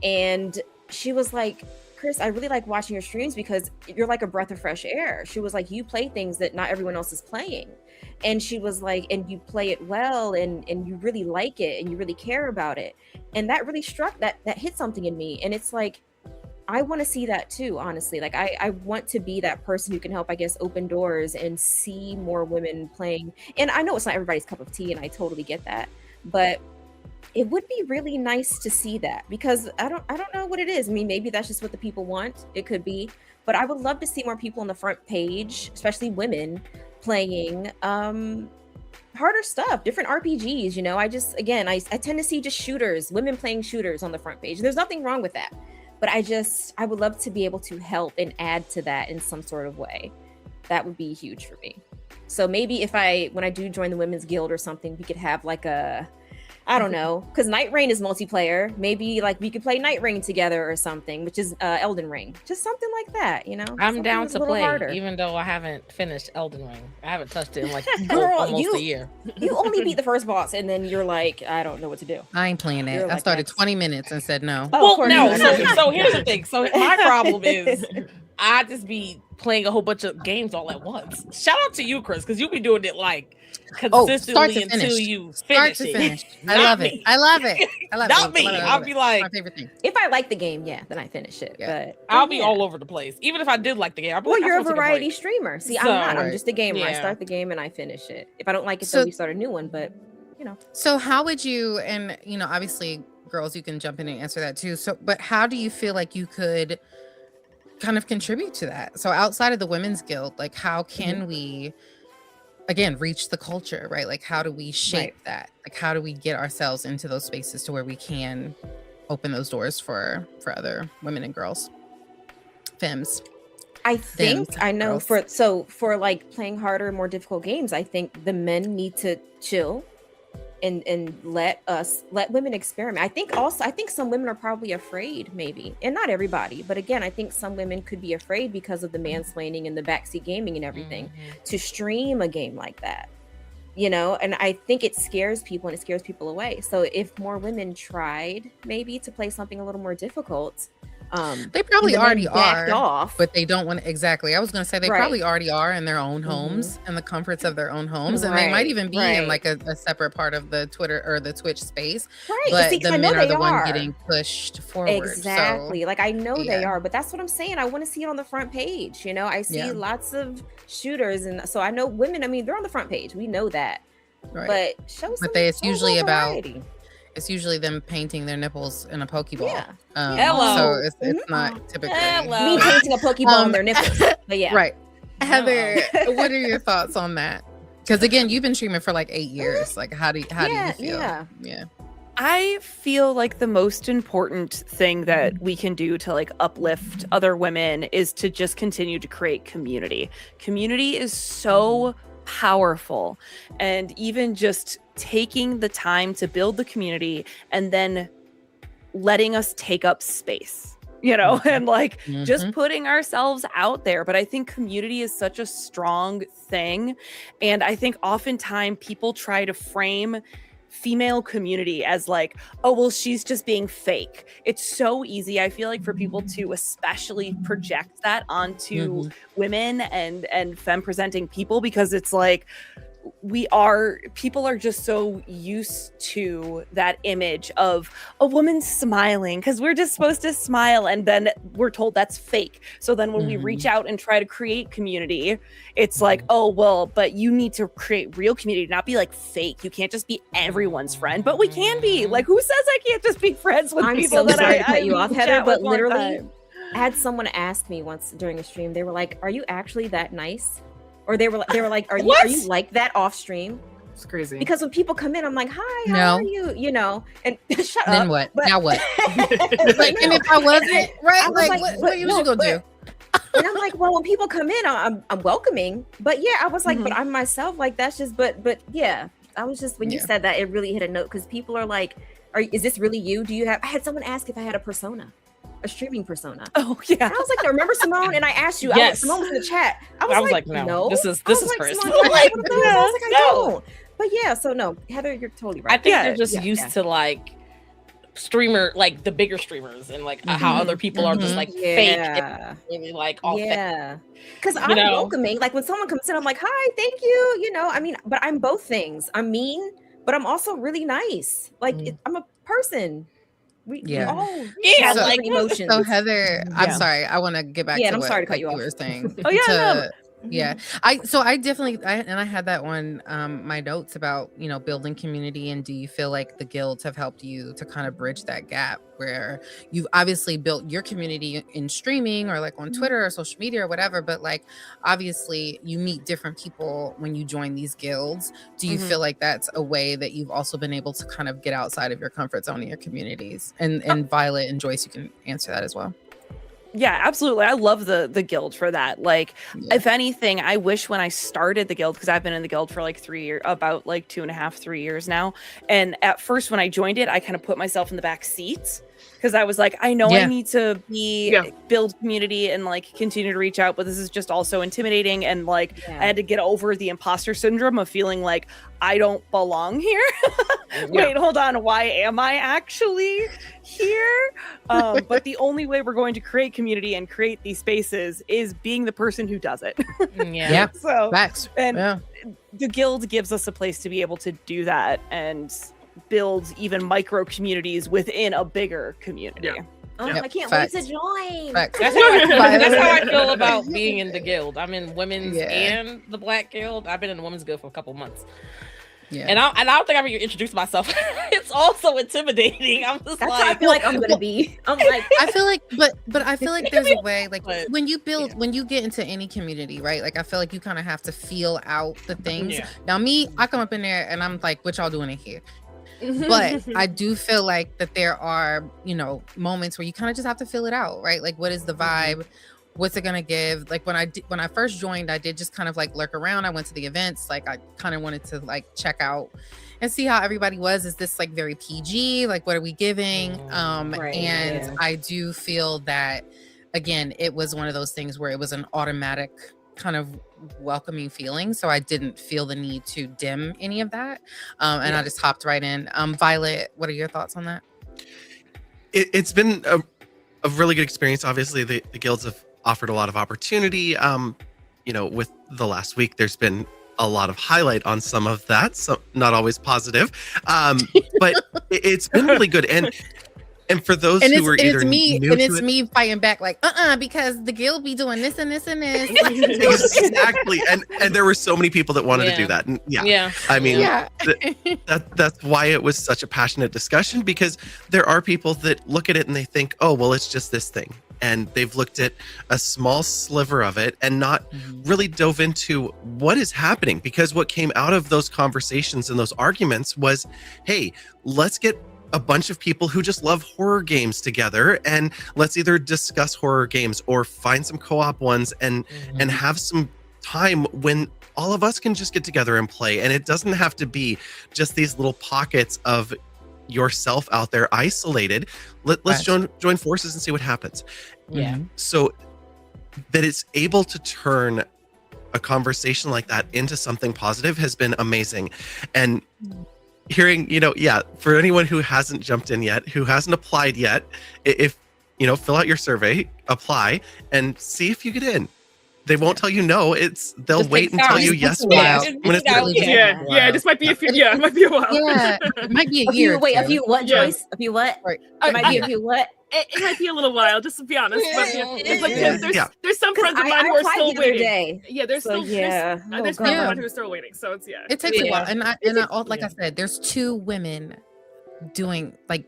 and she was like, Chris, I really like watching your streams because you're like a breath of fresh air. She was like, you play things that not everyone else is playing. And she was like, and you play it well, and you really like it, and you really care about it. And that really that hit something in me. And it's like, I want to see that too, honestly. Like I want to be that person who can help, I guess, open doors and see more women playing. And I know it's not everybody's cup of tea, and I totally get that, but it would be really nice to see that, because I don't know what it is. I mean, maybe that's just what the people want. It could be, but I would love to see more people on the front page, especially women, playing harder stuff, different RPGs. You know, I tend to see just shooters, women playing shooters on the front page. There's nothing wrong with that, but I would love to be able to help and add to that in some sort of way. That would be huge for me. So maybe when I do join the women's guild or something, we could have like I don't know, because Night Rain is multiplayer. Maybe like we could play Night Rain together or something, which is Elden Ring. Just something like that, you know? I'm down to play, harder. even though I haven't finished Elden Ring. I haven't touched it in like Girl, almost a year. You only beat the first boss, and then you're like, I don't know what to do. I ain't playing it. I started 20 minutes and said no. Oh, Well, no. So here's the thing. So my problem is I just be playing a whole bunch of games all at once. Shout out to you, Chris, because you be doing it like consistently until you finish it. I love it. I love it. Not me. I'll be like, my favorite thing. If I like the game, then I finish it. Yeah. But I'll be all over the place. Even if I did like the game, I'll be well, like, you're a variety streamer. See, I'm not. I'm Right. just a gamer. I Yeah. start the game and I finish it. If I don't like it, So- then we start a new one. But you know, So how would you, and you know, obviously girls, you can jump in and answer that too. So, but how do you feel like you could kind of contribute to that? So outside of the Women's Guild, like how can we, again, reach the culture, right? Like how do we shape that? Like how do we get ourselves into those spaces to where we can open those doors for other women and girls, femmes? I think I know girls. for like playing harder, more difficult games, I think the men need to chill and let women experiment. I think some women are probably afraid, maybe, and not everybody, but again, I think some women could be afraid because of the mansplaining and the backseat gaming and everything to stream a game like that, you know. And I think it scares people and it scares people away. So if more women tried maybe to play something a little more difficult, they probably already are, off. but they don't want exactly. I was going to say they Right. probably already are in their own homes and the comforts of their own homes, and they might even be in like a separate part of the Twitter or the Twitch space. Right. But See, the I know men are they the one are. getting pushed forward. Exactly. So, like I know they yeah. are, but that's what I'm saying. I want to see it on the front page. You know, I see Yeah. lots of shooters, and so I know women. I mean, they're on the front page. We know that. right. But show some. It's show a usually little about variety. It's usually them painting their nipples in a Pokeball. Yeah. Hello. So it's not typically. Hello. Me painting a Pokeball on their nipples. But yeah. Right. Heather, what are your thoughts on that? Because again, you've been streaming for like 8 years. Like, how do you feel? Yeah. I feel like the most important thing that we can do to like uplift other women is to just continue to create community. Community is so powerful, and even just taking the time to build the community and then letting us take up space, you know, and like just putting ourselves out there. But I think community is such a strong thing, and I think oftentimes people try to frame female community as like, oh, well, she's just being fake. It's so easy, I feel like, for people to especially project that onto women and femme presenting people, because it's like people are just so used to that image of a woman smiling, because we're just supposed to smile, and then we're told that's fake. So then when we reach out and try to create community, it's like, oh, well, but you need to create real community, not be like fake. You can't just be everyone's friend, but we can be. Like, who says I can't just be friends with people so that sorry I to cut you off, Heather, chat but with all the literally time? I had someone ask me once during a stream. They were like, "Are you actually that nice?" Or they were like, "Are you like that off stream?" It's crazy. Because when people come in, I'm like, "Hi, how No. are you?" You know, and shut Then up. what? But- Now what? But Like, and no. if I wasn't, right? I was Like, like, what but usually no, gonna do? And I'm like, well, when people come in, I'm welcoming. But yeah, I was like, but I'm myself. Like, that's just, but yeah, I was just, when you Yeah. said that, it really hit a note, because people are like, is this really you? I had someone ask if I had a persona, a streaming persona. Oh yeah. And I was like, no, remember Simone? And I asked you, Yes. Simone was in the chat. I was like, no, no. this is I was Chris. Simone, you like one of those? I was like, I No. don't. But yeah, so no, Heather, you're totally right. I think Yeah, they're just used to like streamer, like the bigger streamers, and like how other people are just like fake, and really like all fake. Yeah, because I'm know? welcoming. Like when someone comes in, I'm like, "Hi, thank you." You know, I mean, but I'm both things. I'm mean, but I'm also really nice. Like I'm a person. Yeah. Oh, Yeah, So- like emotions. So Heather, I'm Yeah. sorry. I want to get back Yeah, to and I'm what sorry to cut like, you you off. were saying. Oh, yeah, no. Yeah. I definitely I had that one my notes about, building community, and do you feel like the guilds have helped you to kind of bridge that gap where you've obviously built your community in streaming or like on Twitter or social media or whatever, but like obviously you meet different people when you join these guilds. Do you feel like that's a way that you've also been able to kind of get outside of your comfort zone in your communities? And Violet and Joyce, you can answer that as well. Yeah, absolutely. I love the guild for that. Like, Yeah. if anything, I wish when I started the guild, because I've been in the guild for like 3 years, about like 2.5, 3 years now. And at first, when I joined it, I kind of put myself in the back seats because I was like, I know I need to build community and like continue to reach out, but this is just also intimidating. And like, I had to get over the imposter syndrome of feeling like I don't belong here. Wait, hold on. Why am I actually here? But the only way we're going to create community and create these spaces is being the person who does it. Yeah. So, Facts. and Yeah. the guild gives us a place to be able to do that and build even micro communities within a bigger community. Yeah. Oh, Yep. I can't Facts. wait to join. Facts. That's how I feel about being in the guild. I'm in women's Yeah. and the black guild. I've been in the women's guild for a couple months. Yeah. And I don't think I've even introduced myself. It's also intimidating. I'm just That's like, how I feel like I'm gonna be. I'm like, I feel like, but I feel like there's a way, like But- when you get into any community, right? Like I feel like you kind of have to feel out the things. Yeah. Now, me, I come up in there and I'm like, what y'all doing in here? But I do feel like that there are, moments where you kind of just have to feel it out, right? Like, what is the vibe? What's it gonna give? Like when I first joined, I did just kind of like lurk around. I went to the events, like I kind of wanted to like check out and see how everybody was. Is this like very PG? Like what are we giving? Right, And yeah. I do feel that again, it was one of those things where it was an automatic kind of welcoming feeling. So I didn't feel the need to dim any of that. And I just hopped right in. Violet, what are your thoughts on that? It's been a really good experience. Obviously, the guilds have offered a lot of opportunity. With the last week, there's been a lot of highlight on some of that, so not always positive. But it's been really good. And for those who were either new to it, me fighting back like, because the guild be doing this and this and this. exactly. And there were so many people that wanted to do that. And yeah. I mean, Yeah. that's why it was such a passionate discussion, because there are people that look at it and they think, oh, well, it's just this thing. And they've looked at a small sliver of it and not really dove into what is happening. Because what came out of those conversations and those arguments was, hey, let's get a bunch of people who just love horror games together, and let's either discuss horror games or find some co-op ones and have some time when all of us can just get together and play. And it doesn't have to be just these little pockets of yourself out there isolated. Let's join forces and see what happens. Yeah. So that it's able to turn a conversation like that into something positive has been amazing. And hearing, for anyone who hasn't jumped in yet, who hasn't applied yet, if fill out your survey, apply, and see if you get in. They won't tell you no. They'll Just wait take and tell time. you yes Wow. when it's Yeah. Yeah, this might be it might be a while. Yeah, it might be a a year. few, wait, a too. few what, Yeah. Joyce? A few what? Right. It might be a few what? It might be a little while, just to be honest. But it's like Yeah. there's some friends of mine who are applied still the other waiting. day. Yeah, there's So, still yeah. there's Oh, friends of God. mine who are still waiting. So it's It takes a Yeah. while, and like I said, there's two women doing like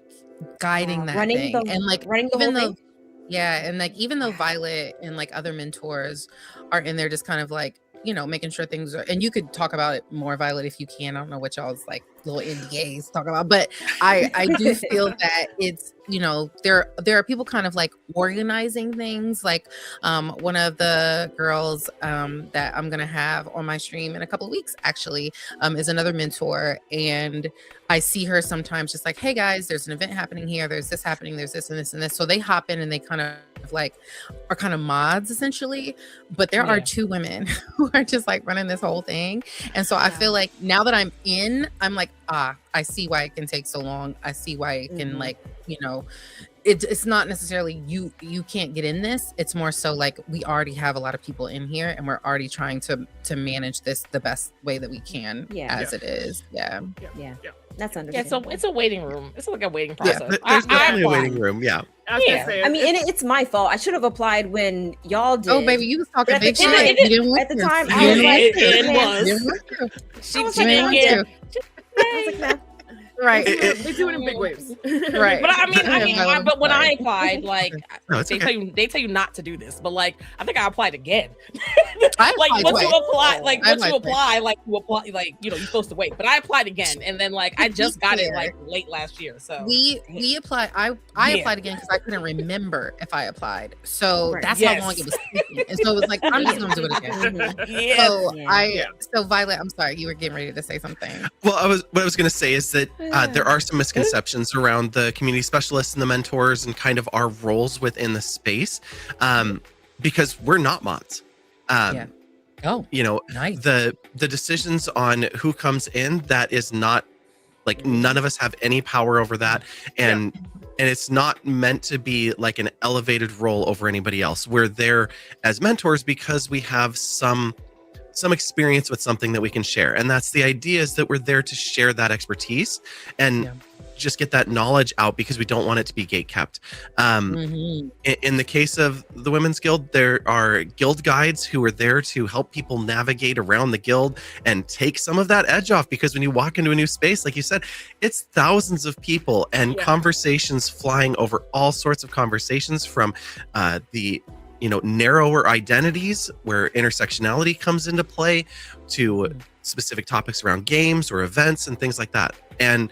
guiding that running thing, the- and like running the even whole though, thing? yeah, and like even though Violet and like other mentors are in there, just kind of like making sure things are, and you could talk about it more, Violet, if you can. I don't know what y'all's like little NDAs talk about, but I do feel that it's there are people kind of like organizing things. Like one of the girls that I'm gonna have on my stream in a couple of weeks actually is another mentor, and I see her sometimes just like, hey guys, there's an event happening here, there's this happening, there's this and this and this. So they hop in and they kind of like are kind of mods essentially, but there are two women who are just like running this whole thing. And so I feel like now that I'm in, I'm like, I see why it can take so long. I see why it can like, it's not necessarily you can't get in this. It's more so like we already have a lot of people in here and we're already trying to manage this the best way that we can as it is. Yeah. That's Yeah, understandable. it's a waiting room. It's like a waiting Yeah, process. there's definitely a applied. waiting room. Yeah. I was gonna Yeah. say, I mean, and it's my fault. I should have applied when y'all did. Oh baby, you was talking But at big the shit. time- You didn't want at the to. time, You I was didn't like, want to. it You was. didn't want to. She I was You didn't like, want didn't to. I was like, no. Right. they do it in big waves. Right. But but when I Sorry. applied, like No, it's they okay. tell you not to do this, but like I think I applied again. I Like applied once you twice. apply, like I once you applied apply, you apply, like you're supposed to wait. But I applied again, and then like I To just be got it fair, like late last year. So we applied. I Yeah. applied again because I couldn't remember if I applied. So Right. that's Yes. how long it was taking. And so it was like, I'm just gonna do it again. yeah, So Yeah. so Violet, I'm sorry, you were getting ready to say something. Well, what I was going to say is that there are some misconceptions around the community specialists and the mentors and kind of our roles within the space, because we're not mods. Yeah. Oh, You know, nice. the decisions on who comes in, that is not like, none of us have any power over that, and it's not meant to be like an elevated role over anybody else. We're there as mentors because we have some experience with something that we can share, and that's the idea, is that we're there to share that expertise and just get that knowledge out, because we don't want it to be gatekept. Mhm. In the case of the Women's Guild, there are guild guides who are there to help people navigate around the guild and take some of that edge off, because when you walk into a new space, like you said, it's thousands of people and conversations flying over all sorts of conversations, from the narrower identities where intersectionality comes into play, to specific topics around games or events and things like that. And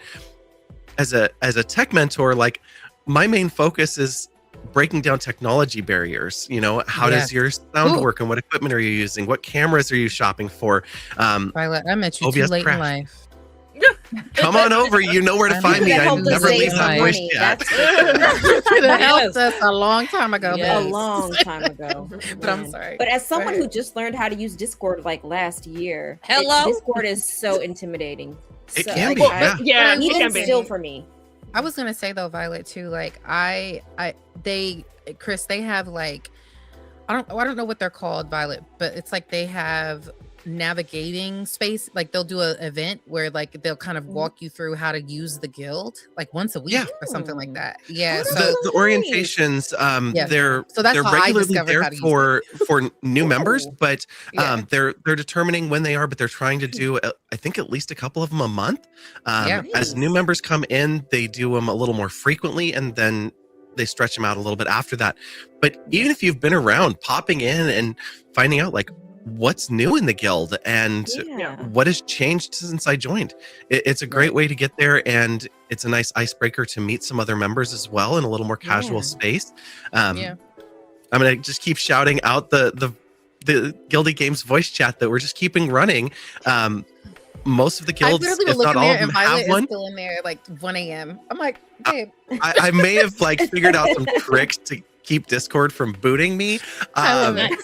as a tech mentor, like, my main focus is breaking down technology barriers. How does your sound Ooh. work, and what equipment are you using? What cameras are you shopping for? Violet, I met you OBS too late crash. in life. Come on over. You know where to I find know. me. That I helped us never save leave some that voice money. chat. That's Could have helped us a long time ago. Yes. a long time ago. But I'm Man. sorry. But as someone Go who ahead. just learned how to use Discord like last year, Hello? Discord is so intimidating. It So, can like, be, I- yeah. Yeah, But it even can be. still for me. I was gonna say though, Violet, too, like Chris, they have like I don't know what they're called, Violet, but it's like they have navigating space. Like they'll do an event where like they'll kind of walk you through how to use the guild like once a week Yeah. or something like that. Yeah. Oh, So The orientations, Yeah. they're So that's they're how I regularly discovered there how to use for new members, but yeah. they're determining when they are, but they're trying to do I think at least a couple of them a month. Yeah. As new members come in, they do them a little more frequently, and then they stretch them out a little bit after that. But even if you've been around, popping in and finding out like what's new in the guild and Yeah. what has changed since I joined, it's a great way to get there, and it's a nice icebreaker to meet some other members as well in a little more casual Yeah. space. Yeah. I'm gonna just keep shouting out the Guildy Games voice chat that we're just keeping running. Most of the I guilds, literally if will look not in all there of them, and Violet have is one. still in there like 1 a.m. I'm like, babe. I may have like figured out some tricks to keep Discord from booting me. I love it.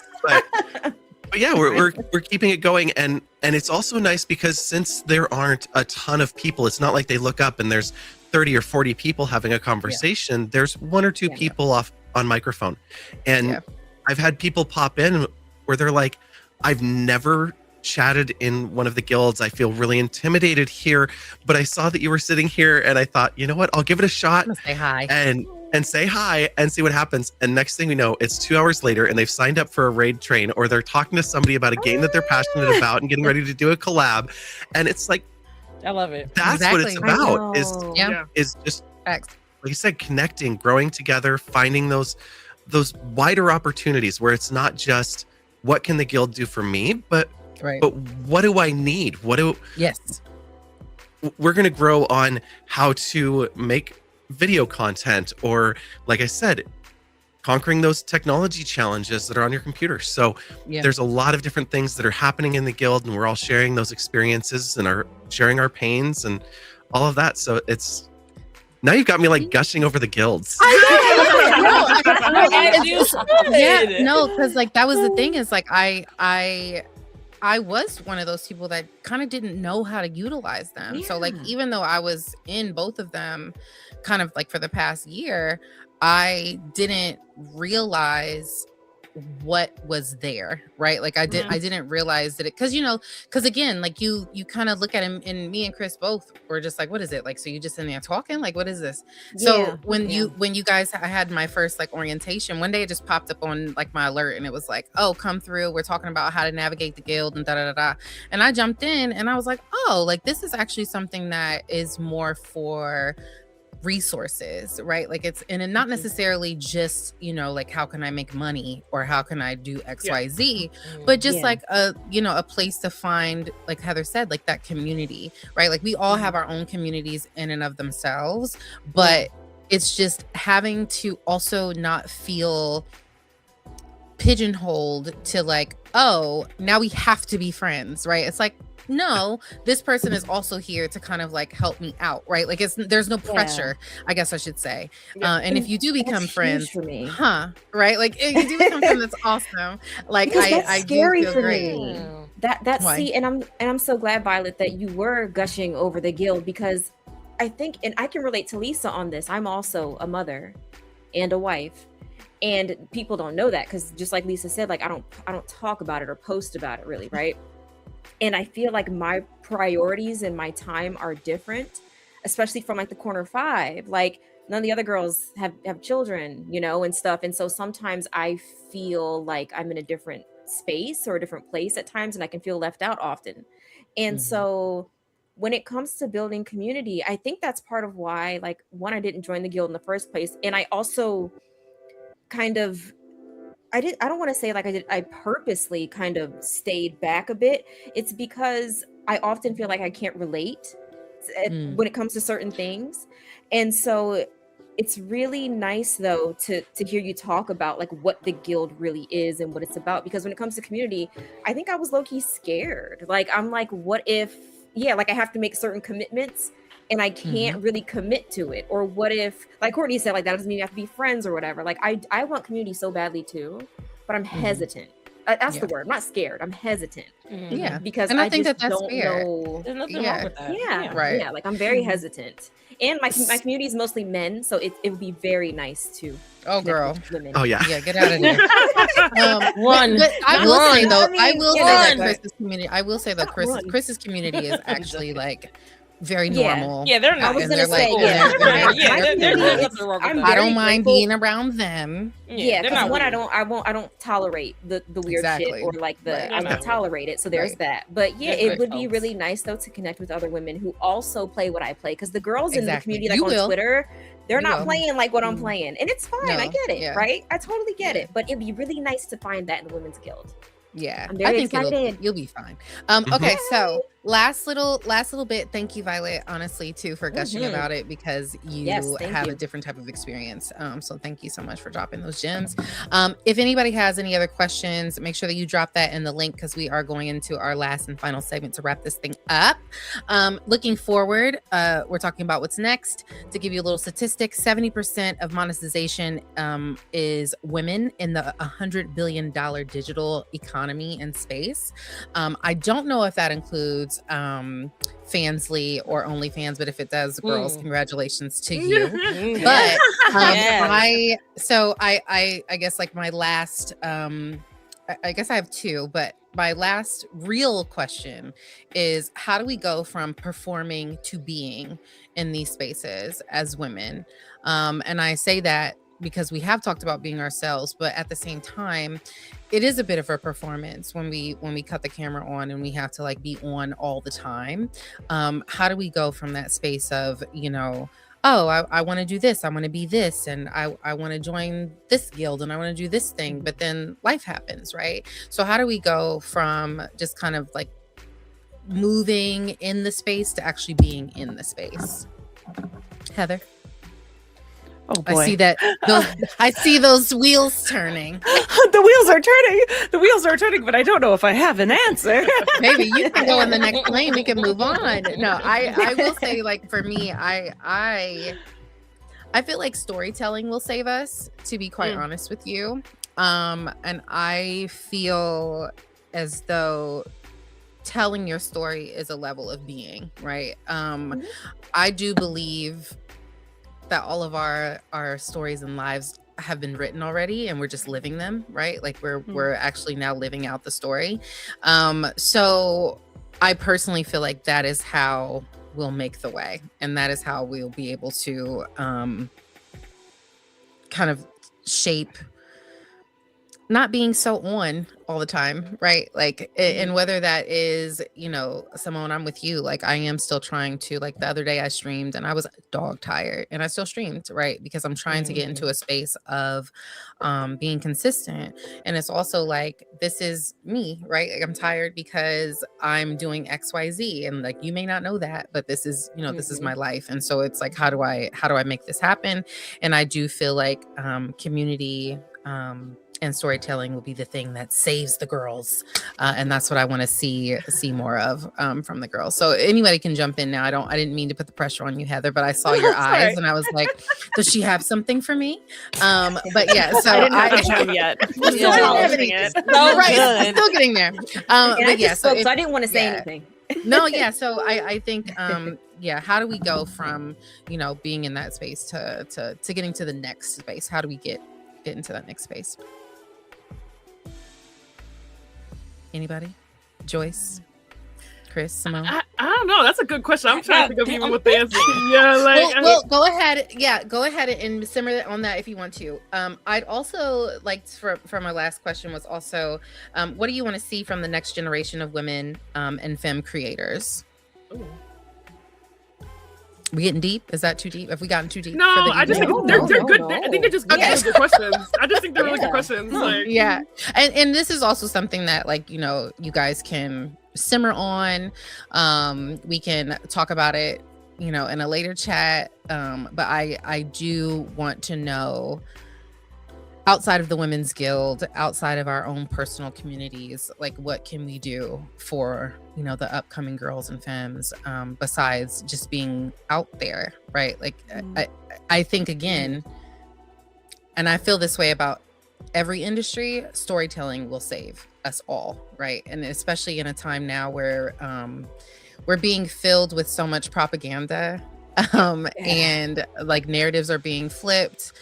But yeah, we're keeping it going, and it's also nice because since there aren't a ton of people, it's not like they look up and there's 30 or 40 people having a conversation. There's one or two Yeah. people off on microphone, and Yeah. I've had people pop in where they're like, "I've never chatted in one of the guilds. I feel really intimidated here, but I saw that you were sitting here, and I thought, you know what? I'll give it a shot." I'm gonna say hi. And say hi and see what happens. And next thing we know, it's 2 hours later and they've signed up for a raid train, or they're talking to somebody about a game that they're passionate about and getting ready to do a collab. And it's like, I love it. that's what it's Exactly. about, Yeah. is just, Facts. like you said, connecting, growing together, finding those wider opportunities where it's not just what can the guild do for me, but Right. what do I need? Yes. We're going to grow on how to make video content, or like I said, conquering those technology challenges that are on your computer. So Yeah. there's a lot of different things that are happening in the guild, and we're all sharing those experiences and are sharing our pains and all of that. So it's, now you've got me like gushing over the guilds. As you should. Yeah, no, because like that was the thing, is like I I was one of those people that kind of didn't know how to utilize them. So like, Yeah. even though I was in both of them kind of like for the past year, I didn't realize what was there, right? Like I didn't realize that because again, like you kind of look at him, and me and Chris both were just like, what is it like? So you just in there talking, like, what is this? So when you guys, I had my first like orientation one day, it just popped up on like my alert, and it was like, oh, come through, we're talking about how to navigate the guild and da da da da. And I jumped in, and I was like, oh, like this is actually something that is more for resources, right? Like it's, and not necessarily just, like how can I make money or how can I do XYZ, but just like a place to find, like Heather said, like that community, right? Like we all have our own communities in and of themselves, but it's just having to also not feel pigeonholed to like, oh, now we have to be friends, right? It's like, no, this person is also here to kind of like help me out, right? Like there's no pressure, I guess I should say. And if you do become friends, for me. Right? Like if you do become friends, that's awesome. Like I scary do feel for great. me. That's see, and I'm so glad, Violet, that you were gushing over the guild, because I think, and I can relate to Lisa on this. I'm also a mother and a wife. And people don't know that, because just like Lisa said, like I don't talk about it or post about it really, right? And I feel like my priorities and my time are different, especially from like the corner 5. Like none of the other girls have children, and stuff. And so sometimes I feel like I'm in a different space or a different place at times, and I can feel left out often. And so when it comes to building community, I think that's part of why, like, one, I didn't join the guild in the first place. And I also kind of, I don't want to say like I purposely kind of stayed back a bit. It's because I often feel like I can't relate when it comes to certain things. And so it's really nice though to hear you talk about like what the guild really is and what it's about, because when it comes to community, I think I was low-key scared. Like I'm like, what if, like I have to make certain commitments and I can't really commit to it? Or what if, like Courtney said, like that doesn't mean you have to be friends or whatever. Like I want community so badly too, but I'm hesitant. That's the word. I'm not scared. I'm hesitant. Because I think that's don't fair. Know. There's nothing wrong with that. Yeah, like I'm very hesitant. And my community is mostly men, so it would be very nice to. Oh, girl. Oh, yeah. Yeah, get out of there. But I will say though, Chris's community. I will say though, Chris's community is actually like very normal. Yeah, they're not. I was gonna say, there's nothing wrong with that. I don't mind being around them. Yeah, because one, I don't tolerate the weird shit, or like I don't tolerate it. So there's that. But yeah, it would be really nice though to connect with other women who also play what I play. Because the girls in the community, like on Twitter, they're not playing like what I'm playing, and it's fine. I get it, right? I totally get it. But it'd be really nice to find that in the women's guild. Yeah, I think you'll be fine. Okay, so last little bit. Thank you, Violet, honestly, too, for gushing about it, because you have a different type of experience. So thank you so much for dropping those gems. If anybody has any other questions, make sure that you drop that in the link, because we are going into our last and final segment to wrap this thing up. Looking forward, we're talking about what's next. To give you a little statistic, 70% of monetization is women in the $100 billion digital economy and space. I don't know if that includes Fansly or OnlyFans, but if it does, girls, congratulations to you. But I guess like my last, I guess I have two, but my last real question is, how do we go from performing to being in these spaces as women? And I say that because we have talked about being ourselves, but at the same time, it is a bit of a performance when we cut the camera on and we have to like be on all the time. How do we go from that space of, I want to do this, I want to be this, and I want to join this guild, and I want to do this thing, but then life happens, right? So how do we go from just kind of like moving in the space to actually being in the space? Heather? Oh boy. I see those wheels turning. The wheels are turning, but I don't know if I have an answer. Maybe you can go in the next lane. We can move on. No, I will say, like, for me, I feel like storytelling will save us, to be quite honest with you. And I feel as though telling your story is a level of being, right? I do believe that all of our stories and lives have been written already, and we're just living them, right? Like we're actually now living out the story. So I personally feel like that is how we'll make the way, and that is how we'll be able to kind of shape not being so on all the time, right? Like, and whether that is, you know, Simone, I'm with you. Like, I am still trying to, like, the other day I streamed and I was dog tired, and I still streamed, right? Because I'm trying to get into a space of being consistent. And it's also like, this is me, right? Like, I'm tired because I'm doing XYZ, and like, you may not know that, but this is, you know, this is my life. And so it's like, how do I make this happen? And I do feel like community and storytelling will be the thing that saves the girls, and that's what I want to see more of from the girls. So anybody can jump in now. I didn't mean to put the pressure on you, Heather, but I saw your eyes and I was like, does she have something for me? But yeah, so I didn't have a gem yet. Still getting there. But yeah, so I didn't want to say anything. No, yeah. So I think yeah, how do we go from, you know, being in that space to getting to the next space? How do we get into that next space? Anybody? Joyce, Chris, Simone? I don't know. That's a good question. I'm trying to think of even what the answer is. Yeah, like well, go ahead. Yeah, go ahead and simmer on that if you want to. I'd also like from our last question was also, what do you want to see from the next generation of women and femme creators? Ooh. We getting deep? Is that too deep? Have we gotten too deep? No, I just think they're good. I think they're just good questions. I just think they're really good questions. Like, yeah, and this is also something that, like, you know, you guys can simmer on. We can talk about it, you know, in a later chat. But I do want to know, outside of the Women's Guild, outside of our own personal communities, like, what can we do for, you know, the upcoming girls and femmes, besides just being out there, right? Like, I think, again, and I feel this way about every industry, storytelling will save us all, right? And especially in a time now where we're being filled with so much propaganda, and like narratives are being flipped.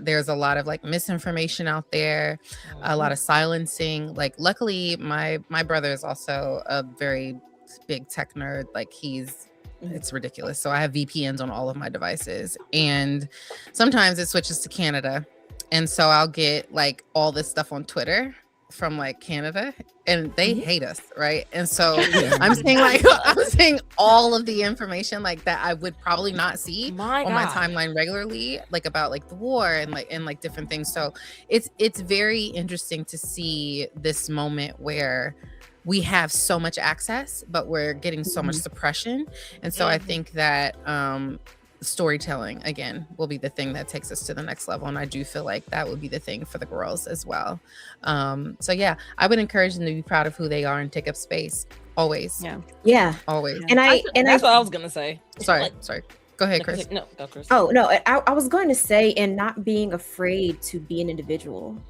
There's a lot of like misinformation out there, a lot of silencing. Like, luckily my brother is also a very big tech nerd. Like, it's ridiculous. So I have VPNs on all of my devices, and sometimes it switches to Canada, and so I'll get like all this stuff on Twitter from like Canada, and they hate us, right? And so I'm saying all of the information like that I would probably not see on my timeline regularly, like about like the war and like different things. So it's very interesting to see this moment where we have so much access, but we're getting so much suppression. And so I think that storytelling, again, will be the thing that takes us to the next level. And I do feel like that would be the thing for the girls as well. So yeah, I would encourage them to be proud of who they are and take up space always. Yeah, always. And that's what I was gonna say. Sorry. Go ahead, Chris. No, go, Chris. Oh no, I was going to say, and not being afraid to be an individual.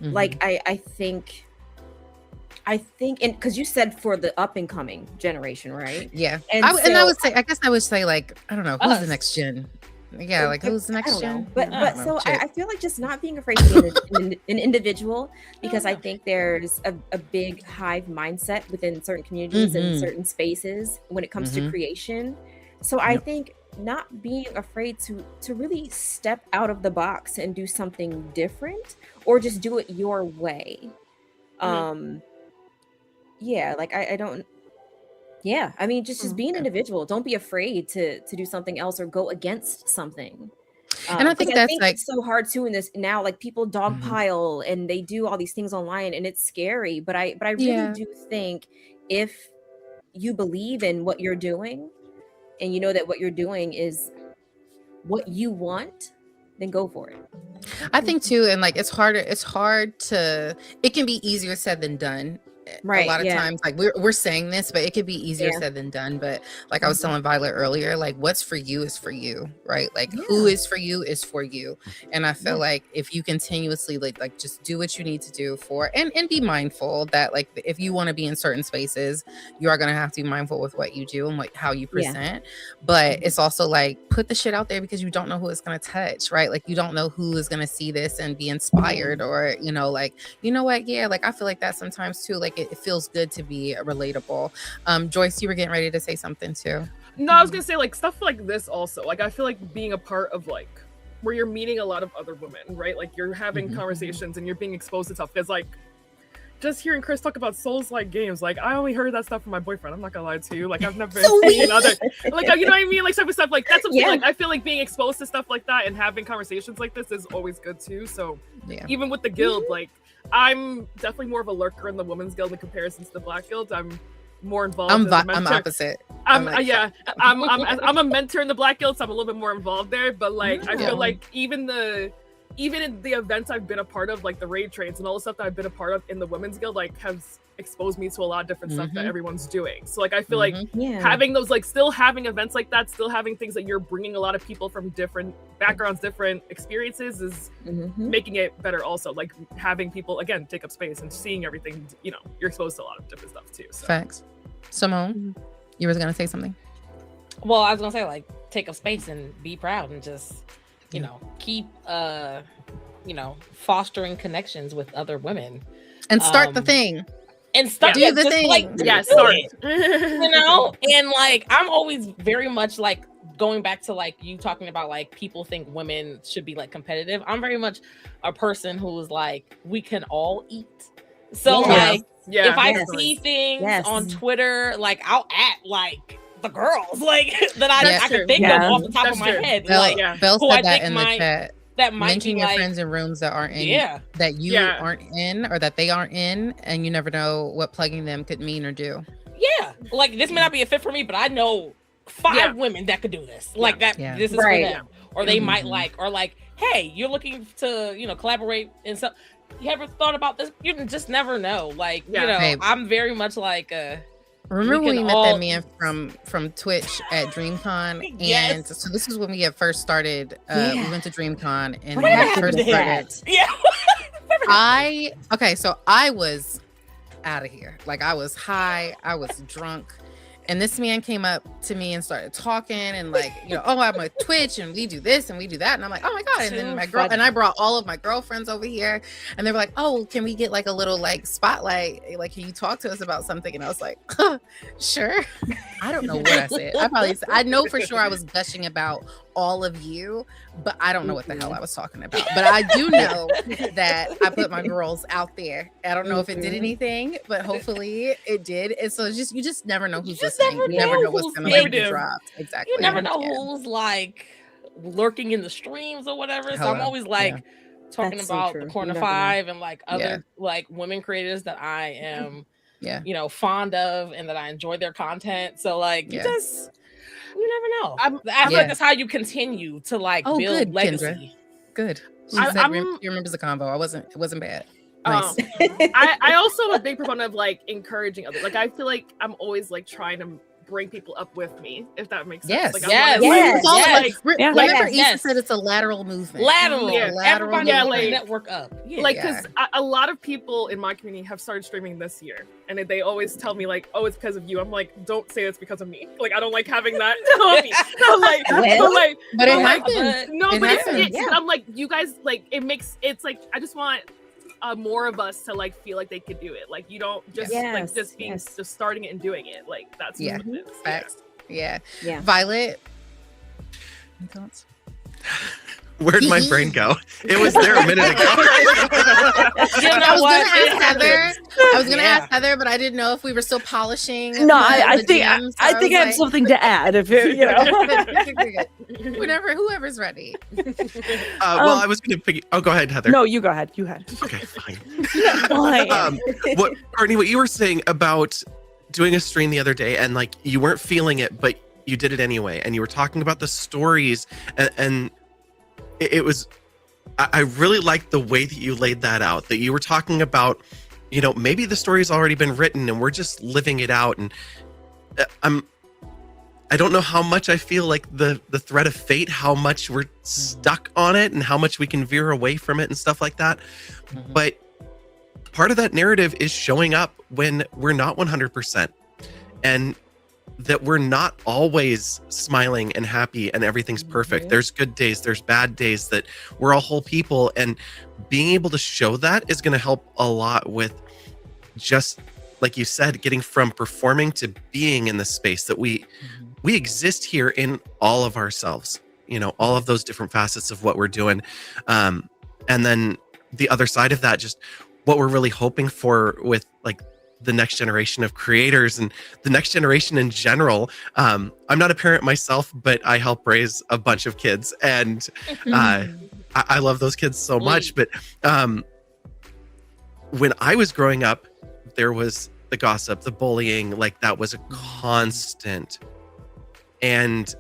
Like, I think, and because you said for the up and coming generation, right? Yeah. And I would say, like, I don't know, who's the next gen? Yeah, like, who's the next gen? I feel like just not being afraid to be an individual, because I think there's a big hive mindset within certain communities and certain spaces when it comes to creation. So I think not being afraid to really step out of the box and do something different, or just do it your way. Yeah, like I don't. Yeah, I mean, just be an individual. Don't be afraid to do something else or go against something. And I think like, it's so hard too in this now. Like, people dogpile and they do all these things online, and it's scary. But I really do think, if you believe in what you're doing, and you know that what you're doing is what you want, then go for it. I think too, and like, it can be easier said than done. Right, a lot of yeah. times, like we're saying this, but it could be easier Yeah. said than done. But like I was telling Violet earlier, like what's for you is for you, right? Like Yeah. who is for you is for you. And I feel Yeah. like if you continuously like just do what you need to do for and be mindful that like if you want to be in certain spaces, you are gonna have to be mindful with what you do and how you Yeah. present. But it's also like put the shit out there because you don't know who it's gonna touch, right? Like you don't know who is gonna see this and be inspired, or like, you know what, yeah, like I feel like that sometimes too. Like it feels good to be relatable. Joyce, you were getting ready to say something too. No, I was gonna say like stuff like this also. Like I feel like being a part of like where you're meeting a lot of other women, right? Like you're having conversations and you're being exposed to stuff. Because like just hearing Chris talk about Souls-like games, like I only heard that stuff from my boyfriend. I'm not gonna lie to you. Like I've never seen other like you know what I mean? Like stuff like that's something like I feel like being exposed to stuff like that and having conversations like this is always good too. So even with the guild, like I'm definitely more of a lurker in the women's guild in comparison to the black guild. I'm more involved. I'm opposite. I'm a mentor in the black guild, so I'm a little bit more involved there. But like I feel like even in the events I've been a part of, like the raid trades and all the stuff that I've been a part of in the women's guild, like has exposed me to a lot of different stuff that everyone's doing. So like I feel like having those, like still having events like that, still having things that you're bringing a lot of people from different backgrounds, different experiences is making it better. Also, like having people again take up space and seeing everything, you're exposed to a lot of different stuff too. So. Facts. Simone, you were gonna say something? Well, I was gonna say like take up space and be proud and just keep fostering connections with other women and start the thing and start do the thing. Like, start and like I'm always very much like going back to like you talking about like people think women should be like competitive. I'm very much a person who's like we can all eat. So like if I see things on Twitter, like I'll act like the girls like that I can think of off the top of my head. Belle said that in the chat. That might mention be your like, friends in rooms that aren't in that you aren't in or that they aren't in, and you never know what plugging them could mean or do. Yeah, like this may not be a fit for me, but I know 5 women that could do this. Like that, this is for them. Or they might like, or like, hey, you're looking to collaborate and so. You ever thought about this? You just never know. Like Babe. I'm very much like remember when we met that man from Twitch at DreamCon? And so this is when we had first started. We went to DreamCon and first started. So I was out of here. Like I was high, I was drunk. And this man came up to me and started talking and like, oh, I'm a Twitch and we do this and we do that. And I'm like, oh my God. And then I brought all of my girlfriends over here and they were like, oh, can we get like a little like spotlight? Like, can you talk to us about something? And I was like, sure. I don't know what I said. I know for sure I was gushing about all of you, but I don't know what the hell I was talking about. But I do know that I put my girls out there. I don't know if it did anything, but hopefully it did. And so you just never know who's listening. You never know what's gonna be dropped. Exactly. You never know who's like lurking in the streams or whatever. So I'm always like talking about the Corner 5 and like other like women creators that I am fond of and that I enjoy their content. So like you never know. I feel like that's how you continue to like build legacy. Kendra. Good. She said you remembers the convo. It wasn't bad. Nice. I also am a big proponent of like encouraging others. Like I feel like I'm always like trying to bring people up with me, if that makes sense. Remember, Issa said it's a lateral movement. Everybody network up. Because a lot of people in my community have started streaming this year, and they always tell me like, "Oh, it's because of you." I'm like, "Don't say it's because of me." Like, I don't like having that on me. But it happens. I'm like, you guys, like, it's like I just want more of us to like feel like they could do it. Like you don't just just starting it and doing it. Like that's what it is. Facts. Yeah. Violet, any thoughts? Where'd my brain go? It was there a minute ago. I was gonna ask Heather, but I didn't know if we were still polishing. No, I think I had something to add. If whoever's ready. Well, I was gonna go ahead, Heather. No, you go ahead. You had. Okay, fine. Courtney, what you were saying about doing a stream the other day and like you weren't feeling it, but you did it anyway, and you were talking about the stories and it was, I really liked the way that you laid that out, that you were talking about maybe the story's already been written and we're just living it out. And I don't know how much I feel like the thread of fate, how much we're stuck on it and how much we can veer away from it and stuff like that. But part of that narrative is showing up when we're not 100%, and that we're not always smiling and happy and everything's perfect. There's good days, there's bad days, that we're all whole people. And being able to show that is going to help a lot with, just like you said, getting from performing to being in the space that we exist here in all of ourselves, all of those different facets of what we're doing. And then the other side of that, just what we're really hoping for with like the next generation of creators and the next generation in general. I'm not a parent myself, but I help raise a bunch of kids, and I love those kids so much. But when I was growing up, there was the gossip, the bullying, like that was a constant. And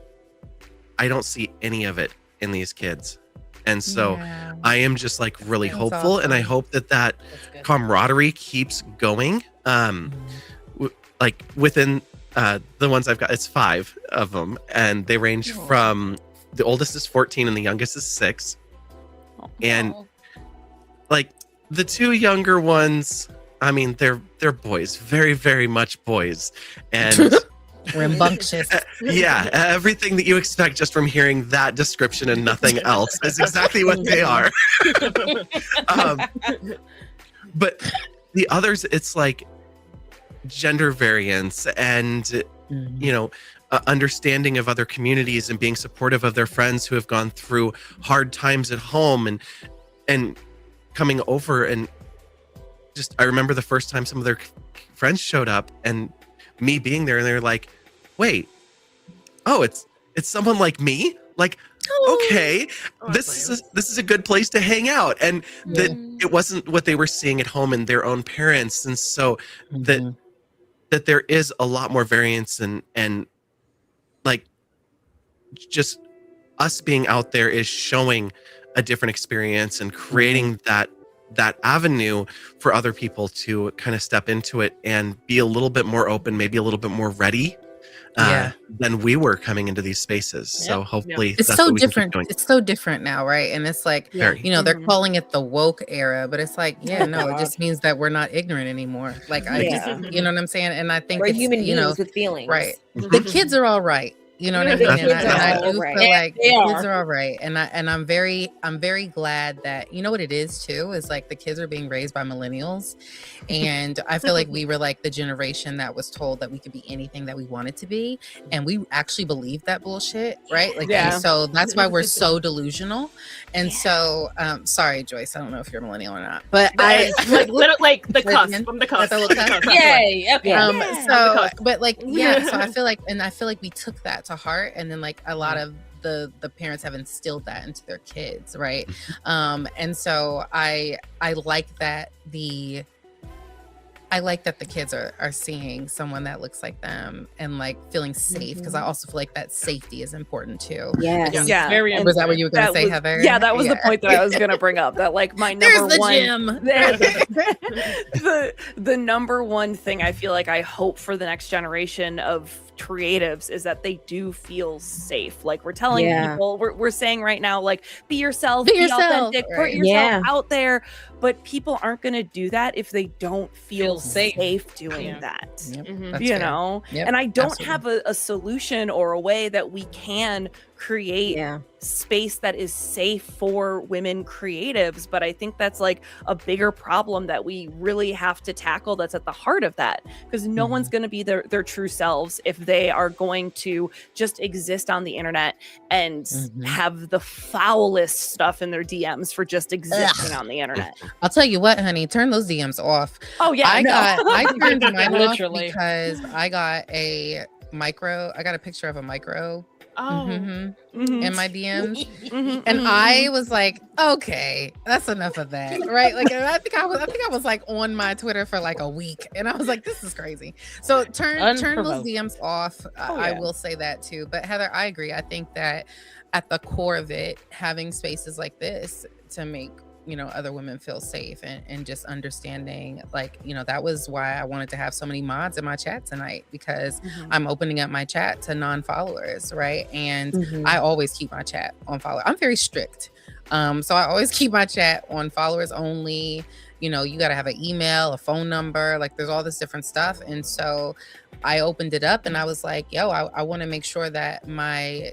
I don't see any of it in these kids. And so I am just like really hopeful. Awesome. And I hope that camaraderie keeps going. Like within the ones I've got, it's 5 of them. And they range from, the oldest is 14 and the youngest is 6. And like the 2 younger ones, I mean, they're boys, very, very much boys. And rambunctious. Yeah, everything that you expect just from hearing that description and nothing else is exactly what they are. But the others, it's like gender variance and understanding of other communities and being supportive of their friends who have gone through hard times at home and coming over. And just, I remember the first time some of their friends showed up and me being there, and they're like, wait, it's someone like me, like, okay, this is a good place to hang out. And that it wasn't what they were seeing at home in their own parents. And so that there is a lot more variance and like just us being out there is showing a different experience and creating that avenue for other people to kind of step into it and be a little bit more open, maybe a little bit more ready than we were coming into these spaces. So hopefully it's that's so what we can keep different. doing. It's so different now, right? And it's like, they're calling it the woke era, but it's like, it just means that we're not ignorant anymore. Like I just, you know what I'm saying? And I think we're it's, human beings with feelings. Right. The kids are all right. You know what I mean? And I do feel like the kids are all right. And I'm very glad that, you know what it is too, is like the kids are being raised by millennials. And I feel like we were like the generation that was told that we could be anything that we wanted to be. And we actually believed that bullshit, right? Like, and so that's why we're so delusional. And so, sorry, Joyce, I don't know if you're a millennial or not, but I like the cusp, from the cusp. Yay. Okay. So, but like, so I feel like we took that to heart, and then like a lot of the parents have instilled that into their kids, right? And so I like that the kids are seeing someone that looks like them and like feeling safe, because I also feel like that safety is important too. Yes. Was that what you were going to say, Heather? Yeah, that was the point that I was going to bring up. That like my number one, gym. the number one thing I feel like I hope for the next generation of creatives is that they do feel safe. Like we're telling people, we're saying right now, like be yourself, be authentic, put yourself out there. But people aren't going to do that if they don't feel safe doing that. You know? And I don't have a solution or a way that we can create space that is safe for women creatives, but I think that's like a bigger problem that we really have to tackle, that's at the heart of that, because no one's going to be their true selves if they are going to just exist on the internet and have the foulest stuff in their DMs for just existing on the internet. I'll tell you what, honey, turn those DMs off. I turned mine off because I got a picture of a micro in my DMs, and I was like, okay, that's enough of that, right? Like, I think I was like on my Twitter for like a week, and I was like, this is crazy. So turn those DMs off. I will say that too. But Heather, I agree. I think that at the core of it, having spaces like this to make other women feel safe, and just understanding, like, that was why I wanted to have so many mods in my chat tonight, because I'm opening up my chat to non-followers, right? And I always keep my chat on follow. I'm very strict. So I always keep my chat on followers only. You got to have an email, a phone number, like there's all this different stuff. And so I opened it up and I was like, yo, I want to make sure that my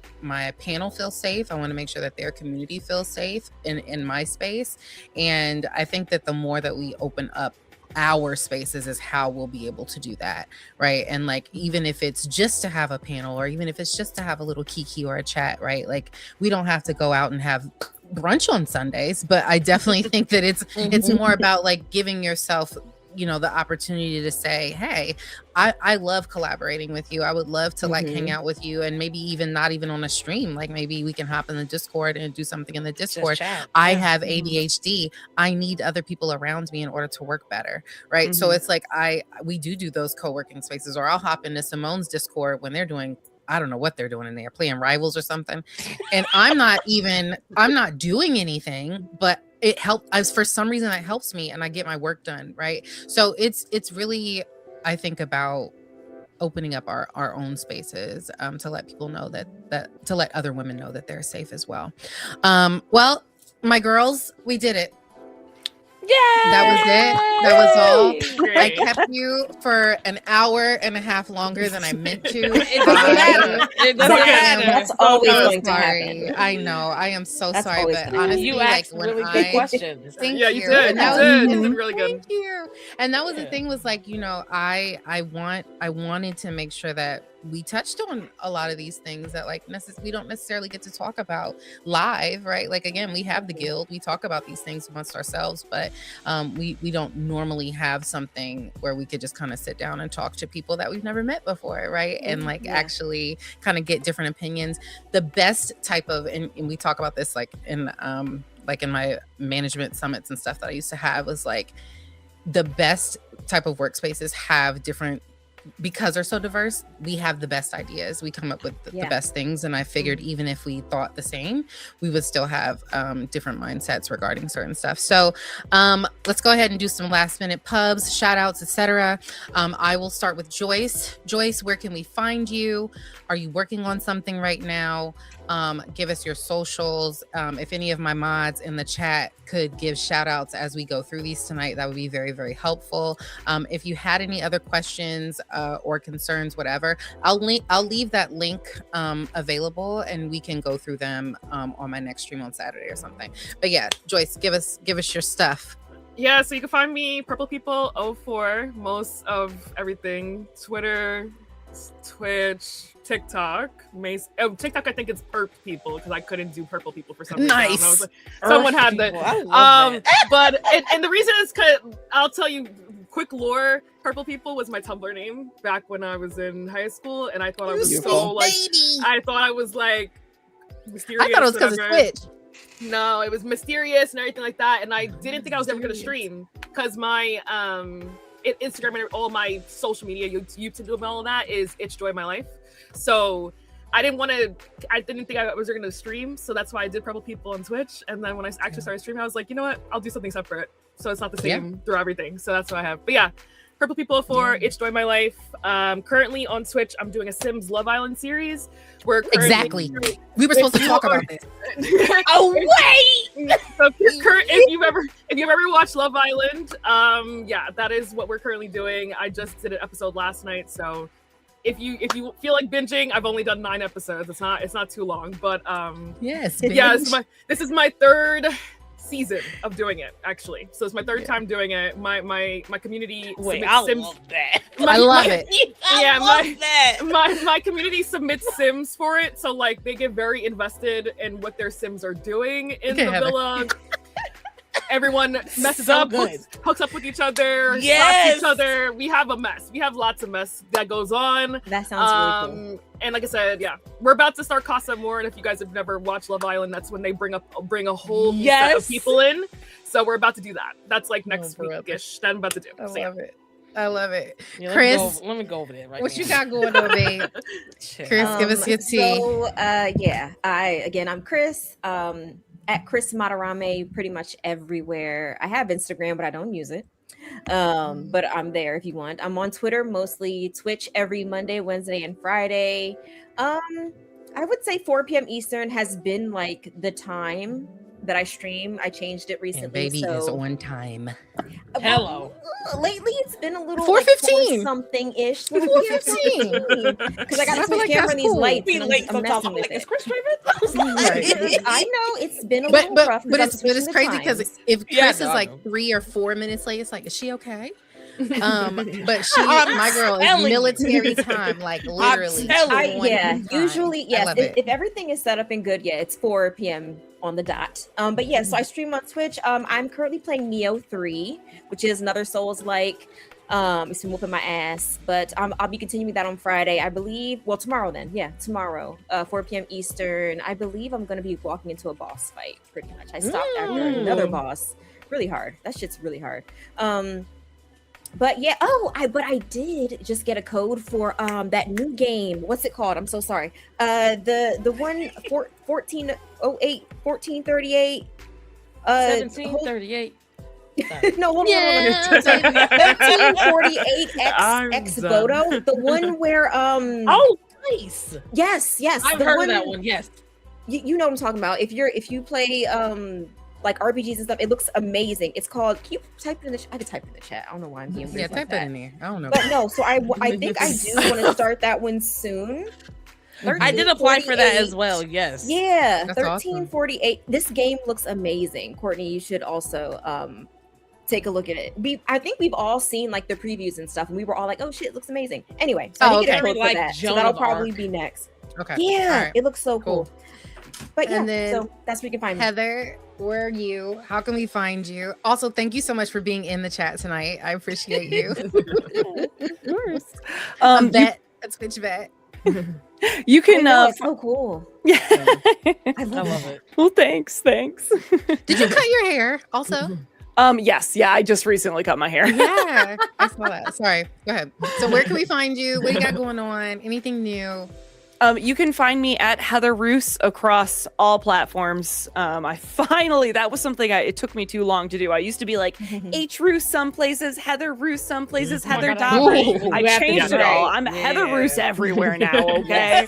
panel feels safe. I want to make sure that their community feels safe in my space. And I think that the more that we open up our spaces is how we'll be able to do that, right? And like, even if it's just to have a panel, or even if it's just to have a little kiki or a chat, right? Like, we don't have to go out and have brunch on Sundays, but I definitely think that it's more about like giving yourself the opportunity to say, hey, I love collaborating with you. I would love to like hang out with you, and maybe even not even on a stream. Like, maybe we can hop in the Discord and do something in the Discord. I have ADHD. I need other people around me in order to work better, right? So it's like we do those co-working spaces, or I'll hop into Simone's Discord when they're doing, I don't know what they're doing in there, playing Rivals or something, and I'm not doing anything, but it helps. For some reason, that helps me, and I get my work done, right? So it's really, I think, about opening up our own spaces, to let people know that to let other women know that they're safe as well. Well, my girls, we did it. Yeah, that was it. That was all. Great. I kept you for an hour and a half longer than I meant to. It doesn't matter. It doesn't matter. That's always going to happen. I know. I am so sorry, but honestly, you asked really good questions. Thank you. You did. You did really good. Thank you. And that was the thing, was like, I wanted to make sure that we touched on a lot of these things that like we don't necessarily get to talk about live, right? Like, again, we have the guild, we talk about these things amongst ourselves, but we don't normally have something where we could just kind of sit down and talk to people that we've never met before, right? And like actually kind of get different opinions. The best type of, and we talk about this like in my management summits and stuff that I used to have, was like, the best type of workspaces have different, because they're so diverse, we have the best ideas. We come up with the best things. And I figured even if we thought the same, we would still have different mindsets regarding certain stuff. So let's go ahead and do some last minute pubs, shout outs, etc. I will start with Joyce. Joyce, where can we find you? Are you working on something right now? Give us your socials. If any of my mods in the chat could give shout outs as we go through these tonight, that would be very, very helpful. If you had any other questions or concerns, whatever, I'll leave that link available, and we can go through them on my next stream on Saturday or something. But yeah, Joyce, give us your stuff. Yeah, so you can find me Purple People 04, most of everything, Twitter, Twitch, TikTok. TikTok, I think it's Perp People, because I couldn't do Purple People for some reason. Nice. Like, someone had that. But and the reason is because I'll tell you quick lore. Purple People was my Tumblr name back when I was in high school, and I thought I was I thought I was like mysterious. I thought it was because of Twitch. No, it was mysterious and everything like that, and I didn't think I was ever going to stream, because my Instagram and all my social media, YouTube and all of that is It's Joy My Life. So I didn't think I was going to stream, so that's why I did Purple People on Twitch. And then when I actually started streaming, I was like, you know what, I'll do something separate, so it's not the same through everything. So that's what I have. But yeah, Purple People 4, It's Joy My Life. Currently on Twitch, I'm doing a Sims Love Island series. Exactly. We were supposed to talk about this. Oh wait! So if you've ever watched Love Island, that is what we're currently doing. I just did an episode last night, so if you feel like binging, I've only done 9 episodes. It's not too long, but yes, this is my third season of doing it, actually. So it's my third time doing it. My community love that. I love it. My community submits Sims for it, so like they get very invested in what their Sims are doing in the villa. Everyone messes up, hooks up with each other, slaps each other. We have a mess. We have lots of mess that goes on. That sounds really cool. And like I said, we're about to start Casa Amor, and if you guys have never watched Love Island, that's when they bring a whole new set of people in. So we're about to do that. That's like next week-ish that I'm about to do. I love it. Yeah, Chris, let me go over there right what now. you got going on, babe? Chris, give us your tea. So I'm Chris. at Chris Matarame pretty much everywhere. I have Instagram, but I don't use it. But I'm there if you want. I'm on Twitter, mostly Twitch every Monday, Wednesday, and Friday. I would say 4 p.m. Eastern has been like the time that I stream. I changed it recently. And baby so is on time. Hello. Lately, it's been a little 4:15. something ish. 4:15. Because I got I to feel like camera that's and these cool. lights. Be And late I'm sometimes. messing I'm with like, is it. Chris streaming? I know it's been a little rough. But I'm it's switching the crazy because times. if Yeah, Chris no, is I like know. 3 or 4 minutes late, it's like, is she okay? But my girl is telling you. military time, like literally. telling you. Yeah, on time. usually I yes. love If it. everything is set up and good, yeah, it's 4 p.m. on the dot. But yeah, so I stream on Twitch. I'm currently playing Neo 3, which is another Souls-like. It's been whooping my ass, but I'll be continuing that on Friday, I believe. Well, tomorrow then. Yeah, tomorrow, 4 p.m. Eastern. I believe I'm gonna be walking into a boss fight. Pretty much. I stopped after another boss. Really hard. That shit's really hard. But yeah, but I did just get a code for that new game. What's it called? I'm so sorry. The one 1408 1438 1738. no, hold on. Yeah. 1348 I'm X done. Voto, the one where Oh, nice. yes, I've the heard of that one. Yes. You know what I'm talking about. If you play like RPGs and stuff, it looks amazing. It's called. Can you type it in the? I could type it in the chat. I don't know why I'm being Yeah, weird like type that that. in there. I don't know. But no, so I think I do want to start that one soon. I did apply for that 1348. as well. Yes. Yeah, That's awesome. 1348. This game looks amazing. Courtney, you should also take a look at it. I think we've all seen like the previews and stuff, and we were all like, "Oh shit, it looks amazing." Anyway, so I did get a okay. code for Like that, so Joan that'll of probably Arc. be next. Okay. Yeah, All right. it looks so cool. But yeah, And then so that's where you can find me. Heather, where are you? How can we find you? Also, thank you so much for being in the chat tonight. I appreciate you. A You, vet, a Twitch vet. you I can know, it's so cool. yeah. I I love love it. it. Well, thanks. Did you cut your hair also? Yes, yeah, I just recently cut my hair. Yeah, I saw that. Sorry. Go ahead. So where can we find you? What do you got going on? Anything new? You can find me at Heather Roos across all platforms. That was something it took me too long to do. I used to be like H Roos some places, Heather Roos some places, Oh my Heather God, Dot. Ooh. I You have to changed get it all. right. I'm Heather Yeah. Roos everywhere now, okay?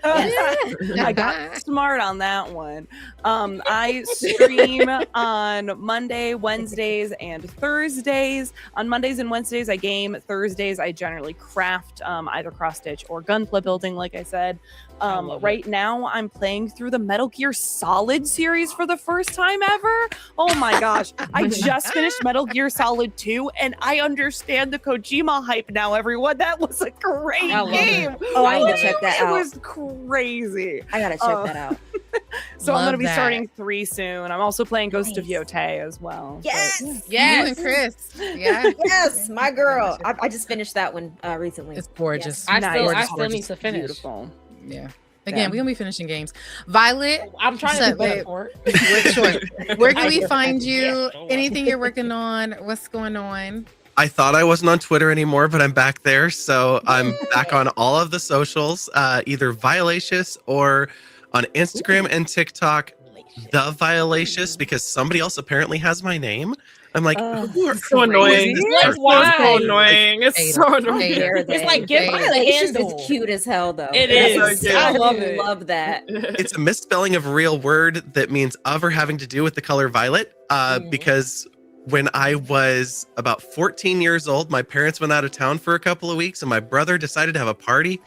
I got Yeah. smart on that one. I stream on Monday, Wednesdays, and Thursdays. On Mondays and Wednesdays, I game. Thursdays, I generally craft either cross stitch or gunpla building, like I said. love Right now, I'm playing through the Metal Gear Solid series for the first time ever. Oh my gosh. I just finished Metal Gear Solid 2, and I understand the Kojima hype now, everyone. That was a great I love game. it. Oh, I need to check that It out. was crazy. I gotta check that out. So I'm Love going to be that. starting 3 soon. I'm also playing Ghost of Nice. Yotei as well. But, Yes, yeah. Yes. You and Chris. Yeah. yes, my girl. I just finished that one recently. It's gorgeous. I Nice. still need to finish. Beautiful. Yeah. Again, Yeah. we're gonna be finishing games. Violet, I'm trying What's to up, do better babe? for it. sure. Where can we I- find you? Yeah, don't worry. Anything you're working on? What's going on? I thought I wasn't on Twitter anymore, but I'm back there. So I'm back on all of the socials, either Violacious or on Instagram and TikTok, The Violacious, because somebody else apparently has my name. I'm like, who are So annoying. who is this Like, person? why? It's so annoying. It's Hater. so annoying. Hater. Dare they? It's like, give Hey, her the It's just handle. it's cute as hell though. It is. I I love it. love that. It's a misspelling of a real word that means of or having to do with the color violet. Because when I was about 14 years old, my parents went out of town for a couple of weeks, and my brother decided to have a party,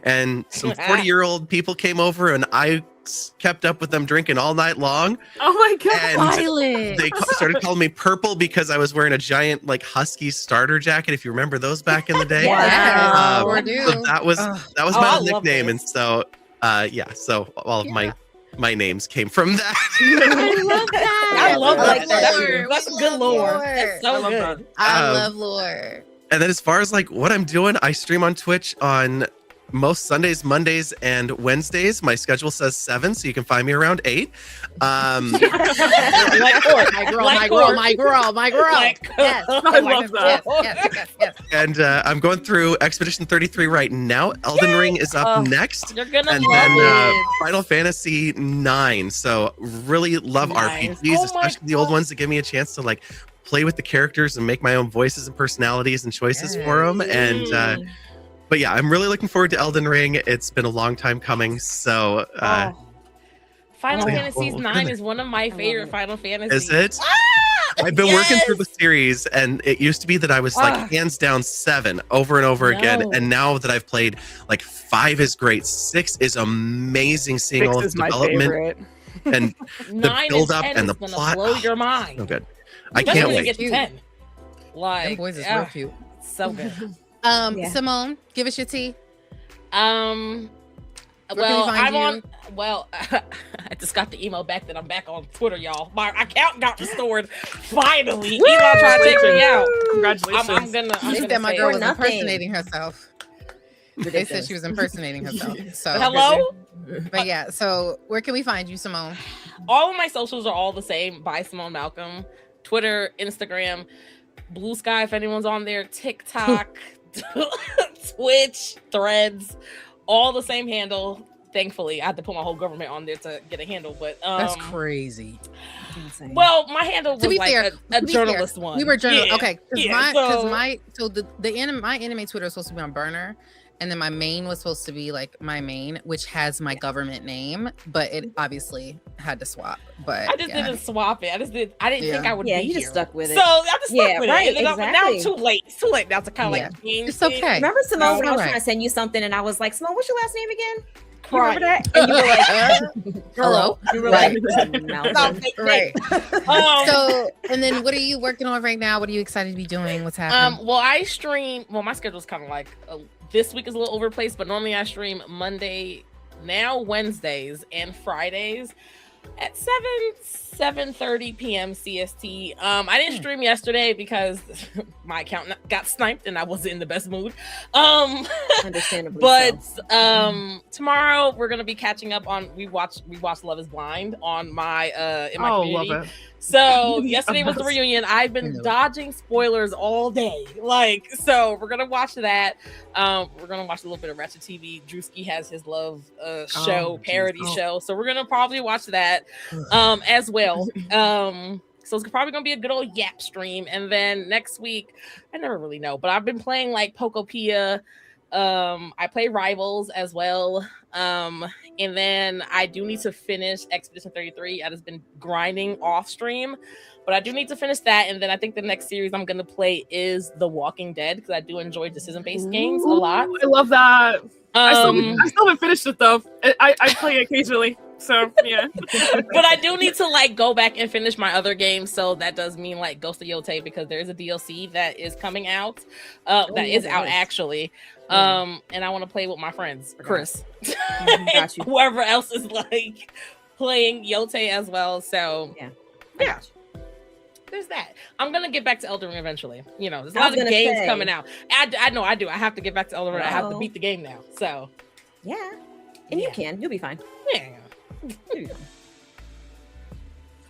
and some 40-year-old people came over, and I kept up with them drinking all night long. Oh my god. And Violet. they started calling me Purple because I was wearing a giant like husky starter jacket. If you remember those back in the day. Yeah, Um, sure do. So that was Ugh. that was Oh, my I old love nickname, this. and so so all of my names came from that. I love that. I love I that. like that. lore. That's We good love lore. lore. That's I so love good. I Um, love lore. And then as far as like what I'm doing, I stream on Twitch on most Sundays, Mondays, and Wednesdays. My schedule says 7, so you can find me around 8. My girl. Yes. I love that. Yes. And I'm going through Expedition 33 right now. Elden Ring is up next. You're gonna And love then it. Final Fantasy 9. So really love Nice. RPGs, Oh my especially the old ones that give me a chance to like play with the characters and make my own voices and personalities and choices for them. And but yeah, I'm really looking forward to Elden Ring. It's been a long time coming. So Final Oh, Fantasy well, 9 is one of my favorite Final Fantasies. is it? I've been working through the series, and it used to be that I was like hands down 7 over and over again. And now that I've played, like 5 is great. 6 is amazing, seeing 6 all its is my development favorite. and the 9 build and up 10 and the is gonna plot. blow your mind. So good. I Especially can't when you wait. get to 10. Like, Them boys is real cute. so good. Yeah. Simone, give us your tea. Well, can we find I'm you? on. Well, I just got the email back that I'm back on Twitter, y'all. My account got restored. Finally, Elon tried to take me out. Congratulations. I'm gonna. I think say that my it. girl was nothing. impersonating herself. They said she was impersonating herself. So Hello. But yeah, so where can we find you, Simone? All of my socials are all the same. By Simone Malcolm. Twitter, Instagram, Blue Sky if anyone's on there, TikTok, Twitch, Threads, all the same handle. Thankfully, I had to put my whole government on there to get a handle, but That's crazy. well, my handle was To be like fair, a to be journalist fair, one. We were journalists. Yeah, Okay, because yeah, my anime Twitter was supposed to be on burner, and then my main was supposed to be like my main, which has my government name, but it obviously had to swap. But I just didn't swap it. I didn't think I would Yeah, be you here. just stuck with it. So I just stuck Yeah, with right, it. And then now it's too late. It's too late now to kind of like change It's okay. Remember, Simone, when I was Alright. trying to send you something and I was like, Simone, what's your last name again? You Crying. remember that? And you were like, Hello? You were Right. like, Malcolm. Right. Um, So, and then what are you working on right now? What are you excited to be doing? What's happening? well, I stream. Well, my schedule's kind of like this week is a little overplaced, but normally I stream Monday, now Wednesdays and Fridays at 7:30 p.m. CST. I didn't stream yesterday because my account got sniped and I wasn't in the best mood. Understandably But so. tomorrow we're gonna be catching up on we watched Love is Blind on my in my community. love it. So yesterday was the Yes. reunion. I've been dodging spoilers all day. Like, so we're gonna watch that. We're gonna watch a little bit of Ratchet TV. Drewski has his love show, parody show. So we're gonna probably watch that as well. So it's probably gonna be a good old yap stream. And then next week, I never really know, but I've been playing like Pokopia. I play Rivals as well. And then I do need to finish Expedition 33. I just been grinding off stream, but I do need to finish that. And then I think the next series I'm gonna play is The Walking Dead because I do enjoy decision-based games a lot. I love that. I still haven't finished it though. I play occasionally. So yeah. But I do need to like go back and finish my other games. So that does mean like Ghost of Yote because there's a DLC that is coming out. That is out actually. And I want to play with my friends, Chris. Got you. Whoever else is like playing Yote as well. So yeah. There's that. I'm gonna get back to Elden Ring eventually. You know, there's a lot of games coming out. I know I do. I have to get back to Elden Ring. I have to beat the game now. So Yeah. And you can. You'll be fine. yeah. You'll be fine.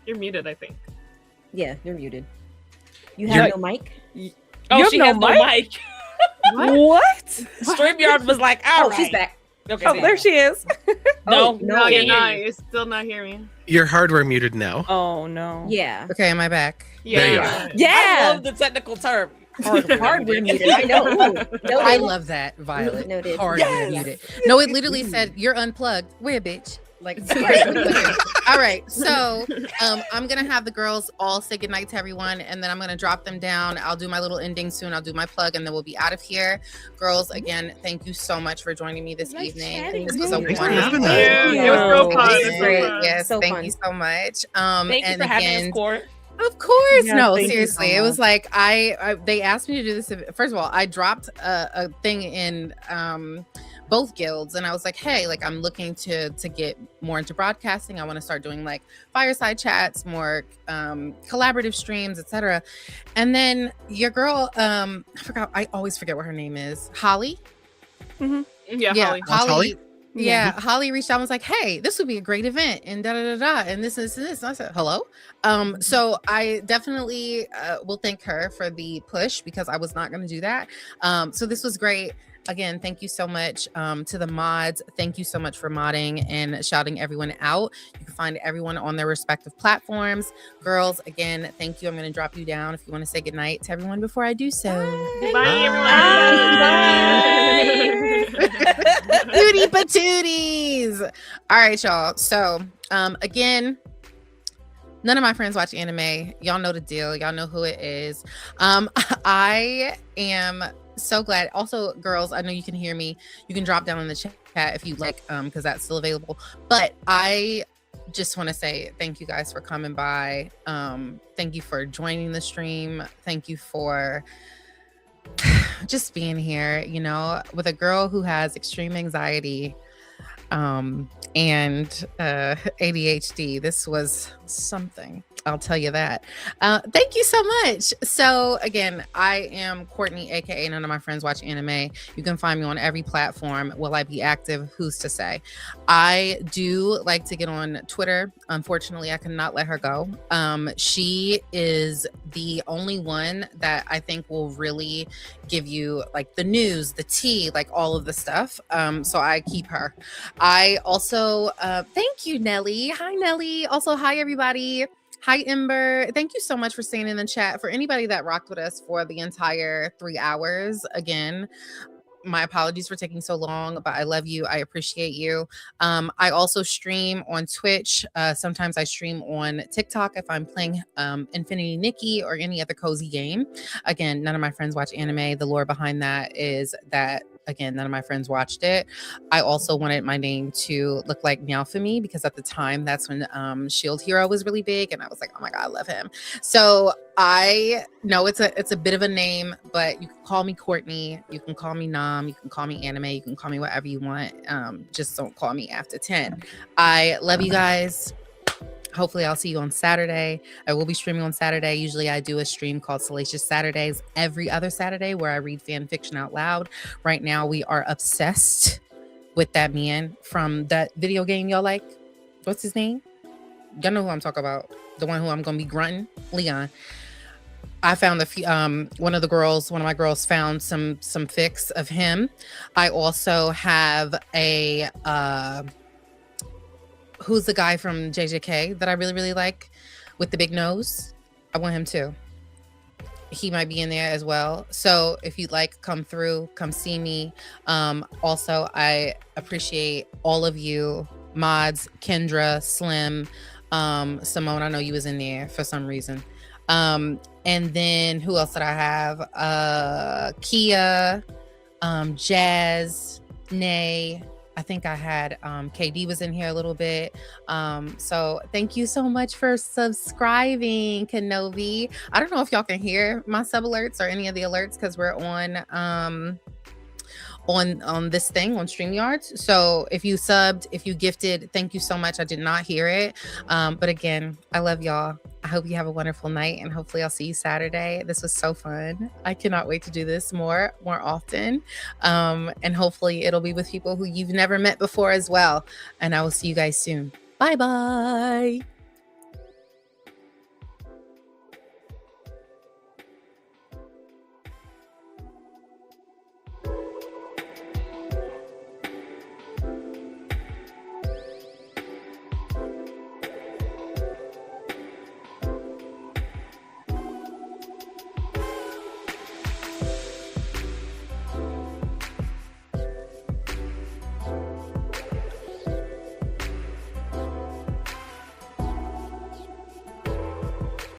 You're muted, I think. Yeah, you're muted. You have no mic? Oh, have she no has no mic. What? StreamYard was like, all right. She's back. Okay, Oh, there she is. No, no, you're can't not. hear you. You're still not hearing me. Your hardware muted now. Oh no. Yeah. Okay, am I back? There you Yeah. I Yeah. love the technical term. Hardware muted. I know. Ooh, no, I love that, Violet. Noted. Hardware Yes. muted. No, it literally said you're unplugged. Where, bitch? Like, all right. So, I'm gonna have the girls all say goodnight to everyone, and then I'm gonna drop them down. I'll do my little ending soon. I'll do my plug, and then we'll be out of here. Girls, again, thank you so much for joining me this evening. This was a Thanks for wonderful. having us. Yeah, it was real fun. It was Great. real fun. Yes, So thank fun. you so much. Thank you and for having again, us, Court. of course. Yeah, No, thank you seriously. so It was much. like I they asked me to do this. First of all, I dropped a thing in both guilds, and I was like, hey, like I'm looking to get more into broadcasting. I want to start doing like fireside chats, more collaborative streams, etc. And then your girl, I always forget what her name is. Holly. Yeah, Yeah, Holly. Yeah, Holly reached out and was like, "Hey, this would be a great event," and da da da da, and this and this and this. And I said, "Hello." So I definitely will thank her for the push because I was not going to do that. So this was great. Again, thank you so much to the mods. Thank you so much for modding and shouting everyone out. You can find everyone on their respective platforms. Girls, again, thank you. I'm going to drop you down if you want to say goodnight to everyone before I do so. Bye, everyone. Tootie patooties. All right, y'all. So again, none of my friends watch anime. Y'all know the deal. Y'all know who it is. I am so glad. Also, girls, I know you can hear me. You can drop down in the chat if you like, because that's still available. But I just want to say thank you guys for coming by. Thank you for joining the stream. Thank you for just being here, you know, with a girl who has extreme anxiety and ADHD. This was something, I'll tell you that. Thank you so much. So again, I am Courtney, aka None of My Friends Watch Anime. You can find me on every platform. Will I be active? Who's to say? I do like to get on Twitter. Unfortunately, I cannot let her go. She is the only one that I think will really give you like the news, the tea, like all of the stuff. So I keep her. I also thank you, Nelly. Hi, Nelly. Also, hi, everybody. Hi, Ember. Thank you so much for staying in the chat. For anybody that rocked with us for the entire 3 hours, again, my apologies for taking so long, but I love you. I appreciate you. I also stream on Twitch. Sometimes I stream on TikTok if I'm playing Infinity Nikki or any other cozy game. Again, None of My Friends Watch Anime. The lore behind that is that, again, none of my friends watched it. I also wanted my name to look like Meowfamy because at the time, that's when Shield Hero was really big, and I was like, oh my God, I love him. So I know it's a bit of a name, but you can call me Courtney, you can call me Nam, you can call me Anime, you can call me whatever you want. Just don't call me after 10. I love you guys. Hopefully I'll see you on Saturday. I will be streaming on Saturday. Usually I do a stream called Salacious Saturdays every other Saturday where I read fan fiction out loud. Right now we are obsessed with that man from that video game y'all like. What's his name? Y'all know who I'm talking about. The one who I'm going to be grunting. Leon. I found one of my girls found some fics of him. I also have a who's the guy from JJK that I really, really like with the big nose? I want him too. He might be in there as well. So if you'd like, come through, come see me. Also, I appreciate all of you mods, Kendra, Slim, Simone. I know you was in there for some reason. And then who else did I have? Kia, Jazz, Nay. I think I had KD was in here a little bit. So thank you so much for subscribing, Kenobi. I don't know if y'all can hear my sub alerts or any of the alerts because we're on this thing on StreamYards. So if you subbed, if you gifted, thank you so much. I did not hear it. But again, I love y'all. I hope you have a wonderful night and hopefully I'll see you Saturday. This was so fun. I cannot wait to do this more often. And hopefully it'll be with people who you've never met before as well. And I will see you guys soon. Bye-bye.